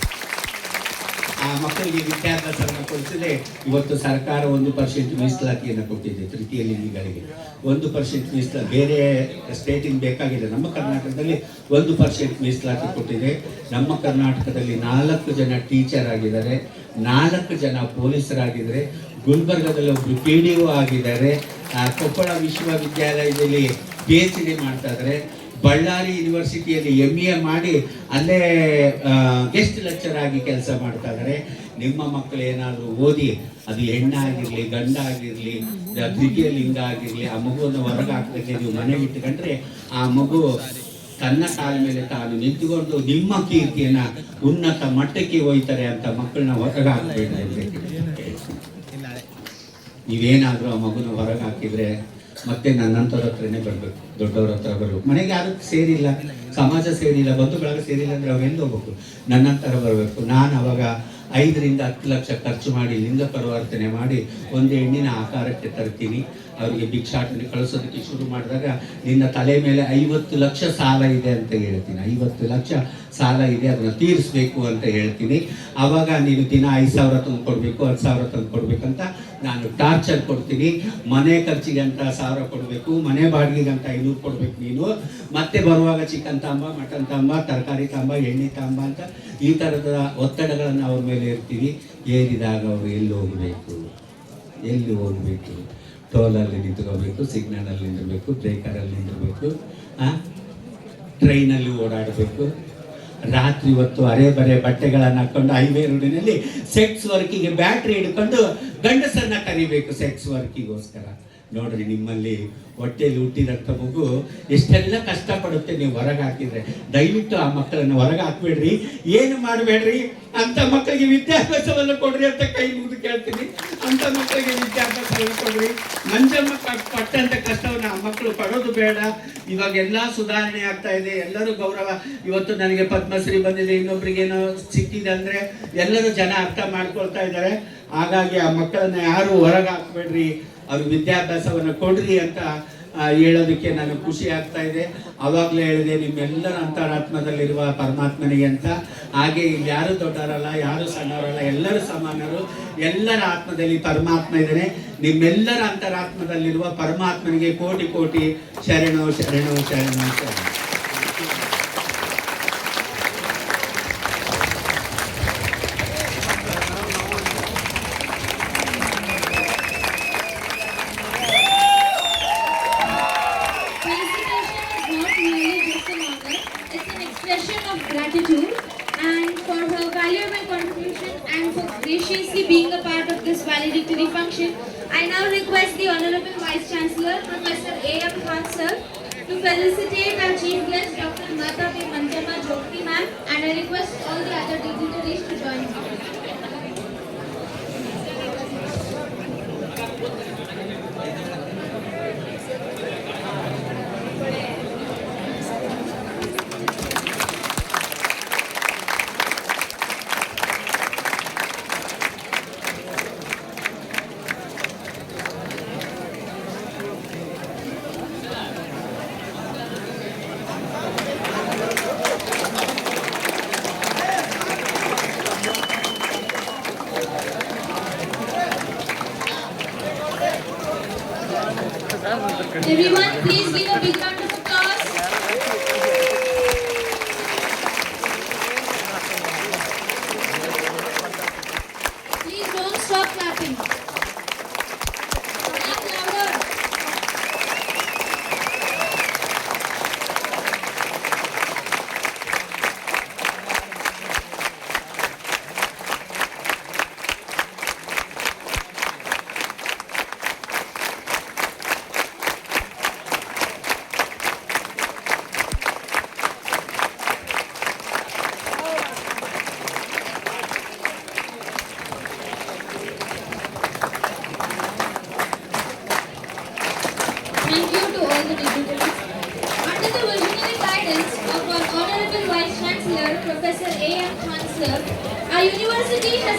ಆ ಮಕ್ಕಳಿಗೆ ವಿದ್ಯಾಭ್ಯಾಸವನ್ನು ಕೊಡಿಸಿದ್ರೆ, ಇವತ್ತು ಸರ್ಕಾರ 1% ಮೀಸಲಾತಿಯನ್ನು ಕೊಟ್ಟಿದೆ ತೃತೀಯ ಲಿಂಗಿಗಳಿಗೆ. 1% ಮೀಸಲಾತಿ ಬೇರೆ ಸ್ಟೇಟಿಗೆ ಬೇಕಾಗಿದೆ. ನಮ್ಮ ಕರ್ನಾಟಕದಲ್ಲಿ 1% ಮೀಸಲಾತಿ ಕೊಟ್ಟಿದೆ. ನಮ್ಮ ಕರ್ನಾಟಕದಲ್ಲಿ 4 ಜನ ಟೀಚರ್ ಆಗಿದ್ದಾರೆ, 4 ಜನ ಪೊಲೀಸರಾಗಿದ್ದಾರೆ, ಗುಲ್ಬರ್ಗದಲ್ಲಿ ಒಬ್ಬರು PDO ಆಗಿದ್ದಾರೆ, ಕೊಪ್ಪಳ ವಿಶ್ವವಿದ್ಯಾಲಯದಲ್ಲಿ PhD ಮಾಡ್ತಾ ಇದ್ದಾರೆ, ಬಳ್ಳಾರಿ ಯೂನಿವರ್ಸಿಟಿಯಲ್ಲಿ MA ಮಾಡಿ ಅಲ್ಲೇ ಗೆಸ್ಟ್ ಲೆಕ್ಚರ್ ಆಗಿ ಕೆಲಸ ಮಾಡ್ತಾ ಇದ್ದಾರೆ. ನಿಮ್ಮ ಮಕ್ಕಳು ಏನಾದರೂ ಓದಿ, ಅದು ಹೆಣ್ಣಾಗಿರಲಿ ಗಂಡಾಗಿರಲಿ ತೃತೀಯ ಲಿಂಗ ಆಗಿರಲಿ, ಆ ಮಗುವನ್ನು ಹೊರಗೆ ಹಾಕಲಿಕ್ಕೆ ನೀವು ಮನೆಗೆ ಇಟ್ಟುಕೊಂಡ್ರೆ ಆ ಮಗು ತನ್ನ ಕಾಲ ಮೇಲೆ ತಾನು ನಿಂತುಕೊಂಡು ನಿಮ್ಮ ಕೀರ್ತಿಯನ್ನು ಉನ್ನತ ಮಟ್ಟಕ್ಕೆ ಒಯ್ತಾರೆ ಅಂತ ಮಕ್ಕಳನ್ನ ಹೊರಗೆ ಹಾಕಬೇಕು. ನೀವೇನಾದರೂ ಆ ಮಗುನ ಹೊರಗೆ ಹಾಕಿದ್ರೆ ಮತ್ತೆ ನನ್ನಂಥವ್ರ ಹತ್ರನೇ ಬರಬೇಕು, ದೊಡ್ಡವ್ರ ಹತ್ರ ಬರಬೇಕು. ಮನೆಗೆ ಯಾರು ಸೇರಿಲ್ಲ, ಸಮಾಜ ಸೇರಿಲ್ಲ, ಬಂಧು ಬಳಗ ಸೇರಿಲ್ಲ ಅಂದರೆ ಅವೆಲ್ಲ ಹೋಗ್ಬೇಕು, ನನ್ನಂತರ ಬರಬೇಕು. ನಾನು ಅವಾಗ 5 ರಿಂದ 10 ಲಕ್ಷ ಖರ್ಚು ಮಾಡಿ ಲಿಂಗ ಪರಿವರ್ತನೆ ಮಾಡಿ ಒಂದು ಹೆಣ್ಣಿನ ಆಕಾರಕ್ಕೆ ತರ್ತೀನಿ. ಅವರಿಗೆ ಭಿಕ್ಷಾಟನೆ ಕಳಿಸೋದಕ್ಕೆ ಶುರು ಮಾಡಿದಾಗ, ನಿನ್ನ ತಲೆ ಮೇಲೆ 50 ಲಕ್ಷ ಸಾಲ ಇದೆ ಅಂತ ಹೇಳ್ತೀನಿ. 50 ಲಕ್ಷ ಸಾಲ ಇದೆ, ಅದನ್ನು ತೀರಿಸಬೇಕು ಅಂತ ಹೇಳ್ತೀನಿ. ಆವಾಗ ನೀನು ದಿನ 5,000 ತಂದು ಕೊಡಬೇಕು, 10,000 ತಂದು ಕೊಡ್ಬೇಕಂತ ನಾನು ಟಾರ್ಚರ್ ಕೊಡ್ತೀನಿ. ಮನೆ ಖರ್ಚಿಗೆ ಅಂತ 1,000 ಕೊಡಬೇಕು, ಮನೆ ಬಾಡಿಗೆಗೆ ಅಂತ 500 ಕೊಡಬೇಕು ನೀನು. ಮತ್ತೆ ಬರುವಾಗ ಚಿಕನ್ ತಾಂಬ, ಮಟನ್ ತಾಂಬ, ತರಕಾರಿ ತಾಂಬ, ಎಣ್ಣೆ ತಾಂಬ ಅಂತ ಈ ಥರದ ಒತ್ತಡಗಳನ್ನು ಅವ್ರ ಮೇಲೆ ಇರ್ತೀವಿ. ಏರಿದಾಗ ಅವರು ಎಲ್ಲಿ ಹೋಗಬೇಕು? ಟೋಲಲ್ಲಿ ನಿಂತ್ಕೋಬೇಕು, ಸಿಗ್ನಲಲ್ಲಿ ನಿಂದಿರಬೇಕು, ಬ್ರೇಕರಲ್ಲಿ ನಿಂದಿರಬೇಕು, ಟ್ರೈನಲ್ಲಿ ಓಡಾಡಬೇಕು. ರಾತ್ರಿ ಹೊತ್ತು ಅರೆ ಬರೆ ಬಟ್ಟೆಗಳನ್ನು ಹಾಕೊಂಡು ಹೈವೇ ರೋಡಿನಲ್ಲಿ ಸೆಕ್ಸ್ ವರ್ಕಿಗೆ ಬ್ಯಾಟ್ರಿ ಹಿಡ್ಕೊಂಡು ಗಂಡಸನ್ನ ಕರಿಬೇಕು ಸೆಕ್ಸ್ ವರ್ಕಿಗೋಸ್ಕರ. ನೋಡ್ರಿ, ನಿಮ್ಮಲ್ಲಿ ಹೊಟ್ಟೆಯಲ್ಲಿ ಹುಟ್ಟಿದಂಥ ಮಗು ಎಷ್ಟೆಲ್ಲ ಕಷ್ಟಪಡುತ್ತೆ. ನೀವು ಹೊರಗೆ ಹಾಕಿದ್ರೆ ದಯವಿಟ್ಟು ಆ ಮಕ್ಕಳನ್ನು ಹೊರಗೆ ಹಾಕ್ಬೇಡ್ರಿ, ಏನು ಮಾಡಬೇಡ್ರಿ. ಅಂತ ಮಕ್ಕಳಿಗೆ ವಿದ್ಯಾಭ್ಯಾಸವನ್ನು ಕೊಡ್ರಿ ಅಂತ ಕೈ ಮುಗಿದು ಕೇಳ್ತೀನಿ. ಅಂತ ಮಕ್ಕಳಿಗೆ ವಿದ್ಯಾಭ್ಯಾಸವನ್ನು ಕೊಡ್ರಿ. ಮಂಜಮ್ಮ ಪಟ್ಟಂತ ಕಷ್ಟವನ್ನು ಆ ಮಕ್ಕಳು ಪಡೋದು ಬೇಡ. ಇವಾಗೆಲ್ಲ ಸುಧಾರಣೆ ಆಗ್ತಾ ಇದೆ, ಎಲ್ಲರೂ ಗೌರವ. ಇವತ್ತು ನನಗೆ ಪದ್ಮಶ್ರೀ ಬಂದಿದೆ, ಇನ್ನೊಬ್ರಿಗೇನೋ ಸಿಕ್ಕಿದೆ ಅಂದರೆ ಎಲ್ಲರೂ ಜನ ಅರ್ಥ ಮಾಡ್ಕೊಳ್ತಾ ಇದ್ದಾರೆ. ಹಾಗಾಗಿ ಆ ಮಕ್ಕಳನ್ನ ಯಾರು ಹೊರಗೆ ಹಾಕ್ಬೇಡ್ರಿ, ಅವ್ರ ವಿದ್ಯಾಭ್ಯಾಸವನ್ನು ಕೊಡ್ರಿ ಅಂತ ಹೇಳೋದಕ್ಕೆ ನನಗೆ ಖುಷಿ ಆಗ್ತಾ ಇದೆ. ಆವಾಗಲೇ ಹೇಳಿದೆ, ನಿಮ್ಮೆಲ್ಲರ ಅಂತರಾತ್ಮದಲ್ಲಿರುವ ಪರಮಾತ್ಮನಿಗೆ ಅಂತ. ಹಾಗೆ ಇಲ್ಲಿ ಯಾರು ದೊಡ್ಡವರಲ್ಲ, ಯಾರು ಸಣ್ಣವರಲ್ಲ, ಎಲ್ಲರೂ ಸಮಾನರು. ಎಲ್ಲರ ಆತ್ಮದಲ್ಲಿ ಪರಮಾತ್ಮ ಇದ್ದಾನೆ. ನಿಮ್ಮೆಲ್ಲರ ಅಂತರಾತ್ಮದಲ್ಲಿರುವ ಪರಮಾತ್ಮನಿಗೆ ಕೋಟಿ ಕೋಟಿ ಶರಣು ಶರಣು ಶರಣು ಶರಣು. Of gratitude and for her valuable contribution and for graciously being a part of this valedictory function, I now request the Honorable Vice Chancellor, Professor A.M. Khan sir, to felicitate our chief guest, Dr. Mata B. Manjamma Jogti ma'am, and I request all the other dignitaries to join me. Everyone, please give a big round of applause. Please don't stop clapping. Clap louder. Thank you to all the dignitaries. Under the visionary guidance of our Honorable Vice Chancellor, Professor A.M. Khan sir, our university has